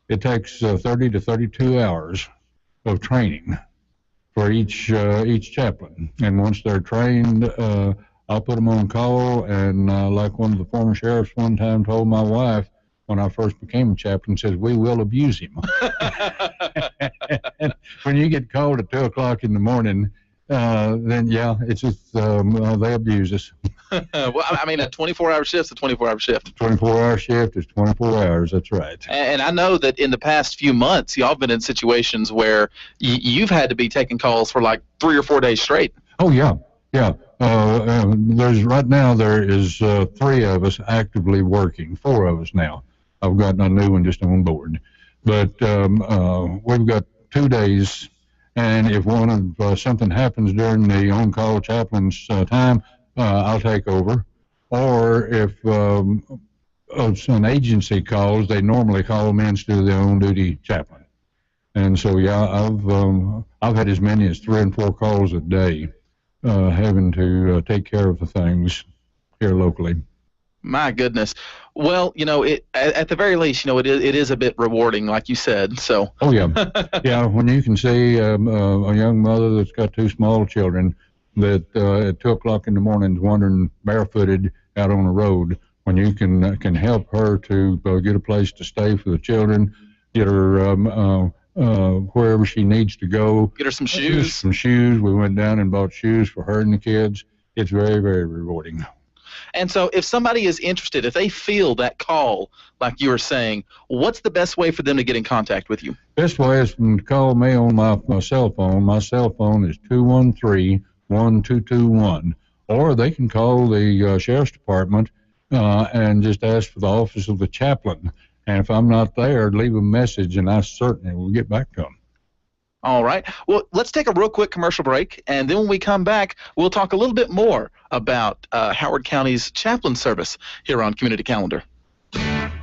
it takes 30 to 32 hours of training for each chaplain. And once they're trained, I'll put them on call. And like one of the former sheriffs one time told my wife when I first became a chaplain, says, we will abuse him. And when you get called at 2 o'clock in the morning, then yeah, it's just they abuse us. Well, I mean, a 24-hour shift's a 24-hour shift. 24-hour shift is 24 hours. That's right. And I know that in the past few months, y'all have been in situations where you've had to be taking calls for like 3 or 4 days straight. Oh yeah, yeah. Right now there is 3 of us actively working. 4 of us now. I've got a new one just on board, but we've got 2 days. And if something happens during the on-call chaplain's time, I'll take over. Or if an agency calls, they normally call them in instead of their on-duty chaplain. And so, yeah, I've had as many as 3 and 4 calls a day, having to take care of the things here locally. My goodness. Well, at the very least, it is a bit rewarding, like you said. So. Oh yeah, yeah. When you can see a young mother that's got 2 small children that at 2 o'clock in the morning is wandering barefooted out on the road, when you can help her to get a place to stay for the children, get her wherever she needs to go. Get her some shoes. Some shoes. We went down and bought shoes for her and the kids. It's very, very rewarding. And so if somebody is interested, if they feel that call, like you were saying, what's the best way for them to get in contact with you? Best way is to call me on my cell phone. My cell phone is 213-1221. Or they can call the Sheriff's Department and just ask for the office of the chaplain. And if I'm not there, leave a message, and I certainly will get back to them. All right. Well, let's take a real quick commercial break, and then when we come back, we'll talk a little bit more about Howard County's chaplain service here on Community Calendar.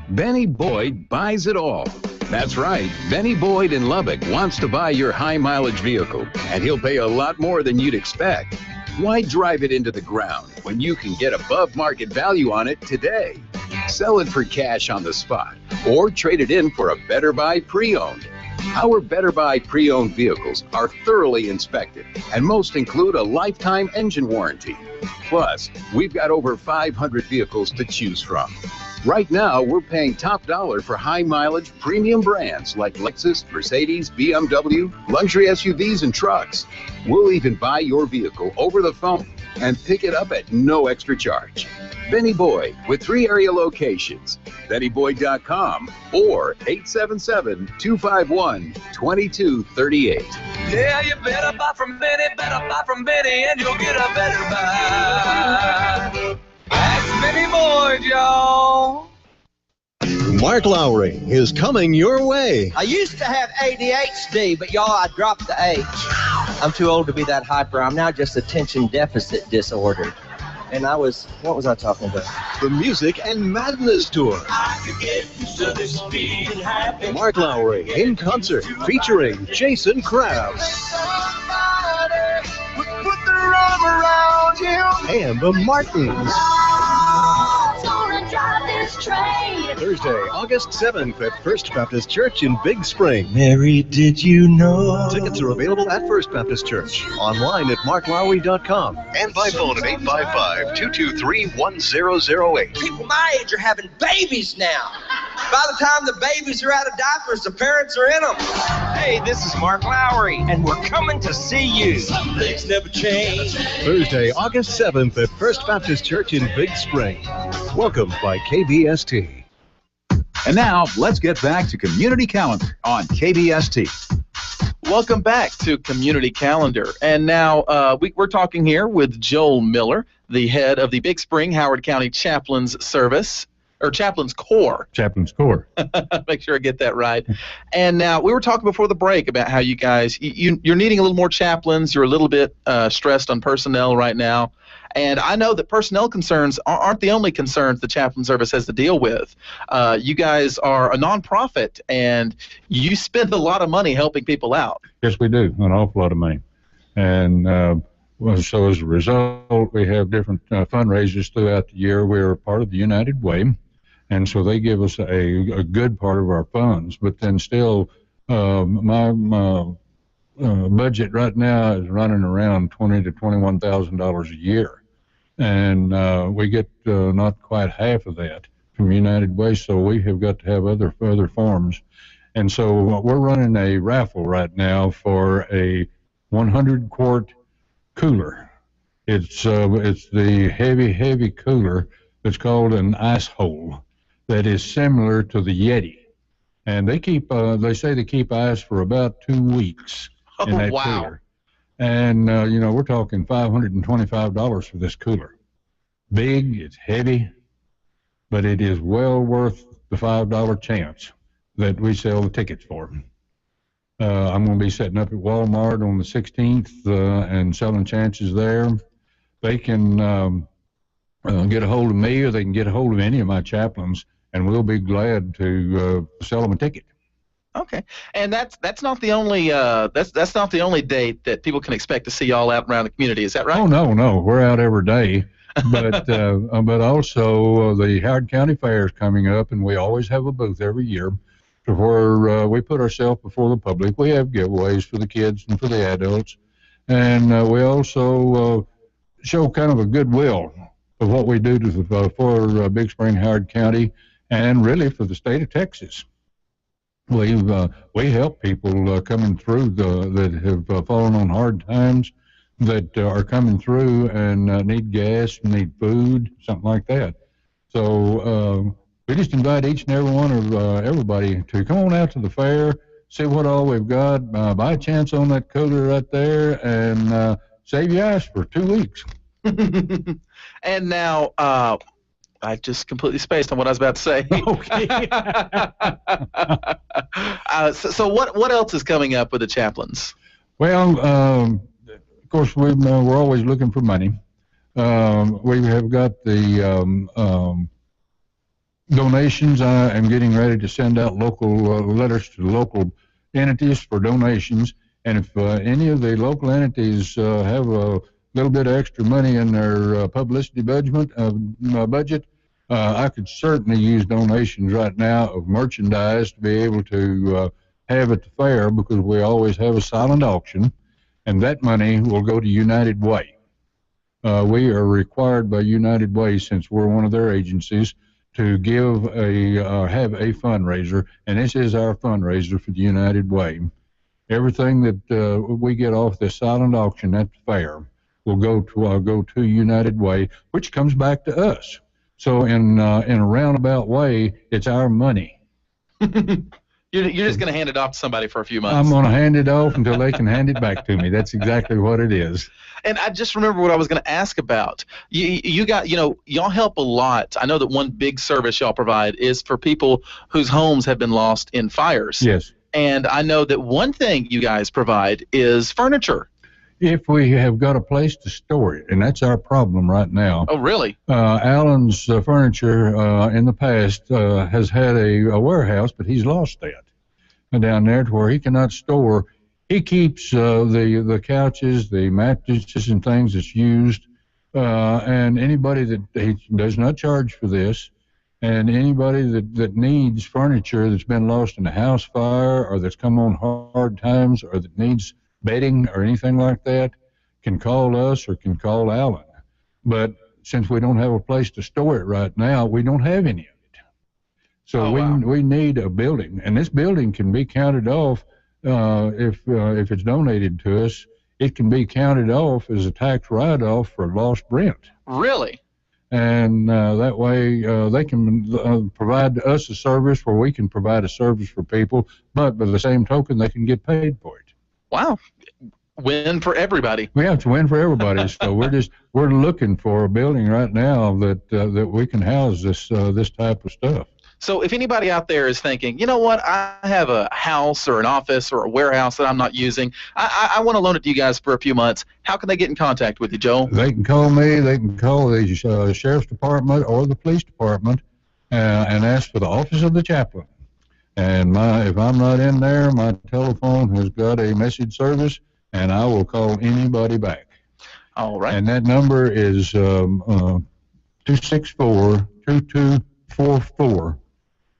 Benny Boyd buys it all. That's right. Benny Boyd in Lubbock wants to buy your high-mileage vehicle, and he'll pay a lot more than you'd expect. Why drive it into the ground when you can get above-market value on it today? Sell it for cash on the spot, or trade it in for a Better Buy pre-owned. Our Better Buy pre-owned vehicles are thoroughly inspected, and most include a lifetime engine warranty. Plus, we've got over 500 vehicles to choose from. Right now, we're paying top dollar for high-mileage premium brands like Lexus, Mercedes, BMW, luxury SUVs, and trucks. We'll even buy your vehicle over the phone and pick it up at no extra charge. Benny Boyd with 3 area locations, BennyBoyd.com or 877-251-2238. Yeah, you better buy from Benny, and you'll get a better buy. That's Benny Boyd, y'all. Mark Lowry is coming your way. I used to have ADHD, but y'all, I dropped the H. I'm too old to be that hyper. I'm now just attention deficit disorder. And what was I talking about? The Music and Madness Tour. I could get used to this being happy. Mark Lowry in concert featuring Jason Krause. Somebody would put their arm around you. And the Martins. Who's gonna drive this train? Thursday, August 7th at First Baptist Church in Big Spring. Mary, did you know? Tickets are available at First Baptist Church, online at marklowry.com, and by phone at 855-223-1008. People my age are having babies now. By the time the babies are out of diapers, the parents are in them. Hey, this is Mark Lowry, and we're coming to see you. Some things never change. Thursday, August 7th at First Baptist Church in Big Spring. Welcome by KBST. And now, let's get back to Community Calendar on KBST. Welcome back to Community Calendar. And now we're talking here with Joel Miller, the head of the Big Spring Howard County Chaplains Service, or Chaplains Corps. Chaplains Corps. Make sure I get that right. And now we were talking before the break about how you guys, you're needing a little more chaplains. You're a little bit stressed on personnel right now. And I know that personnel concerns aren't the only concerns the chaplain service has to deal with. You guys are a nonprofit, and you spend a lot of money helping people out. Yes, we do, an awful lot of money. And so as a result, we have different fundraisers throughout the year. We're part of the United Way, and so they give us a good part of our funds. But then still, my budget right now is running around $20,000 to $21,000 a year. And we get not quite half of that from United Way, so we have got to have other forms. And so we're running a raffle right now for a 100-quart cooler. It's the heavy cooler that's called an ice hole that is similar to the Yeti. And they say they keep ice for about 2 weeks in that cooler. And, we're talking $525 for this cooler. Big, it's heavy, but it is well worth the $5 chance that we sell the tickets for. I'm going to be setting up at Walmart on the 16th and selling chances there. They can get a hold of me, or they can get a hold of any of my chaplains, and we'll be glad to sell them a ticket. Okay, and that's not the only that's not the only date that people can expect to see y'all out around the community. Is that right? Oh no, we're out every day, but also the Howard County Fair is coming up, and we always have a booth every year, where we put ourselves before the public. We have giveaways for the kids and for the adults, and we also show kind of a goodwill of what we do for Big Spring, Howard County, and really for the state of Texas. We help people coming through that have fallen on hard times, that are coming through and need gas, need food, something like that. So we just invite each and every one of everybody to come on out to the fair, see what all we've got, buy a chance on that cooler right there, and save your ass for 2 weeks. And now, I just completely spaced on what I was about to say. Okay. So what else is coming up with the chaplains? Well, of course, we're always looking for money. We have got the donations. I am getting ready to send out local letters to local entities for donations. And if any of the local entities have a little bit of extra money in their publicity budget, I could certainly use donations right now of merchandise to be able to have at the fair, because we always have a silent auction, and that money will go to United Way. We are required by United Way, since we're one of their agencies, to give have a fundraiser, and this is our fundraiser for the United Way. Everything that we get off this silent auction at the fair will go to United Way, which comes back to us. So in a roundabout way, it's our money. You're just going to hand it off to somebody for a few months. I'm going to hand it off until they can hand it back to me. That's exactly what it is. And I just remember what I was going to ask about. Y'all help a lot. I know that one big service y'all provide is for people whose homes have been lost in fires. Yes. And I know that one thing you guys provide is furniture. If we have got a place to store it, and that's our problem right now. Oh, really? Alan's furniture in the past has had a warehouse, but he's lost that. And down there to where he cannot store. He keeps the couches, the mattresses and things that's used, and anybody that he does not charge for this, and anybody that needs furniture that's been lost in a house fire or that's come on hard times or that needs bedding or anything like that can call us or can call Alan. But since we don't have a place to store it right now, we don't have any of it. So we need a building, and this building can be counted off if it's donated to us. It can be counted off as a tax write-off for lost rent. Really? And that way they can provide us a service where we can provide a service for people, but by the same token, they can get paid for it. Wow. Win for everybody. We have to win for everybody. So we're looking for a building right now that we can house this type of stuff. So if anybody out there is thinking, you know what, I have a house or an office or a warehouse that I'm not using, I want to loan it to you guys for a few months, how can they get in contact with you, Joel? They can call me. They can call the sheriff's department or the police department and ask for the office of the chaplain. And if I'm not in there, my telephone has got a message service, and I will call anybody back. All right. And that number is 264-2244.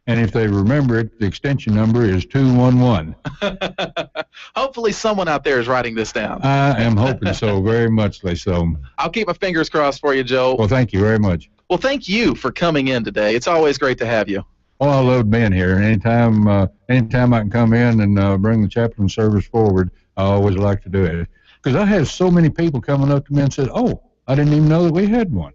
And if they remember it, the extension number is 211. Hopefully someone out there is writing this down. I am hoping so, very muchly so. I'll keep my fingers crossed for you, Joe. Well, thank you very much. Well, thank you for coming in today. It's always great to have you. Oh, I love being here. Anytime I can come in and bring the chaplain service forward, I always like to do it. Because I have so many people coming up to me and said, oh, I didn't even know that we had one.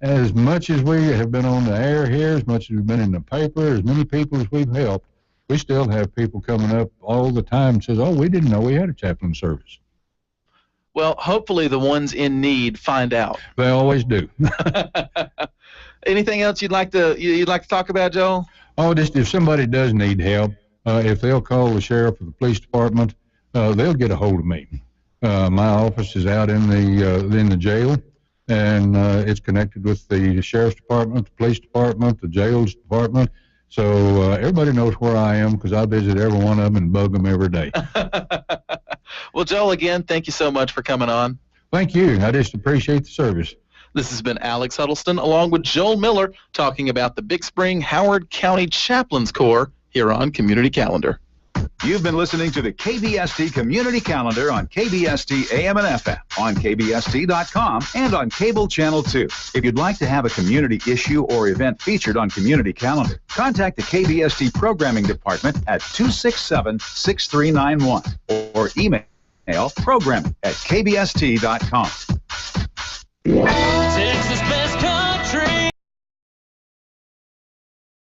As much as we have been on the air here, as much as we've been in the paper, as many people as we've helped, we still have people coming up all the time and says, oh, we didn't know we had a chaplain service. Well, hopefully the ones in need find out. They always do. Anything else you'd like to talk about, Joel? Oh, just if somebody does need help, if they'll call the sheriff or the police department, they'll get a hold of me. My office is out in the jail, and it's connected with the sheriff's department, the police department, the jails department. So everybody knows where I am because I visit every one of them and bug them every day. Well, Joel, again, thank you so much for coming on. Thank you. I just appreciate the service. This has been Alex Huddleston along with Joel Miller talking about the Big Spring Howard County Chaplains Corps here on Community Calendar. You've been listening to the KBST Community Calendar on KBST AM and FM, on KBST.com, and on Cable Channel 2. If you'd like to have a community issue or event featured on Community Calendar, contact the KBST Programming Department at 267-6391 or email programming@kbst.com.